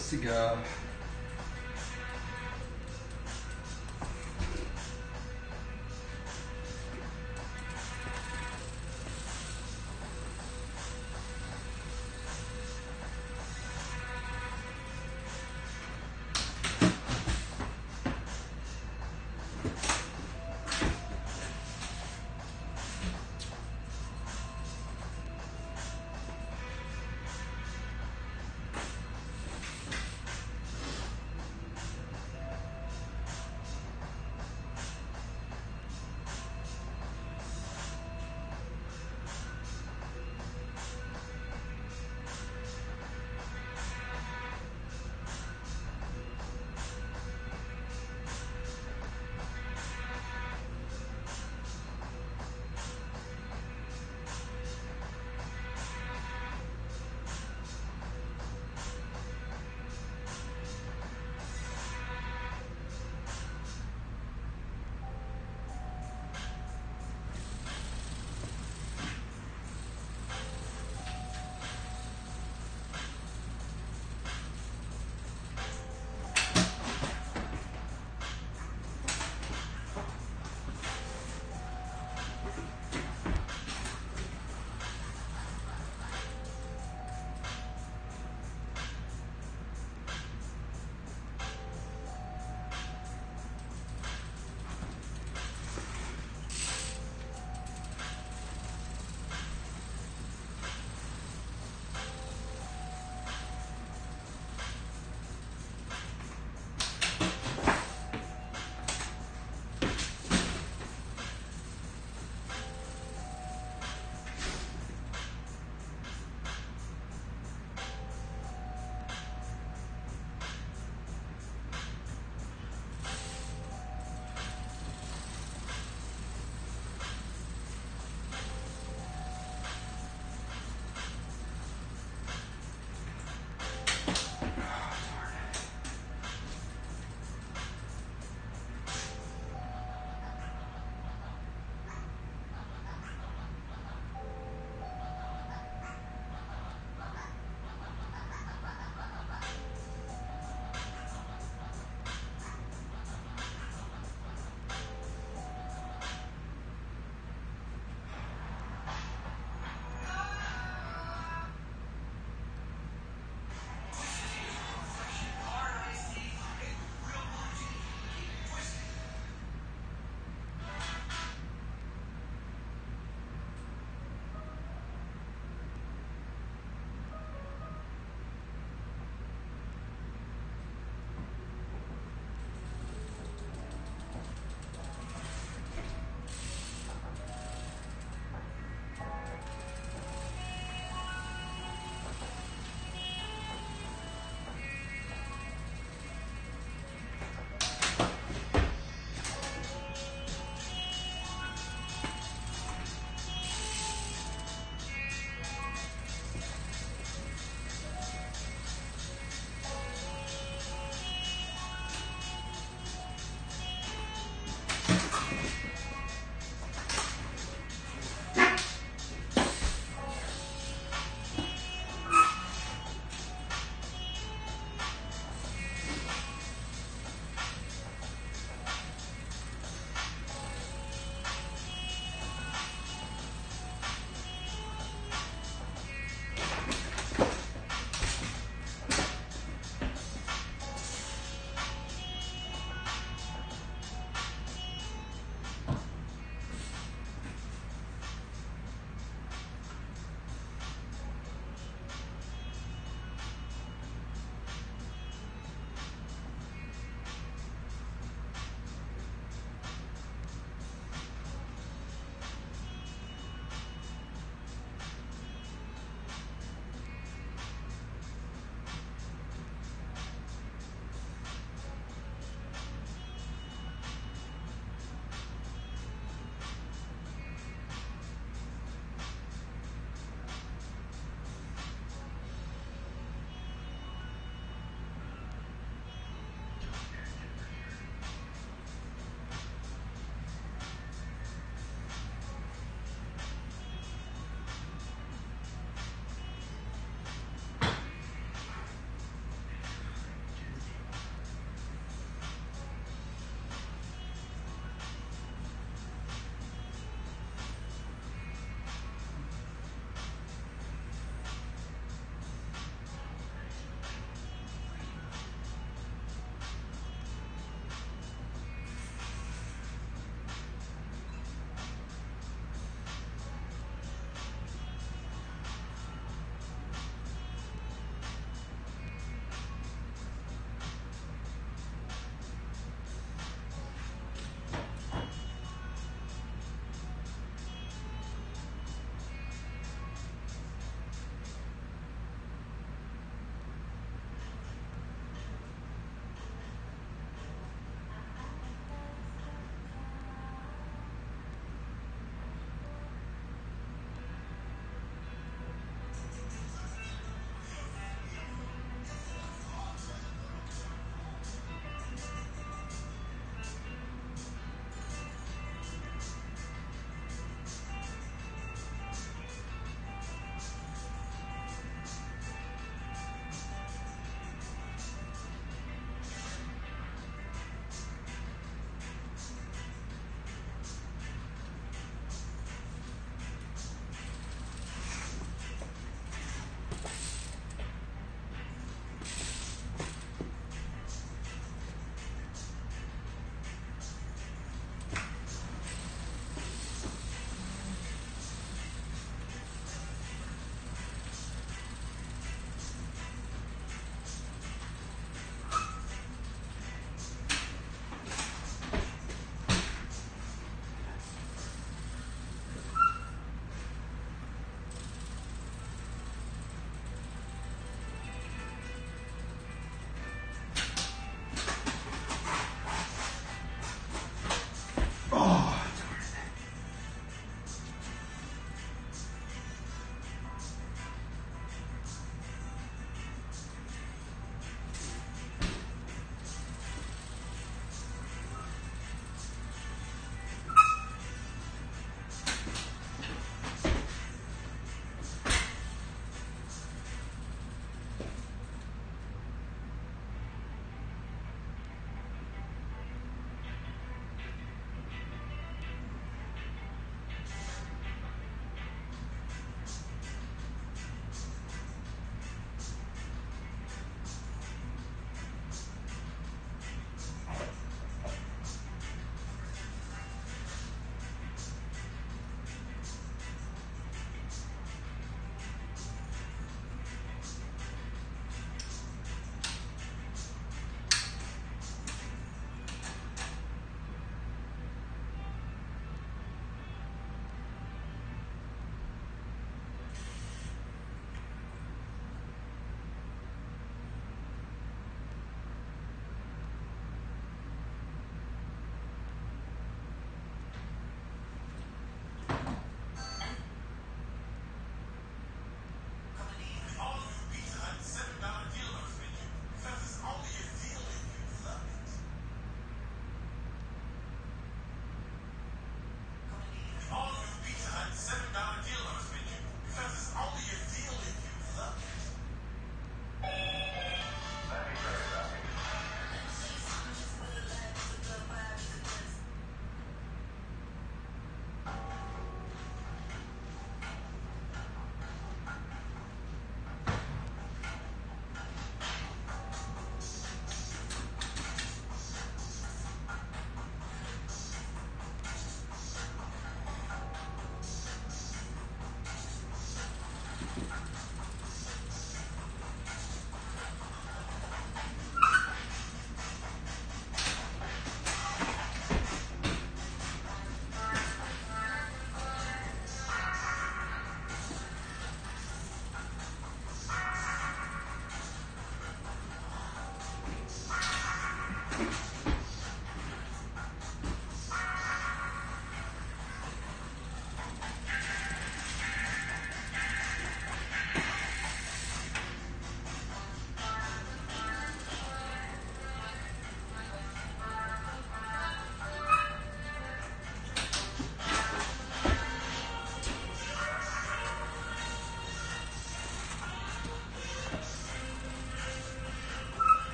Speaker 1: supposed to go.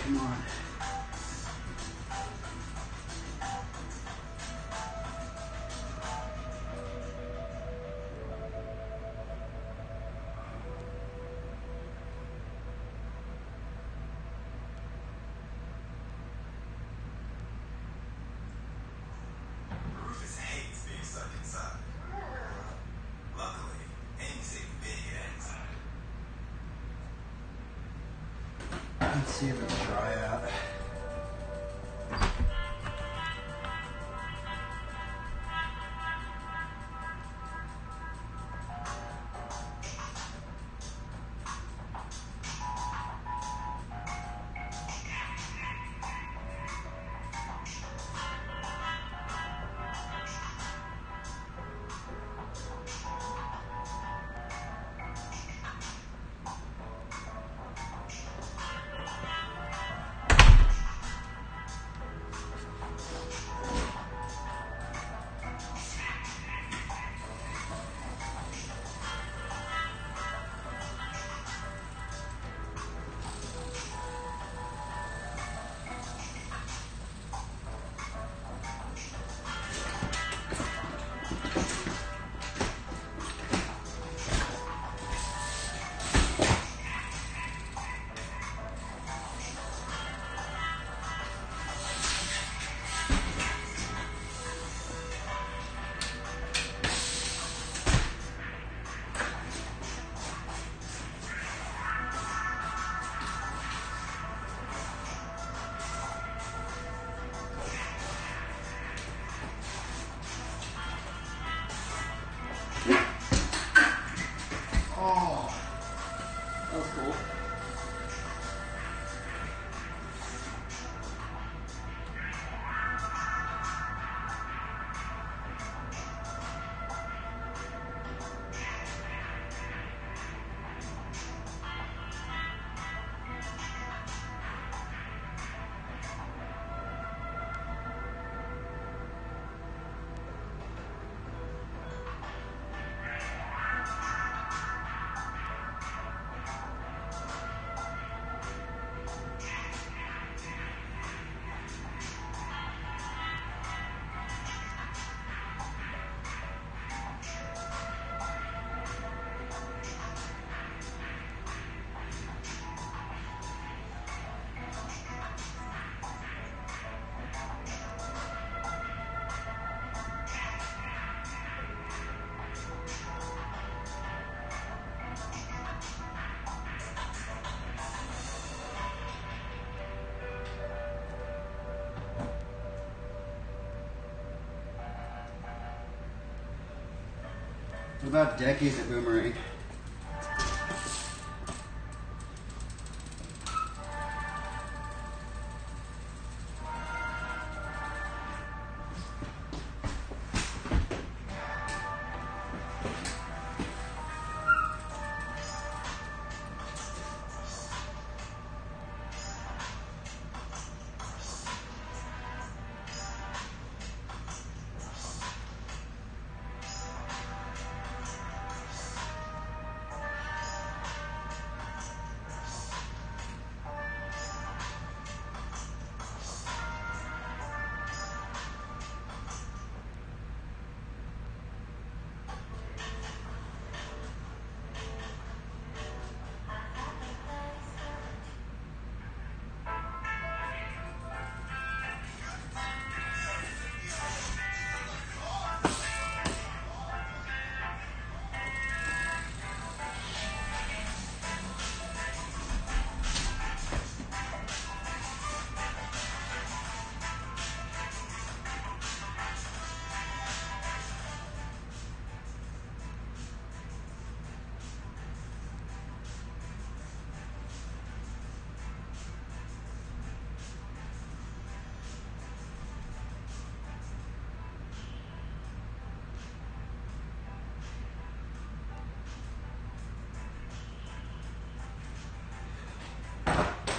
Speaker 2: Come on.
Speaker 4: Rufus hates being stuck inside. Luckily, Amy's a big eggs.
Speaker 2: Let's see if it'll dry out. Oh, that was cool. What about decades of boomerang?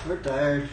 Speaker 2: We're tired.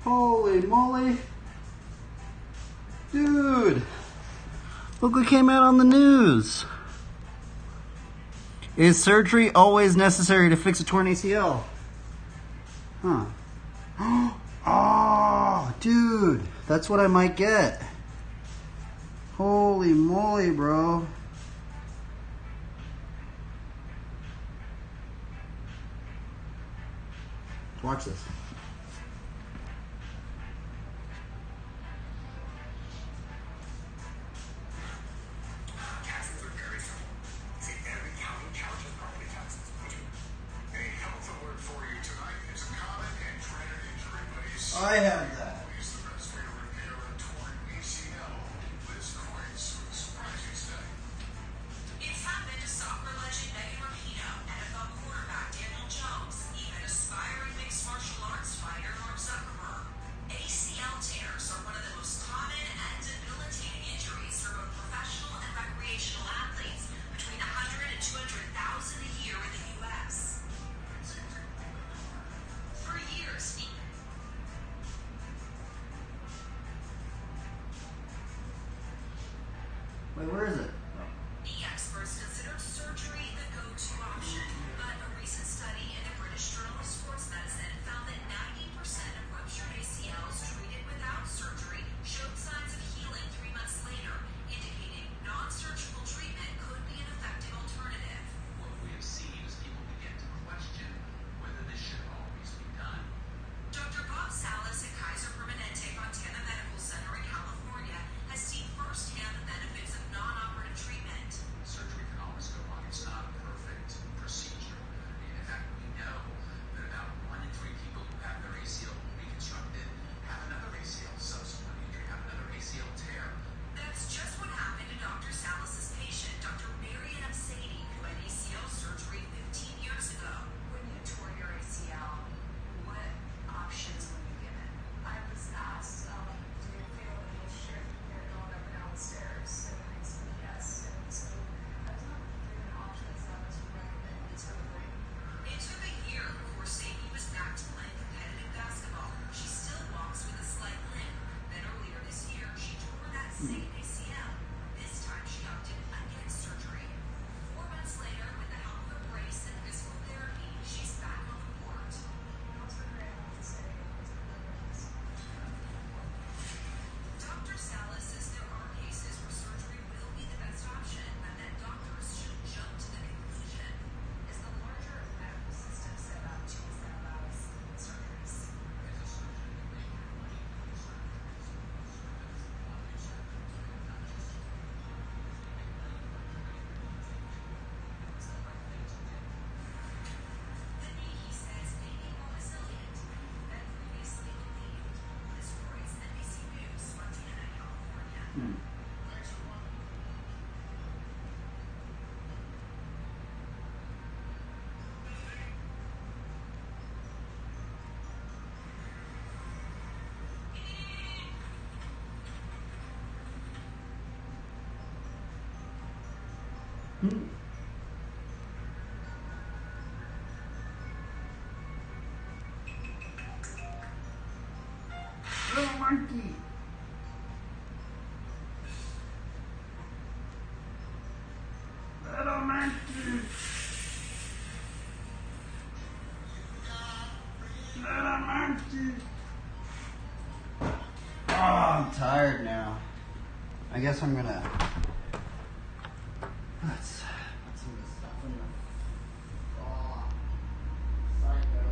Speaker 2: Holy moly. Dude, look what came out on the news. Is surgery always necessary to fix a torn ACL? Huh. Oh, dude, that's what I might get. Holy moly, bro. Watch this.
Speaker 4: Taxes are very simple. See, every county charges property taxes. A helpful word for you tonight is a common and dreaded injury, buddies.
Speaker 2: I have that.
Speaker 4: Is the best way to repair a torn ACL. Liz Coyce with a surprising study.
Speaker 3: It's happened to soccer legend Megan Rapinoe, NFL quarterback Daniel Jones, even aspiring mixed martial arts fighter Mark Zuckerberg. ACL tears are one of the most common and debilitating injuries for both professional and recreational athletes, between 100 and 200,000 a year in the U.S. For years,
Speaker 2: Wait, where is it?
Speaker 3: the experts considered surgery the go-to option, but a recent study in the British Journal of Sports Medicine found that 90% of ruptured ACLs treated without surgery showed signs of healing 3 months later, indicating non-surgical treatment could be an effective alternative.
Speaker 5: What we have seen is people begin to question whether this should always be done.
Speaker 3: Dr. Bob Salas at Kaiser Permanente Montana Medical Center in California has seen firsthand the benefits of non-operative treatment.
Speaker 5: Surgery can always go wrong. It's not a perfect procedure. In fact, we know that about 1 in 3 people who have their ACL reconstructed have another ACL subsequent injury, have another ACL tear.
Speaker 3: That's just what happened to Dr. Salas's patient, Dr. Marian Sadie, who had ACL surgery 15 years ago. When you tore your ACL, what options were you given?
Speaker 6: I was asked, do you feel a little shift when you're going up and down the stairs? And I said yes. And so I was not given options. I was recommended surgery.
Speaker 3: It took a year before Sadie was back to playing competitive basketball. She still walks with a slight limp. Then earlier this year, she tore that same ACL. This time she opted against surgery. 4 months later, with the help of a brace and physical therapy, she's back on the court.
Speaker 6: It was very hard to say. It was deliverance.
Speaker 3: Dr. Salas says there are cases where surgery will be the best option, but that doctors should jump to the conclusion.
Speaker 6: Is the larger medical system set up to incentivize surgeries?
Speaker 5: As a surgeon, you make more money doing surgery. So that's not just
Speaker 6: What's the right thing to do?
Speaker 3: The knee, he says, may be more resilient than previously believed. This reports NBC News, Montana, California.
Speaker 6: There's one.
Speaker 2: Little monkey. Oh, I'm tired now. I guess I'm gonna put some of this stuff in the psycho.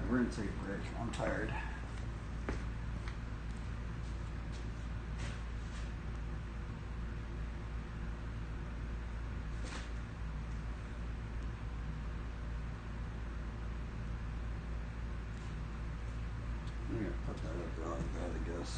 Speaker 2: We're gonna take a break. I'm tired. I'm gonna put that up like that, I guess.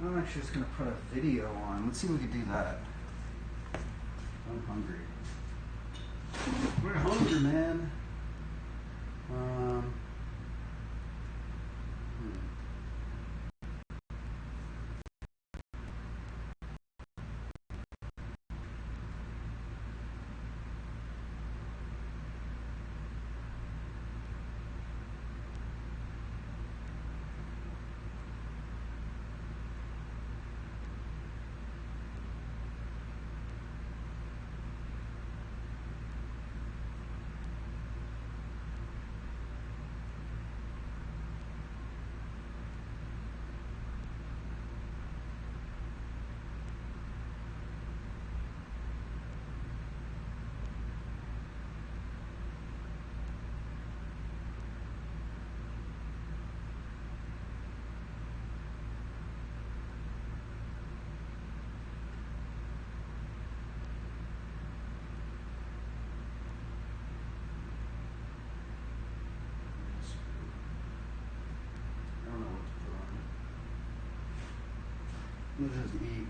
Speaker 2: I'm actually just gonna put a video on. Let's see if we can do that. I'm hungry. We're hungry, man. I don't know what to put on. Let's just eat.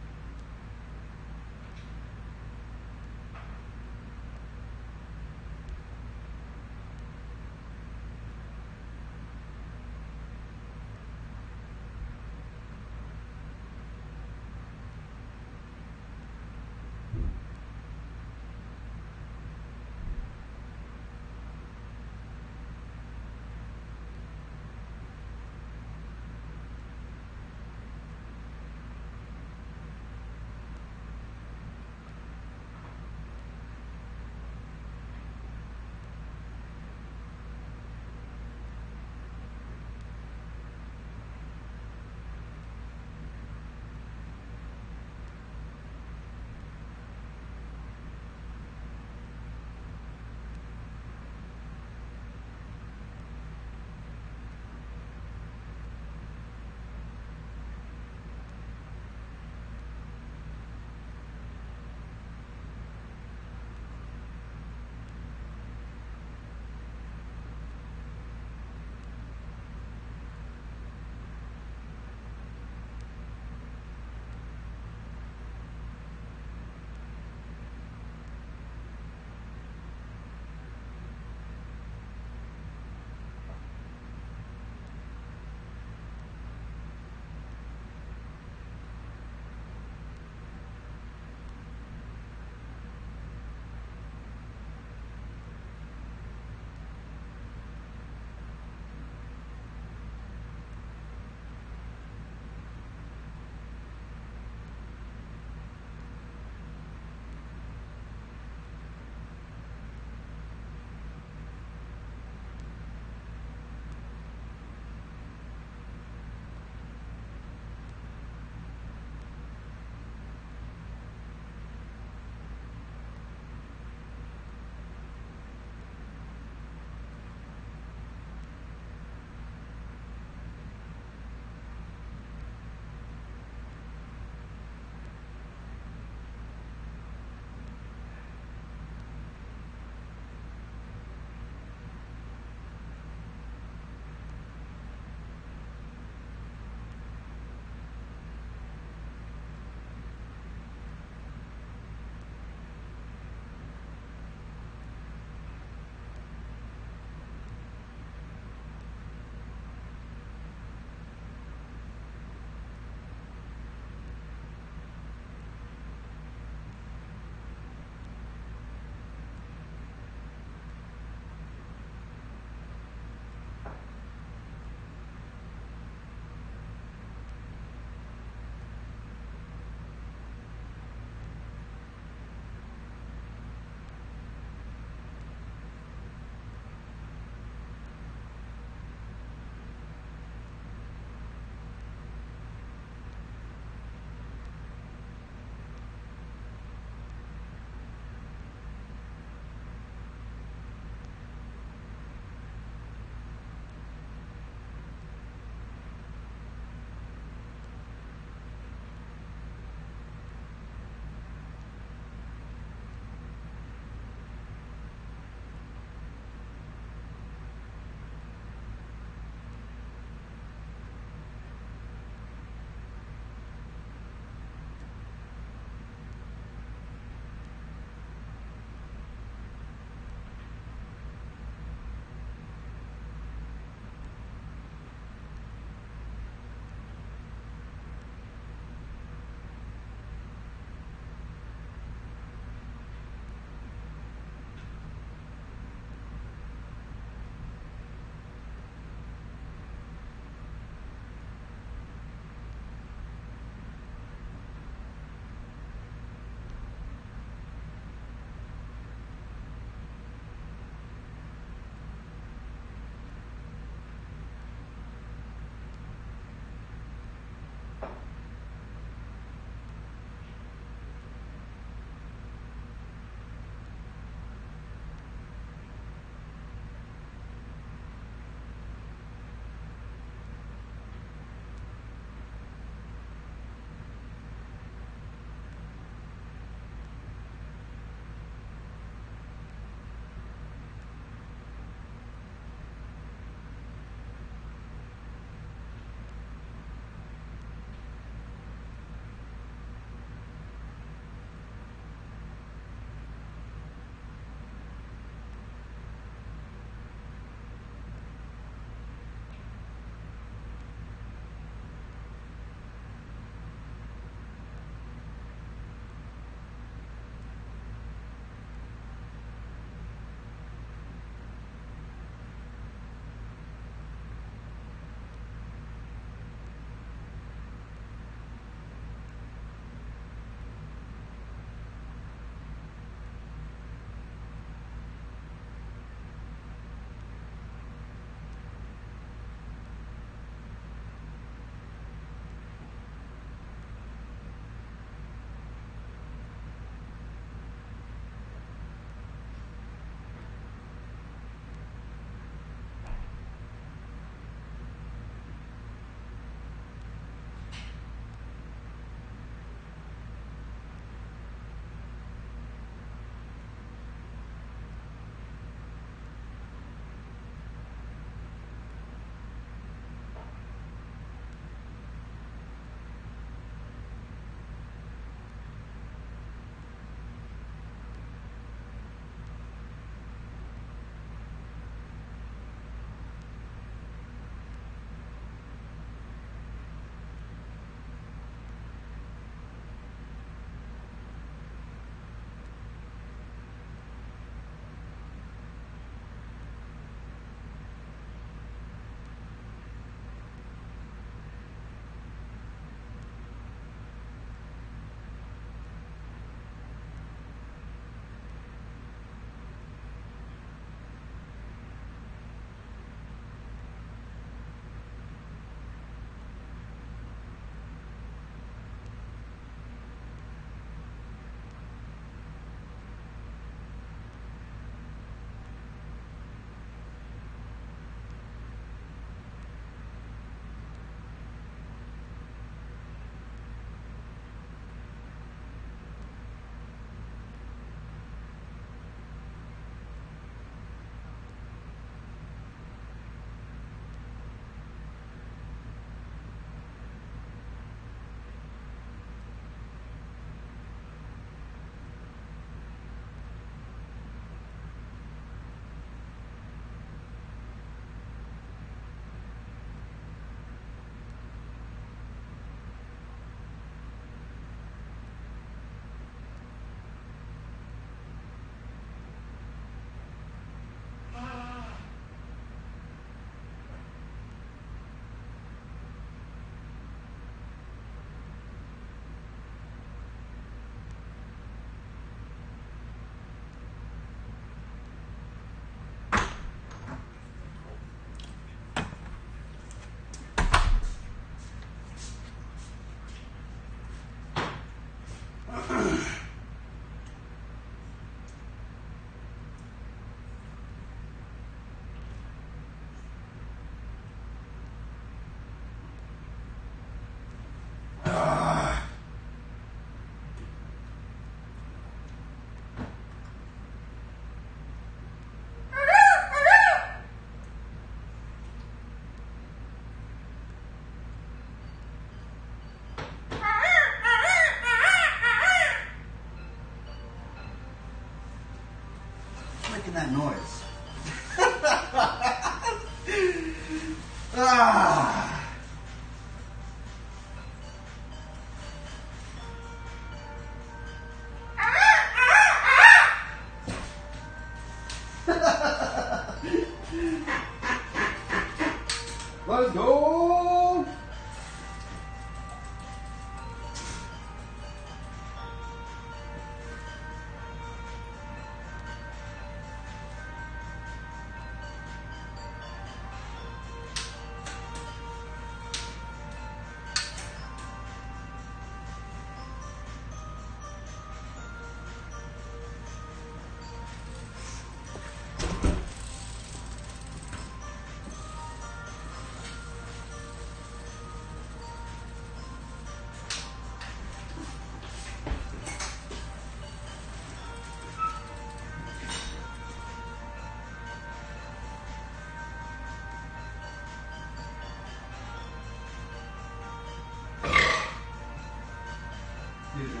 Speaker 2: Excuse me.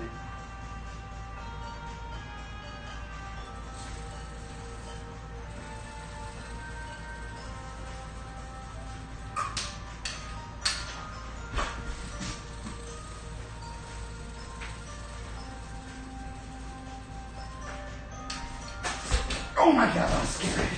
Speaker 2: Oh my god, that was scary.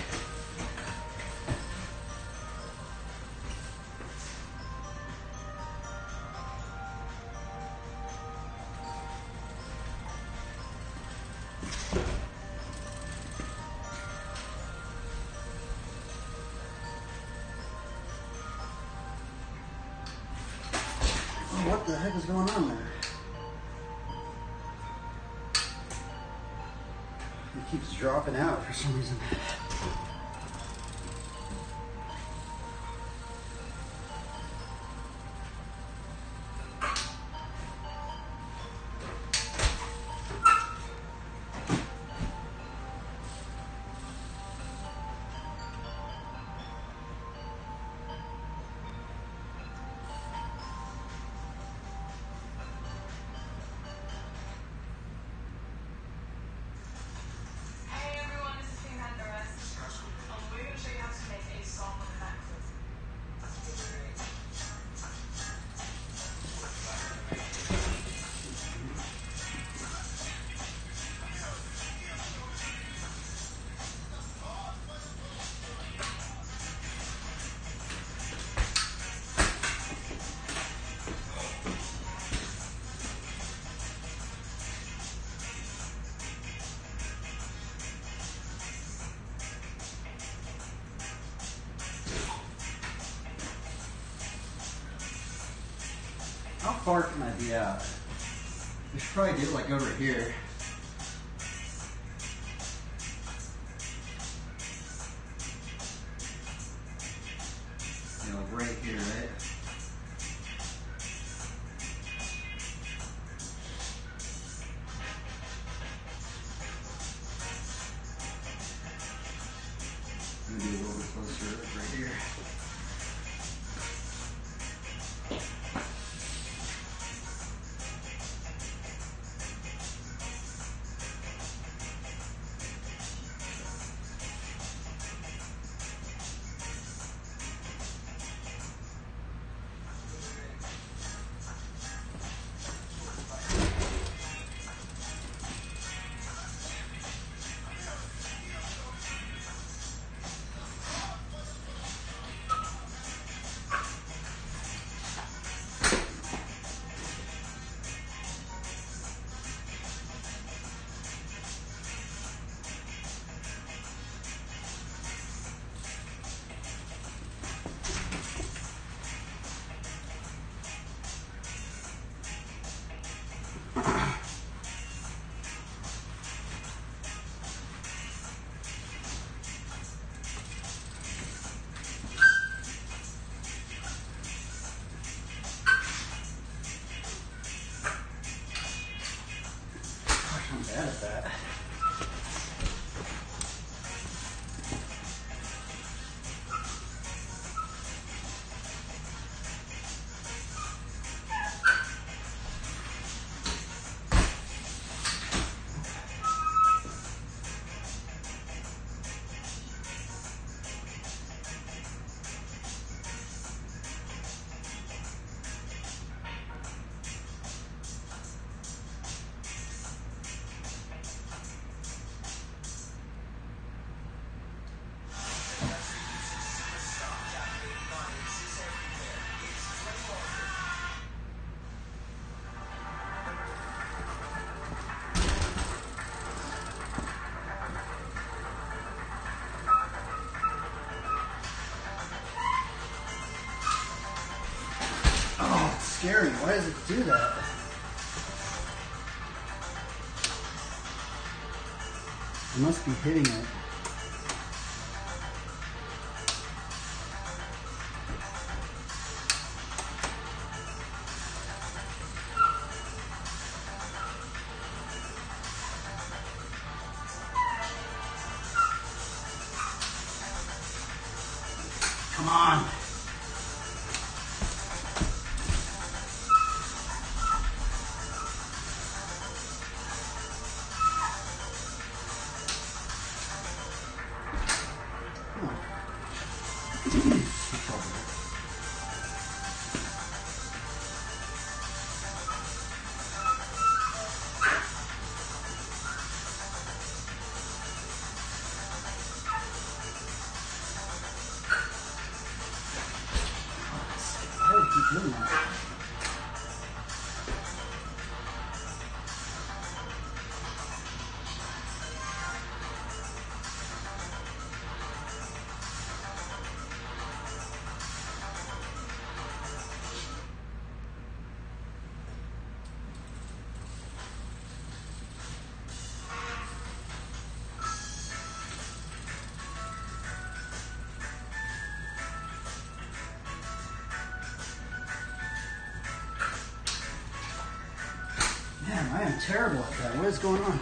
Speaker 2: What the heck is going on there? It keeps dropping out for some reason.
Speaker 6: Hey everyone, this is Team Honduras. We're going to show you how to make a song with maxes.
Speaker 2: How far can I be out? I should probably do it like over here. You know, like right here, right? I'm gonna be a little bit closer, like right here. I'm bad at that. Oh, it's scary. Why does it do that? I must be hitting it. Come on. Man, I am terrible at that. What is going on?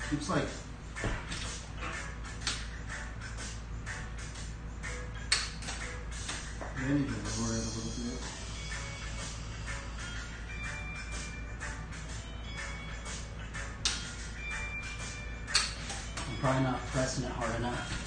Speaker 2: Keeps like I need to lower it a little bit. I'm probably not pressing it hard enough.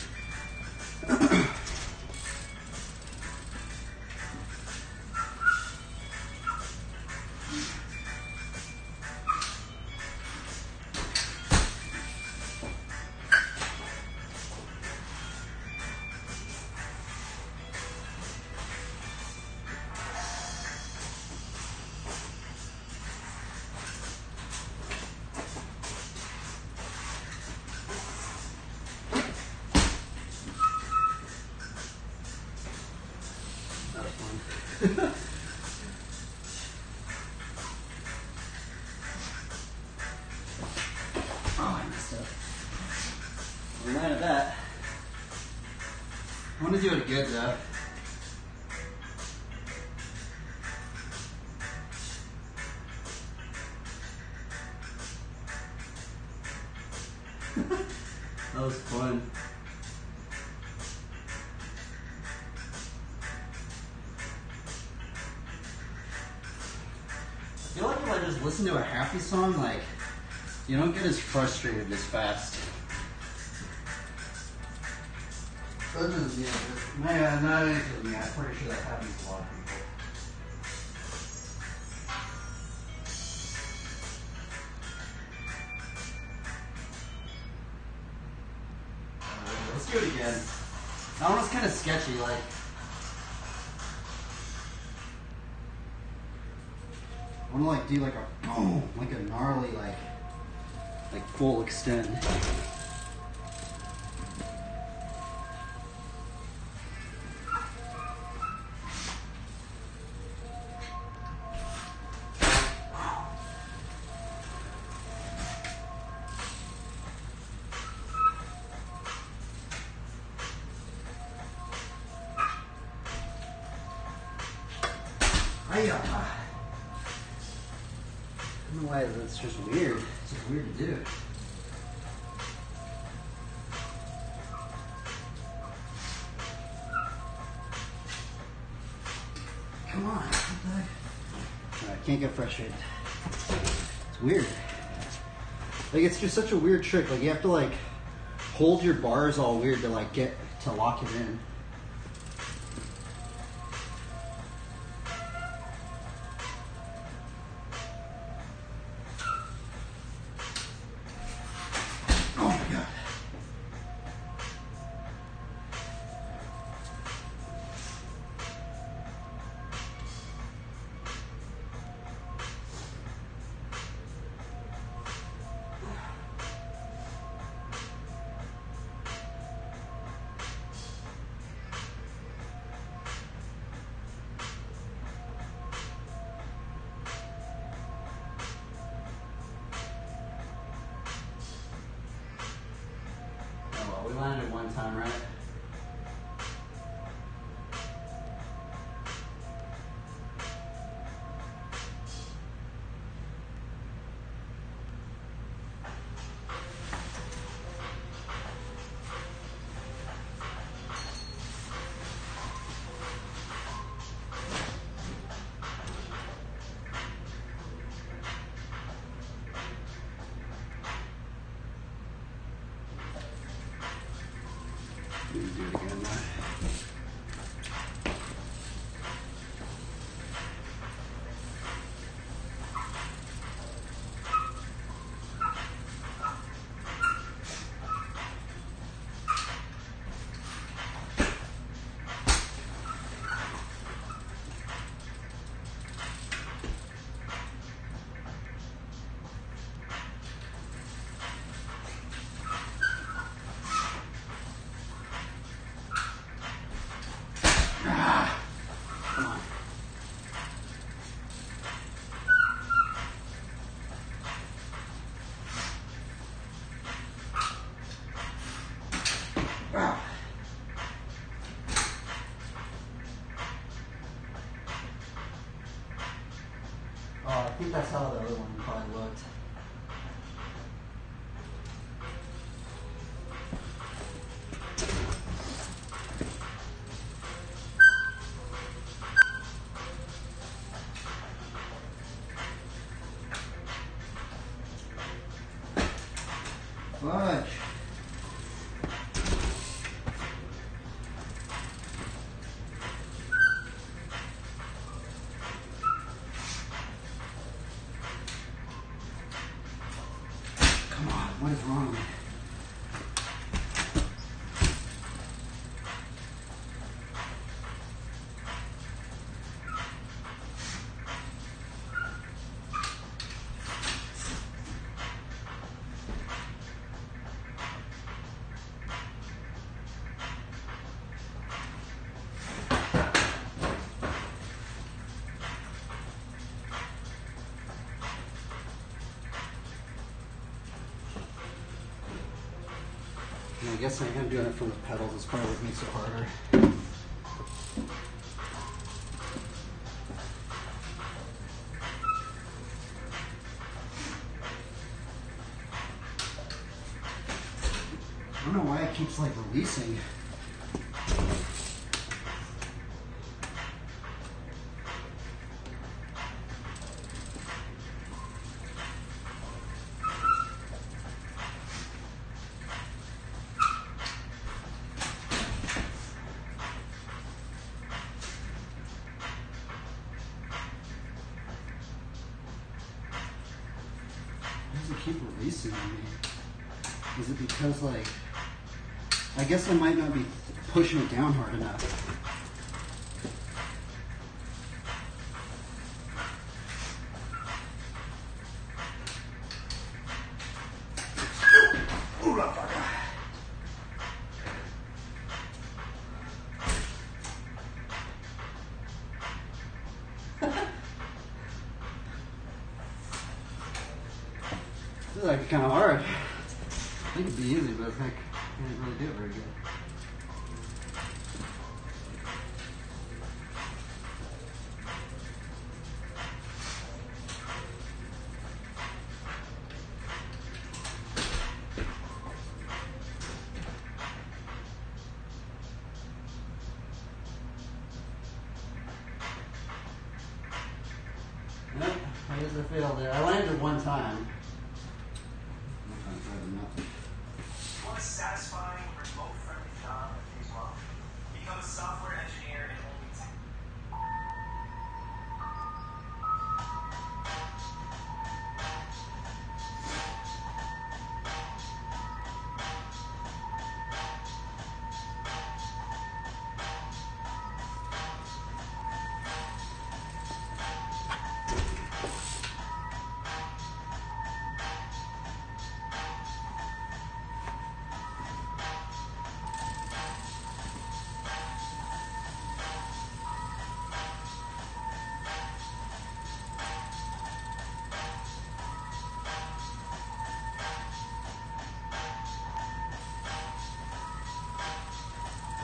Speaker 2: Oh, I messed up. I'm mad at that. I want to do it good though. That was fun. I feel like if I just listen to a happy song, like, you don't get as frustrated as fast. That is, yeah, man, that is just me. I'm pretty sure that happens to a lot of people. Let's do it again. That one was kind of sketchy, like. I want to like do like a boom, like a gnarly like full extend. Hiya. I don't know why that's just weird. It's just weird to do. Come on. What the heck? Alright, can't get frustrated. It's weird. Like, it's just such a weird trick. Like, you have to like hold your bars all weird to like get to lock it in. We landed one time, right?
Speaker 1: do it again.
Speaker 2: Oh, I think that's how the other one probably looked. Fudge. Come on, what is wrong with me? And I guess I am doing it from the pedals. It's probably what makes it harder. I don't know why it keeps like releasing. Why does it keep releasing on me? Is it because like, I guess I might not be pushing it down hard enough. This is like kind of hard. I think it'd be easy, but it's like, I didn't really do it very good. Nope, I guess I failed there. I landed one time.
Speaker 3: Want a satisfying, remote-friendly job that pays well? Become a software engineer in only 10.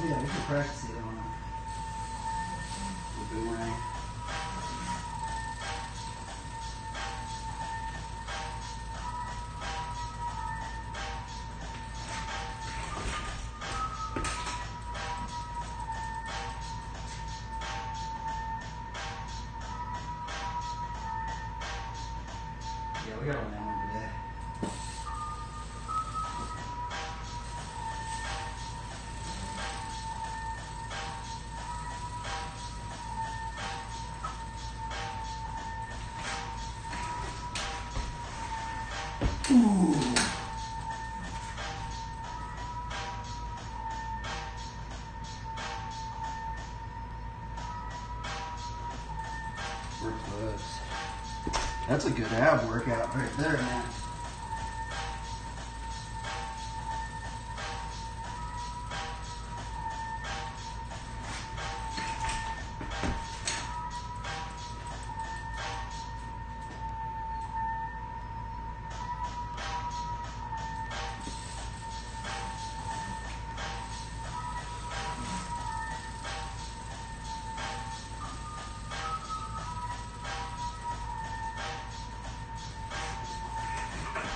Speaker 2: Oh yeah, we should practice it on the boomerang. Yeah, we gotta land one today. Ooh. We're close. That's a good ab workout right there, man.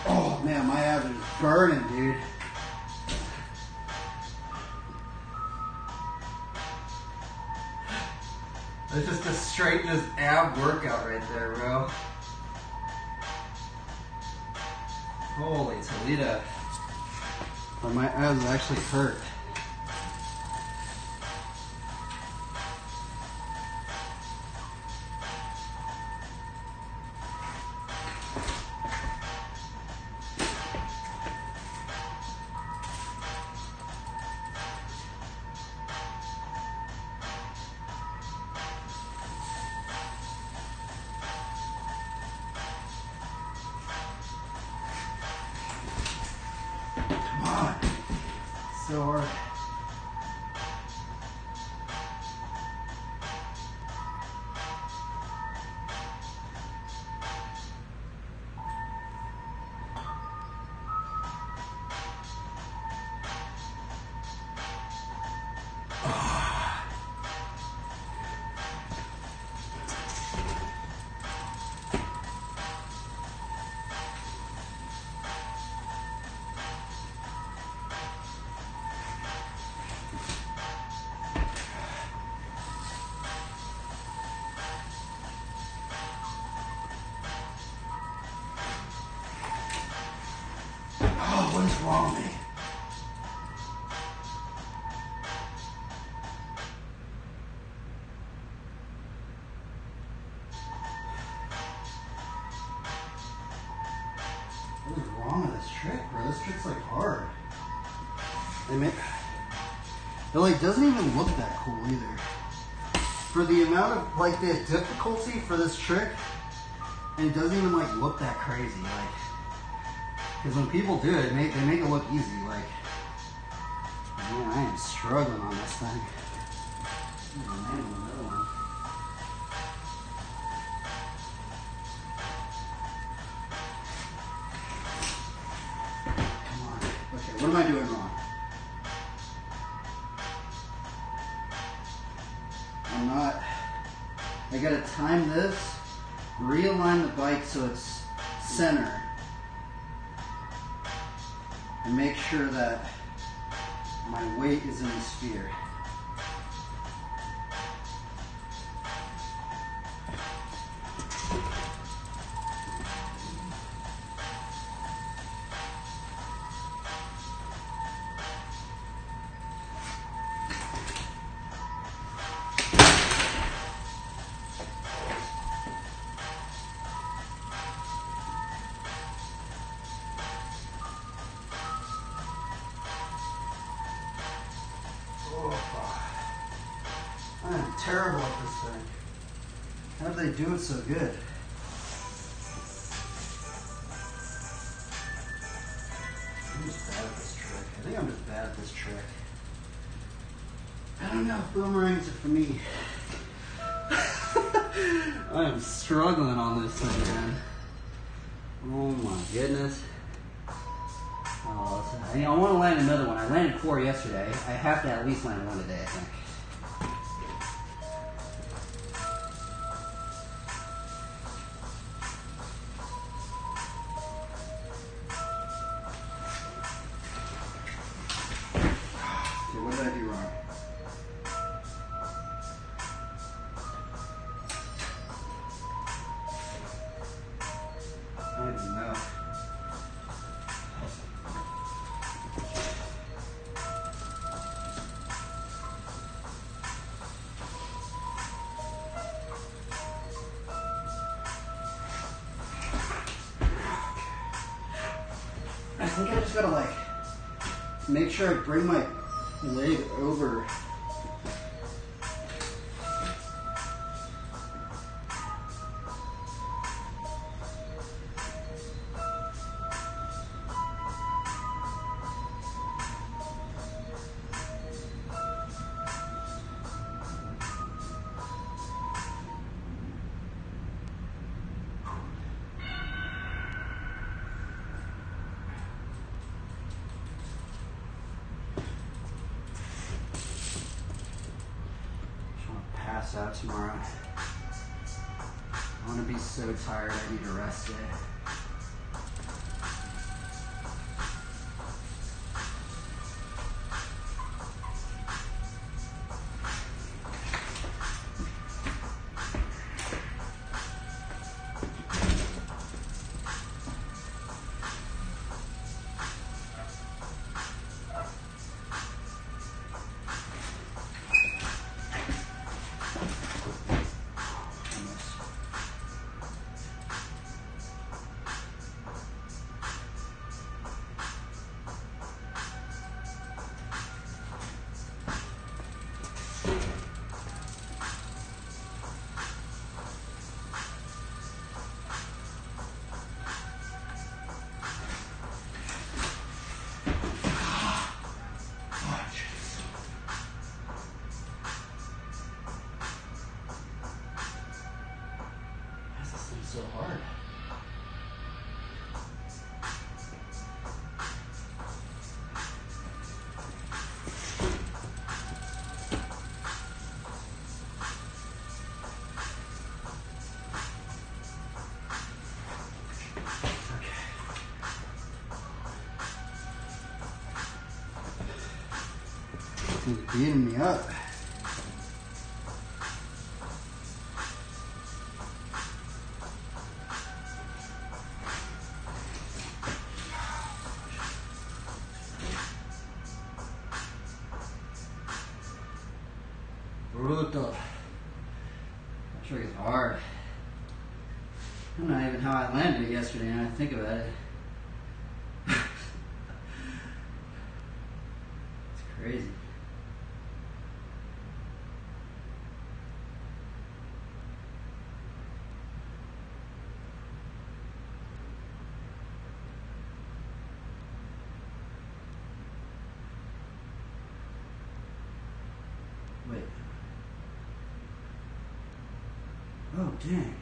Speaker 2: Oh man, my abs are just burning, dude. It's just a straight just ab workout right there, bro. Holy Toledo. But my abs actually hurt. Come on. So hard. Oh, what is wrong with me? What is wrong with this trick, bro? This trick's like hard. It like doesn't even look that cool either. For the amount of like the difficulty for this trick, and it doesn't even like look that crazy. Like, because when people do it, they make it look easy. Like, man, I am struggling on this thing. Oh, man, another one. Come on. Okay, what am I doing wrong? I'm not. I gotta time this, realign the bike so it's center, and make sure that my weight is in the sphere. I am terrible at this thing. How do they do it so good? I'm just bad at this trick. I think I'm just bad at this trick. I don't know if boomerangs are for me. I am struggling on this thing, man. Oh my goodness. Oh, I want to land another one. I landed 4 yesterday. I have to at least land one today, I think. Okay, what did I do wrong? I don't even know. think I just gotta like make sure I bring my leg over. Pass out tomorrow. I want to be so tired I need a rest day. So hard. It's beating me up. Brutal. That trick is hard. I don't know even how I landed it yesterday now I think about it. It's crazy. Wait. Oh, dang. Okay.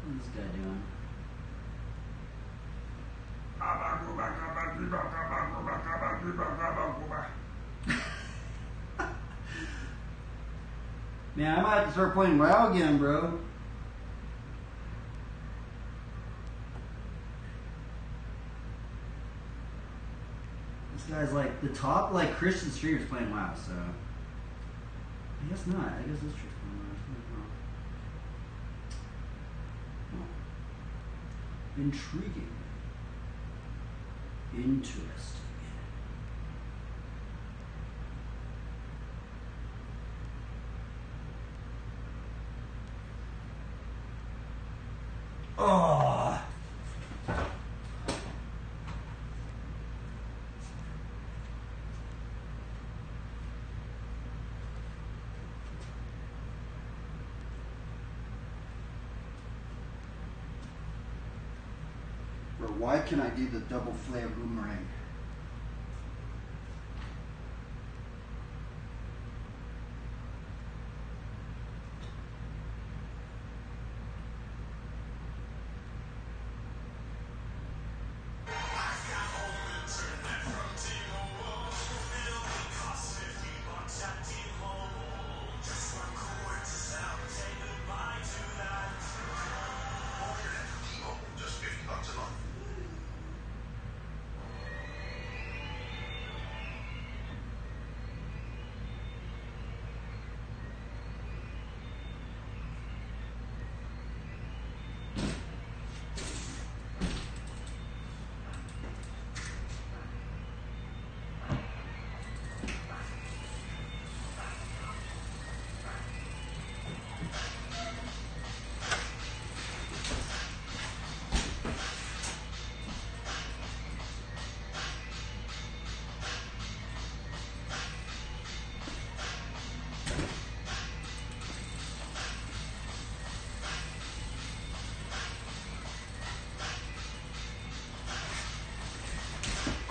Speaker 2: What's this guy doing? Man, I might have to start playing WoW again, bro. This guy's like the top like Christian streamers playing WoW, so I guess not. I guess this trick's going on. Intriguing. Interesting. Oh. Or why can I do the double flare boomerang?
Speaker 4: Just $50 a month.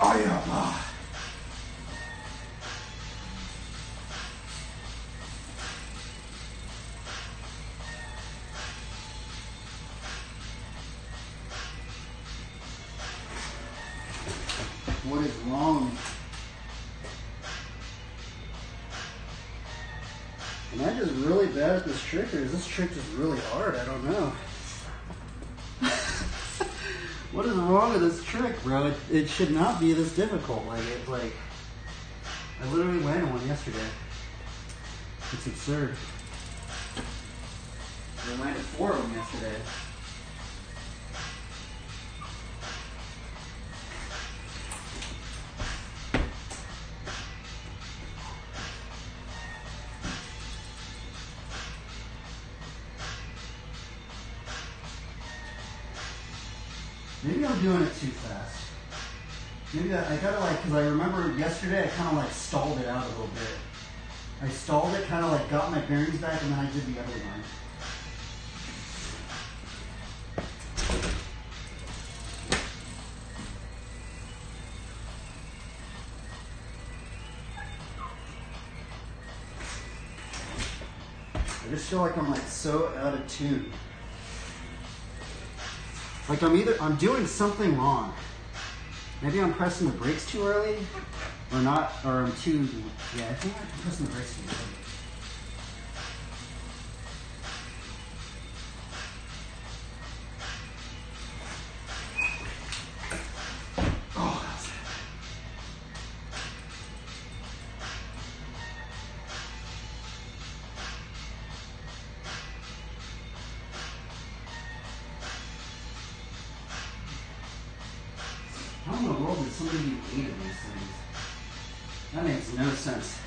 Speaker 2: Oh yeah. What is wrong? Am I just really bad at this trick, or is this trick just really hard? I don't know. What is wrong with this trick, bro? It should not be this difficult. I literally landed one yesterday. It's absurd. I landed 4 of them yesterday. Maybe I'm doing it too fast. Maybe I gotta because I remember yesterday I kind of stalled it out a little bit. I stalled it, kind of got my bearings back, and then I did the other one. I just feel like I'm so out of tune. I'm doing something wrong. Maybe I'm pressing the brakes too early, or not, or I'm too, yeah, I think I'm pressing the brakes too early. Oh, that's it. How in the world did somebody do 8 of these things? That makes no sense.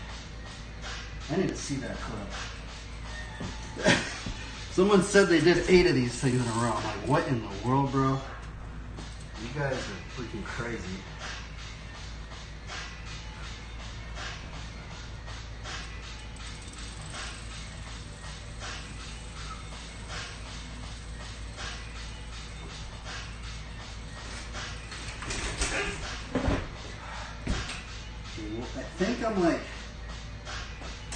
Speaker 2: I need to see that clip. Someone said they did 8 of these things in a row. I'm like, what in the world, bro? You guys are freaking crazy. I think I'm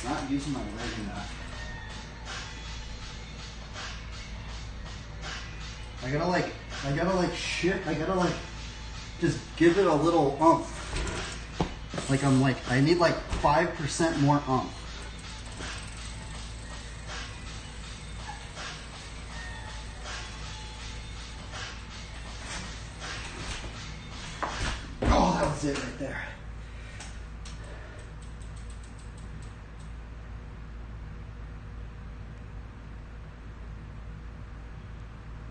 Speaker 2: not using my leg enough. I gotta shift. I gotta just give it a little oomph. I need 5% more oomph. Oh, that was it right there.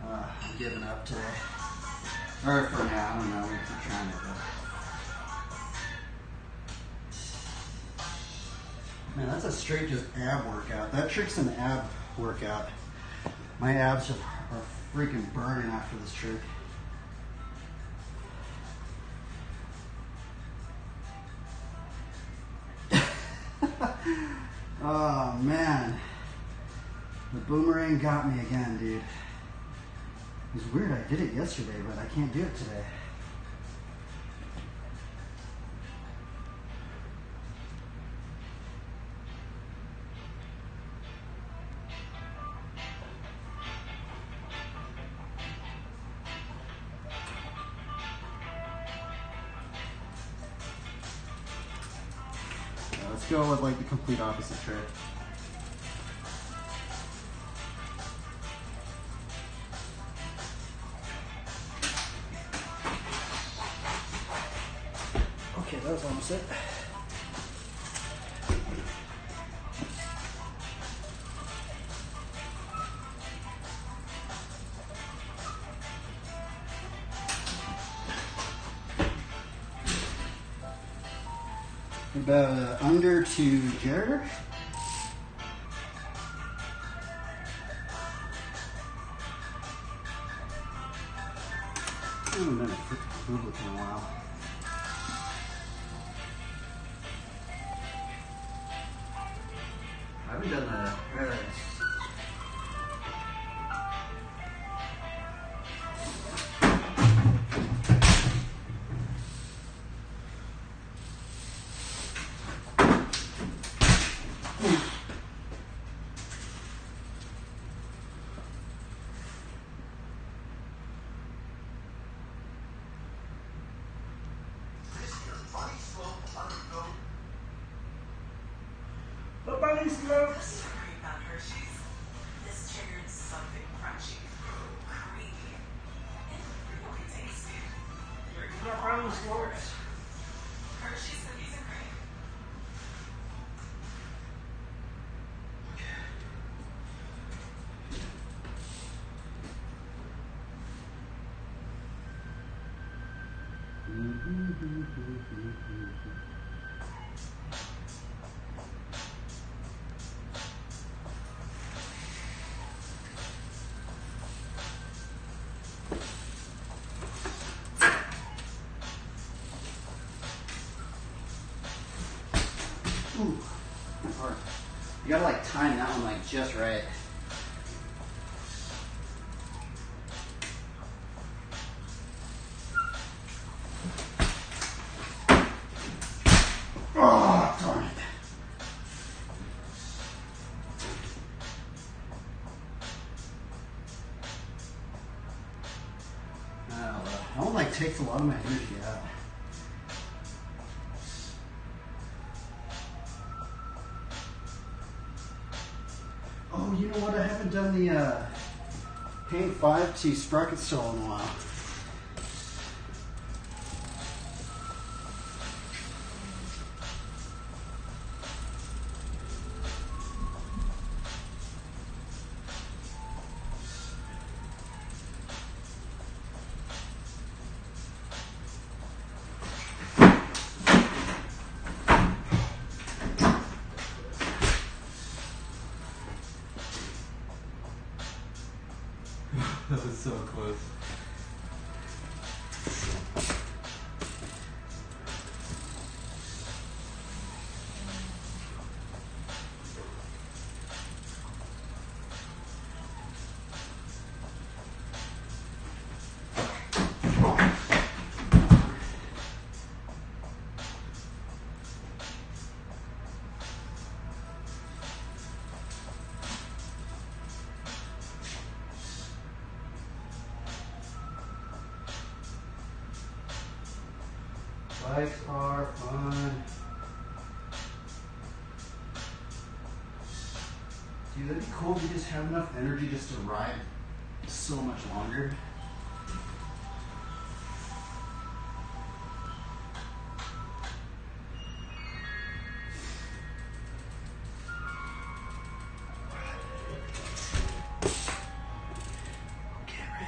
Speaker 2: I'm giving up today. Or for now, I don't know. We're trying it, but man, that's a straight just ab workout. That trick's an ab workout. My abs are freaking burning after this trick. Oh man, the boomerang got me again, dude. It was weird. I did it yesterday, but I can't do it today. Let's go with like the complete opposite trick. Okay, that was almost it. About under to Jared. I haven't done a freaking public in a while. I haven't done a
Speaker 3: This cream on Hershey's. This triggered something crunchy, creamy, and really tasty. Hershey's cookies and cream.
Speaker 2: Ooh, hard. You gotta like time that one like just right. Oh, darn it. That one like takes a lot of my energy out. Oh, you know what? I haven't done the Paint 5 to Sprocket Stall in a while.
Speaker 1: That was so close.
Speaker 2: Bikes are fun. Dude, that'd be cool if you just have enough energy just to ride so much longer. Get ready.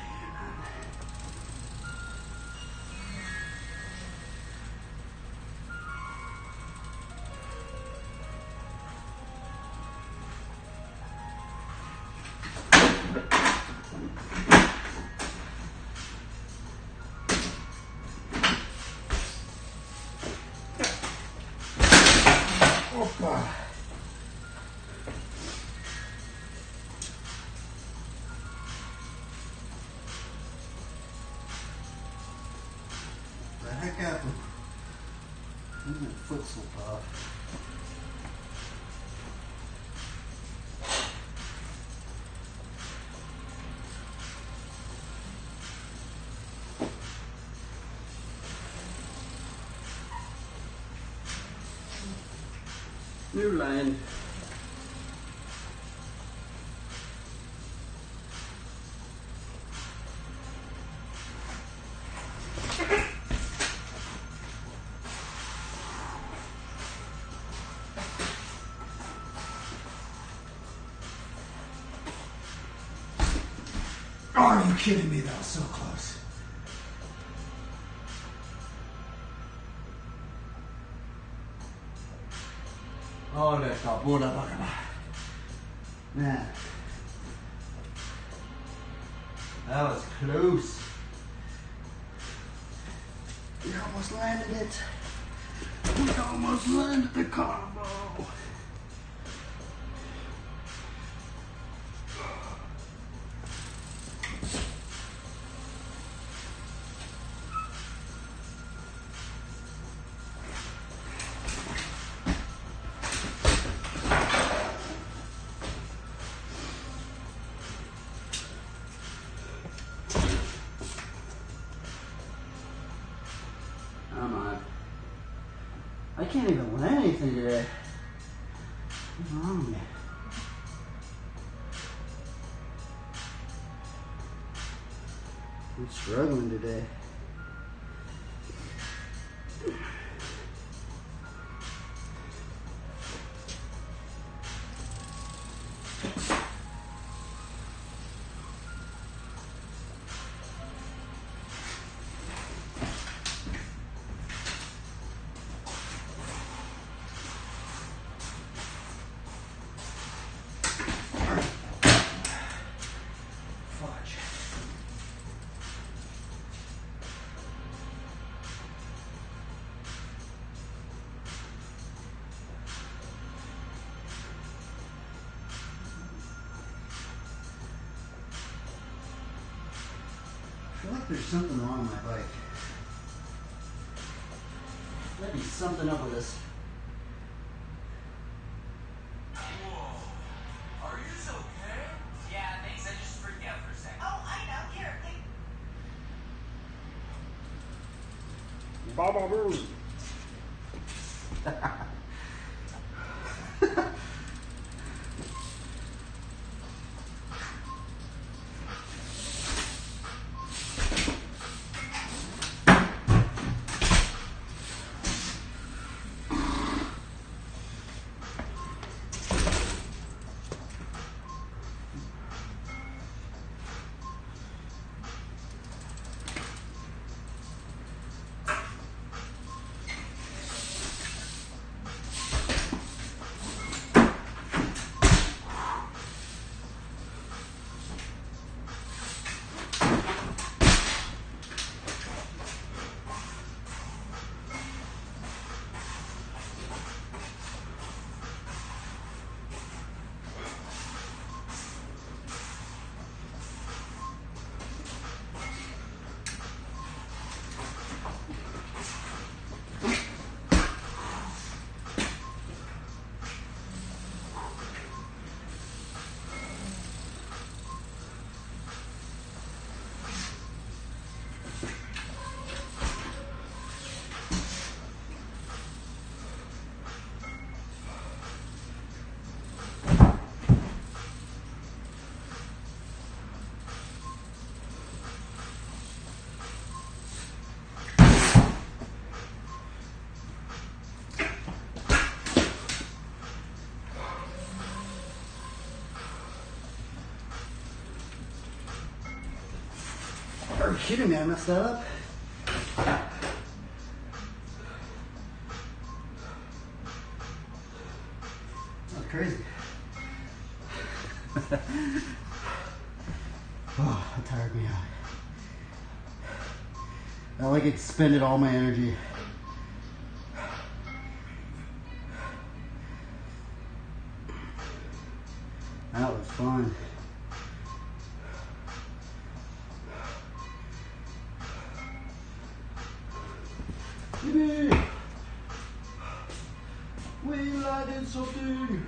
Speaker 2: Whistle puff.
Speaker 1: New line.
Speaker 2: Are you kidding me? That was so close. Oh, let's go. Man. That was close. We almost landed it. We almost landed the combo. Come on. I can't even land anything today. What's wrong with me? I'm struggling today. Fudge. I feel like there's something wrong with my bike. Might be something up with this.
Speaker 3: Whoa. Are you okay? Yeah, thanks. I just freaked out for a second. Oh, I know. Here, take.
Speaker 2: Baba Boo. Are you kidding me? I messed that up. That's crazy. Oh, that tired me out. That like expended all my energy. That was fun. Yippee!
Speaker 1: something.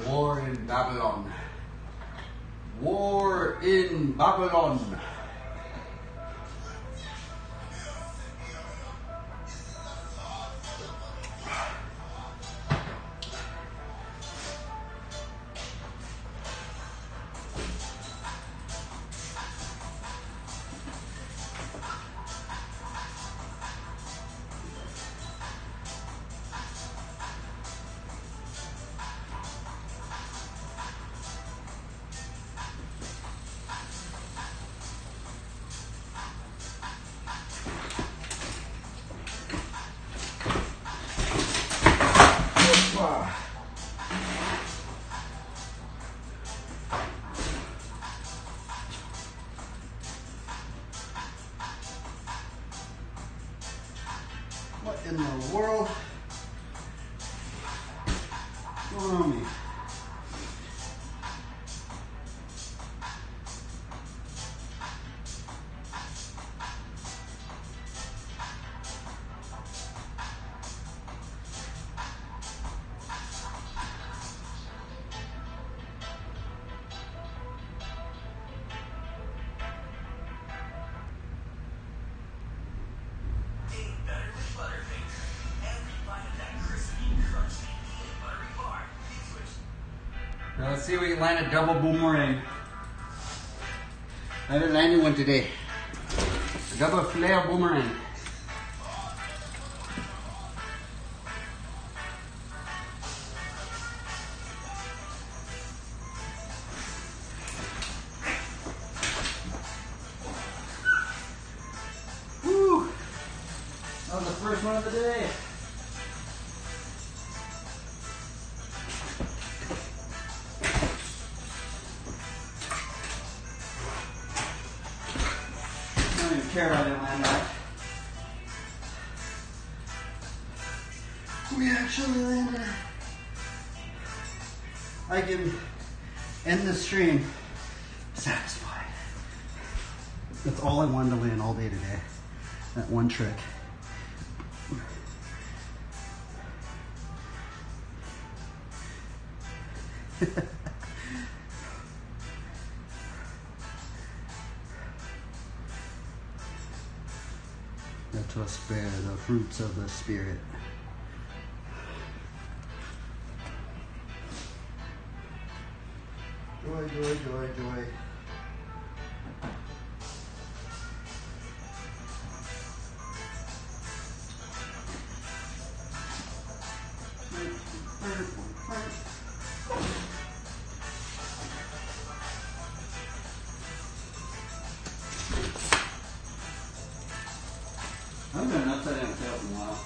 Speaker 1: War in Babylon. War in Babylon. What in the world? What's going on with me?
Speaker 3: Ain't better than Butterfinger. Every bite of that crispy, crunchy, peanut buttery bar leaves with
Speaker 1: Now let's see if we can land a double boomerang. I haven't landed one today. A double flare boomerang. Woo! That was the first one of the day. I don't even care if I didn't land that. We actually landed it. I can end the stream satisfied. That's all I wanted to land all day today. That one trick. Let us bear the fruits of the Spirit. Joy, joy, joy, joy. I haven't done an upside down tail in a while.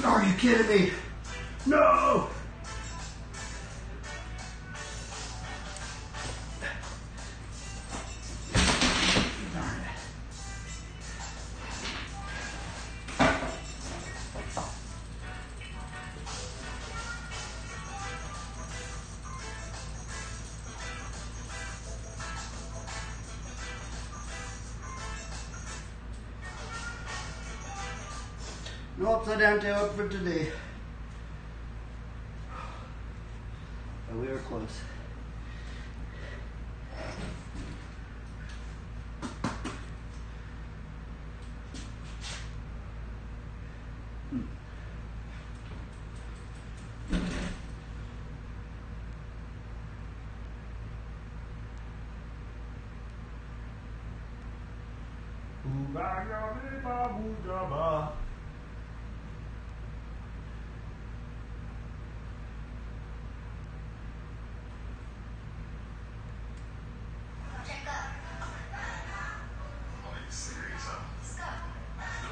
Speaker 1: Are you kidding me? No! Darn it. No upside down tail for today. But we were close.
Speaker 4: Like serious, huh?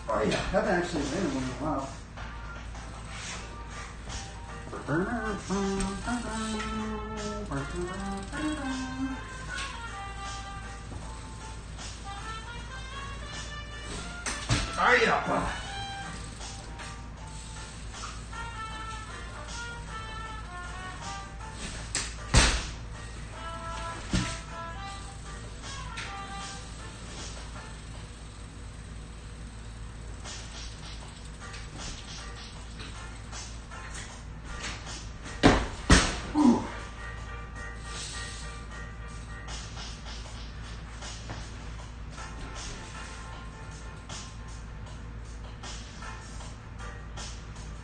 Speaker 2: Oh yeah, haven't actually made one in a while. Oh yeah.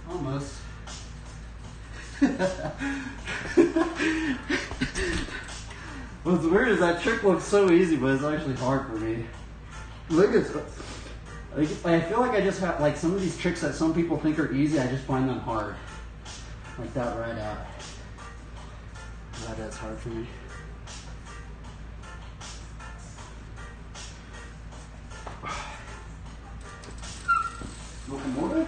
Speaker 2: Almost. What's weird is that trick looks so easy, but it's actually hard for me. Look at I feel like I just have, like, some of these tricks that some people think are easy, I just find them hard. Like that right out. That's hard for me. Locomotive?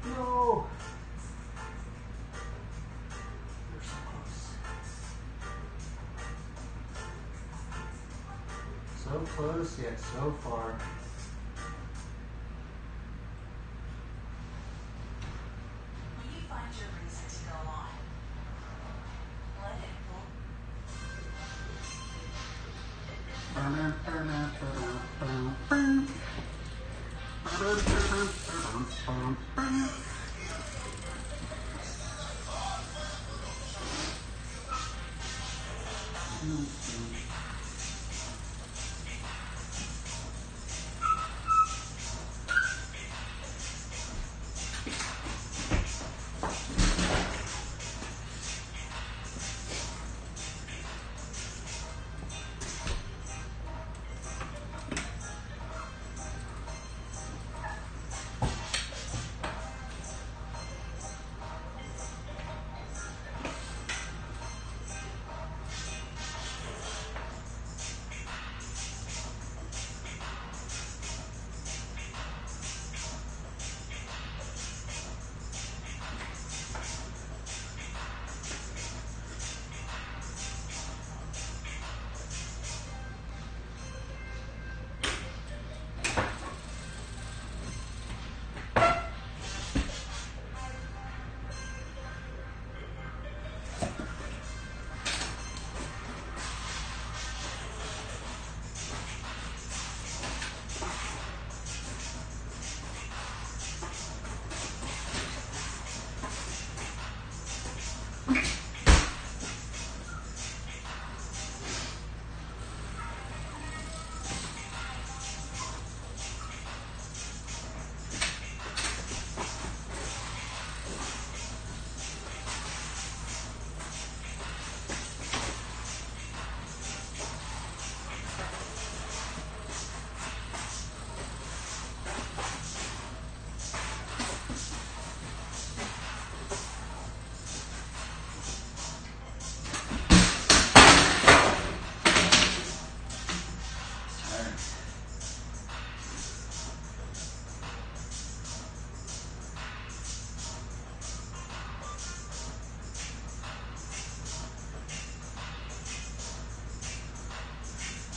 Speaker 2: No. They're so close. So close yet so far.
Speaker 3: When you find your reason to go on, let it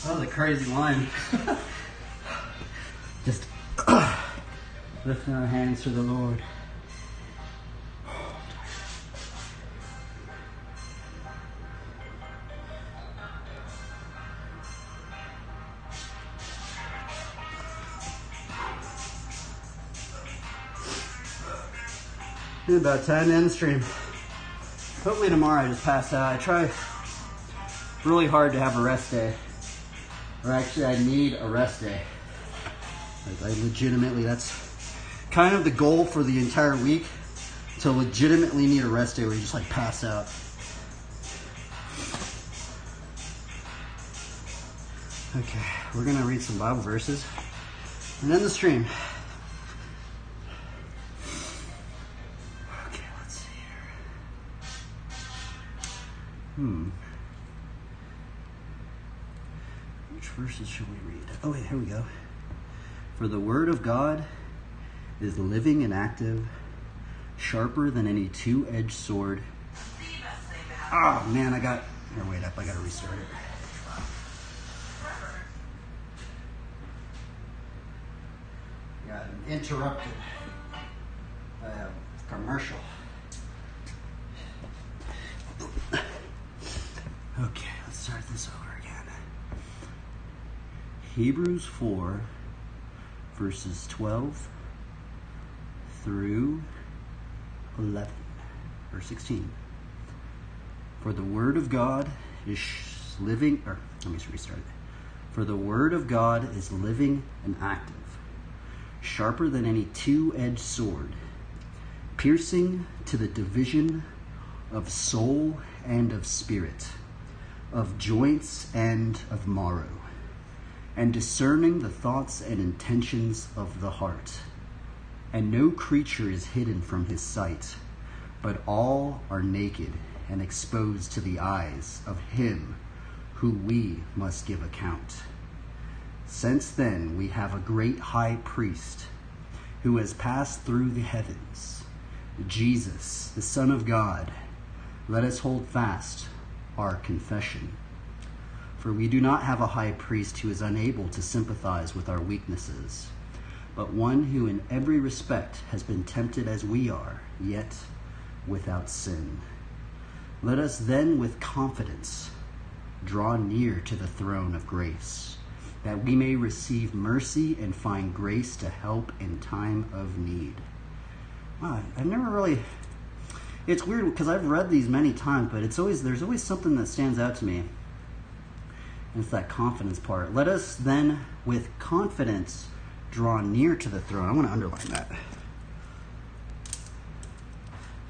Speaker 2: That was a crazy line. Just lifting our hands to the Lord. It's about time to end the stream. Hopefully tomorrow I just pass out. I try really hard to have a rest day. Or actually I need a rest day. Like I legitimately, that's kind of the goal for the entire week. To legitimately need a rest day where you just like pass out. Okay, we're gonna read some Bible verses and end the stream. Okay, let's see here. Which verses should we read? Oh wait, here we go. For the word of God is living and active, sharper than any two-edged sword. Oh man, here, wait up, I gotta restart it. Got interrupted by a commercial. Okay, let's start this over again. Hebrews 4, verses 12 through 11, verse 16. For the word of God is living, or let me restart it. For the word of God is living and active, sharper than any two-edged sword, piercing to the division of soul and of spirit, of joints and of marrow, and discerning the thoughts and intentions of the heart. And no creature is hidden from his sight, but all are naked and exposed to the eyes of him who we must give account. Since then we have a great high priest who has passed through the heavens, Jesus, the Son of God. Let us hold fast our confession. For we do not have a high priest who is unable to sympathize with our weaknesses, but one who in every respect has been tempted as we are, yet without sin. Let us then with confidence draw near to the throne of grace, that we may receive mercy and find grace to help in time of need. Wow, I've never really... It's weird because I've read these many times, but there's always something that stands out to me. And it's that confidence part. Let us then with confidence draw near to the throne. I want to underline that.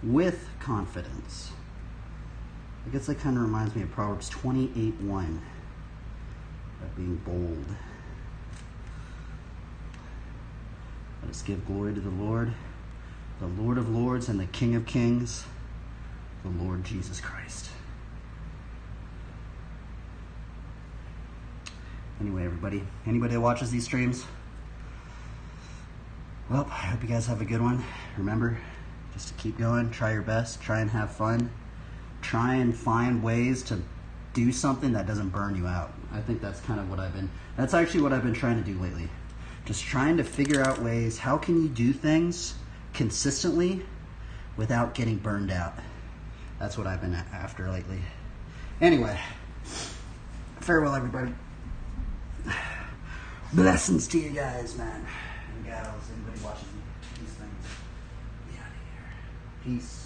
Speaker 2: With confidence. I guess that kind of reminds me of Proverbs 28:1. That being bold. Let us give glory to the Lord of Lords and the King of Kings, the Lord Jesus Christ. Anyway, anybody that watches these streams, well, I hope you guys have a good one. Remember, just to keep going, try your best, try and have fun, try and find ways to do something that doesn't burn you out. I think that's kind of that's actually what I've been trying to do lately. Just trying to figure out ways, how can you do things consistently without getting burned out? That's what I've been after lately. Anyway, farewell everybody. Blessings to you guys, man. And gals, anybody watching these things. Be out of here. Peace.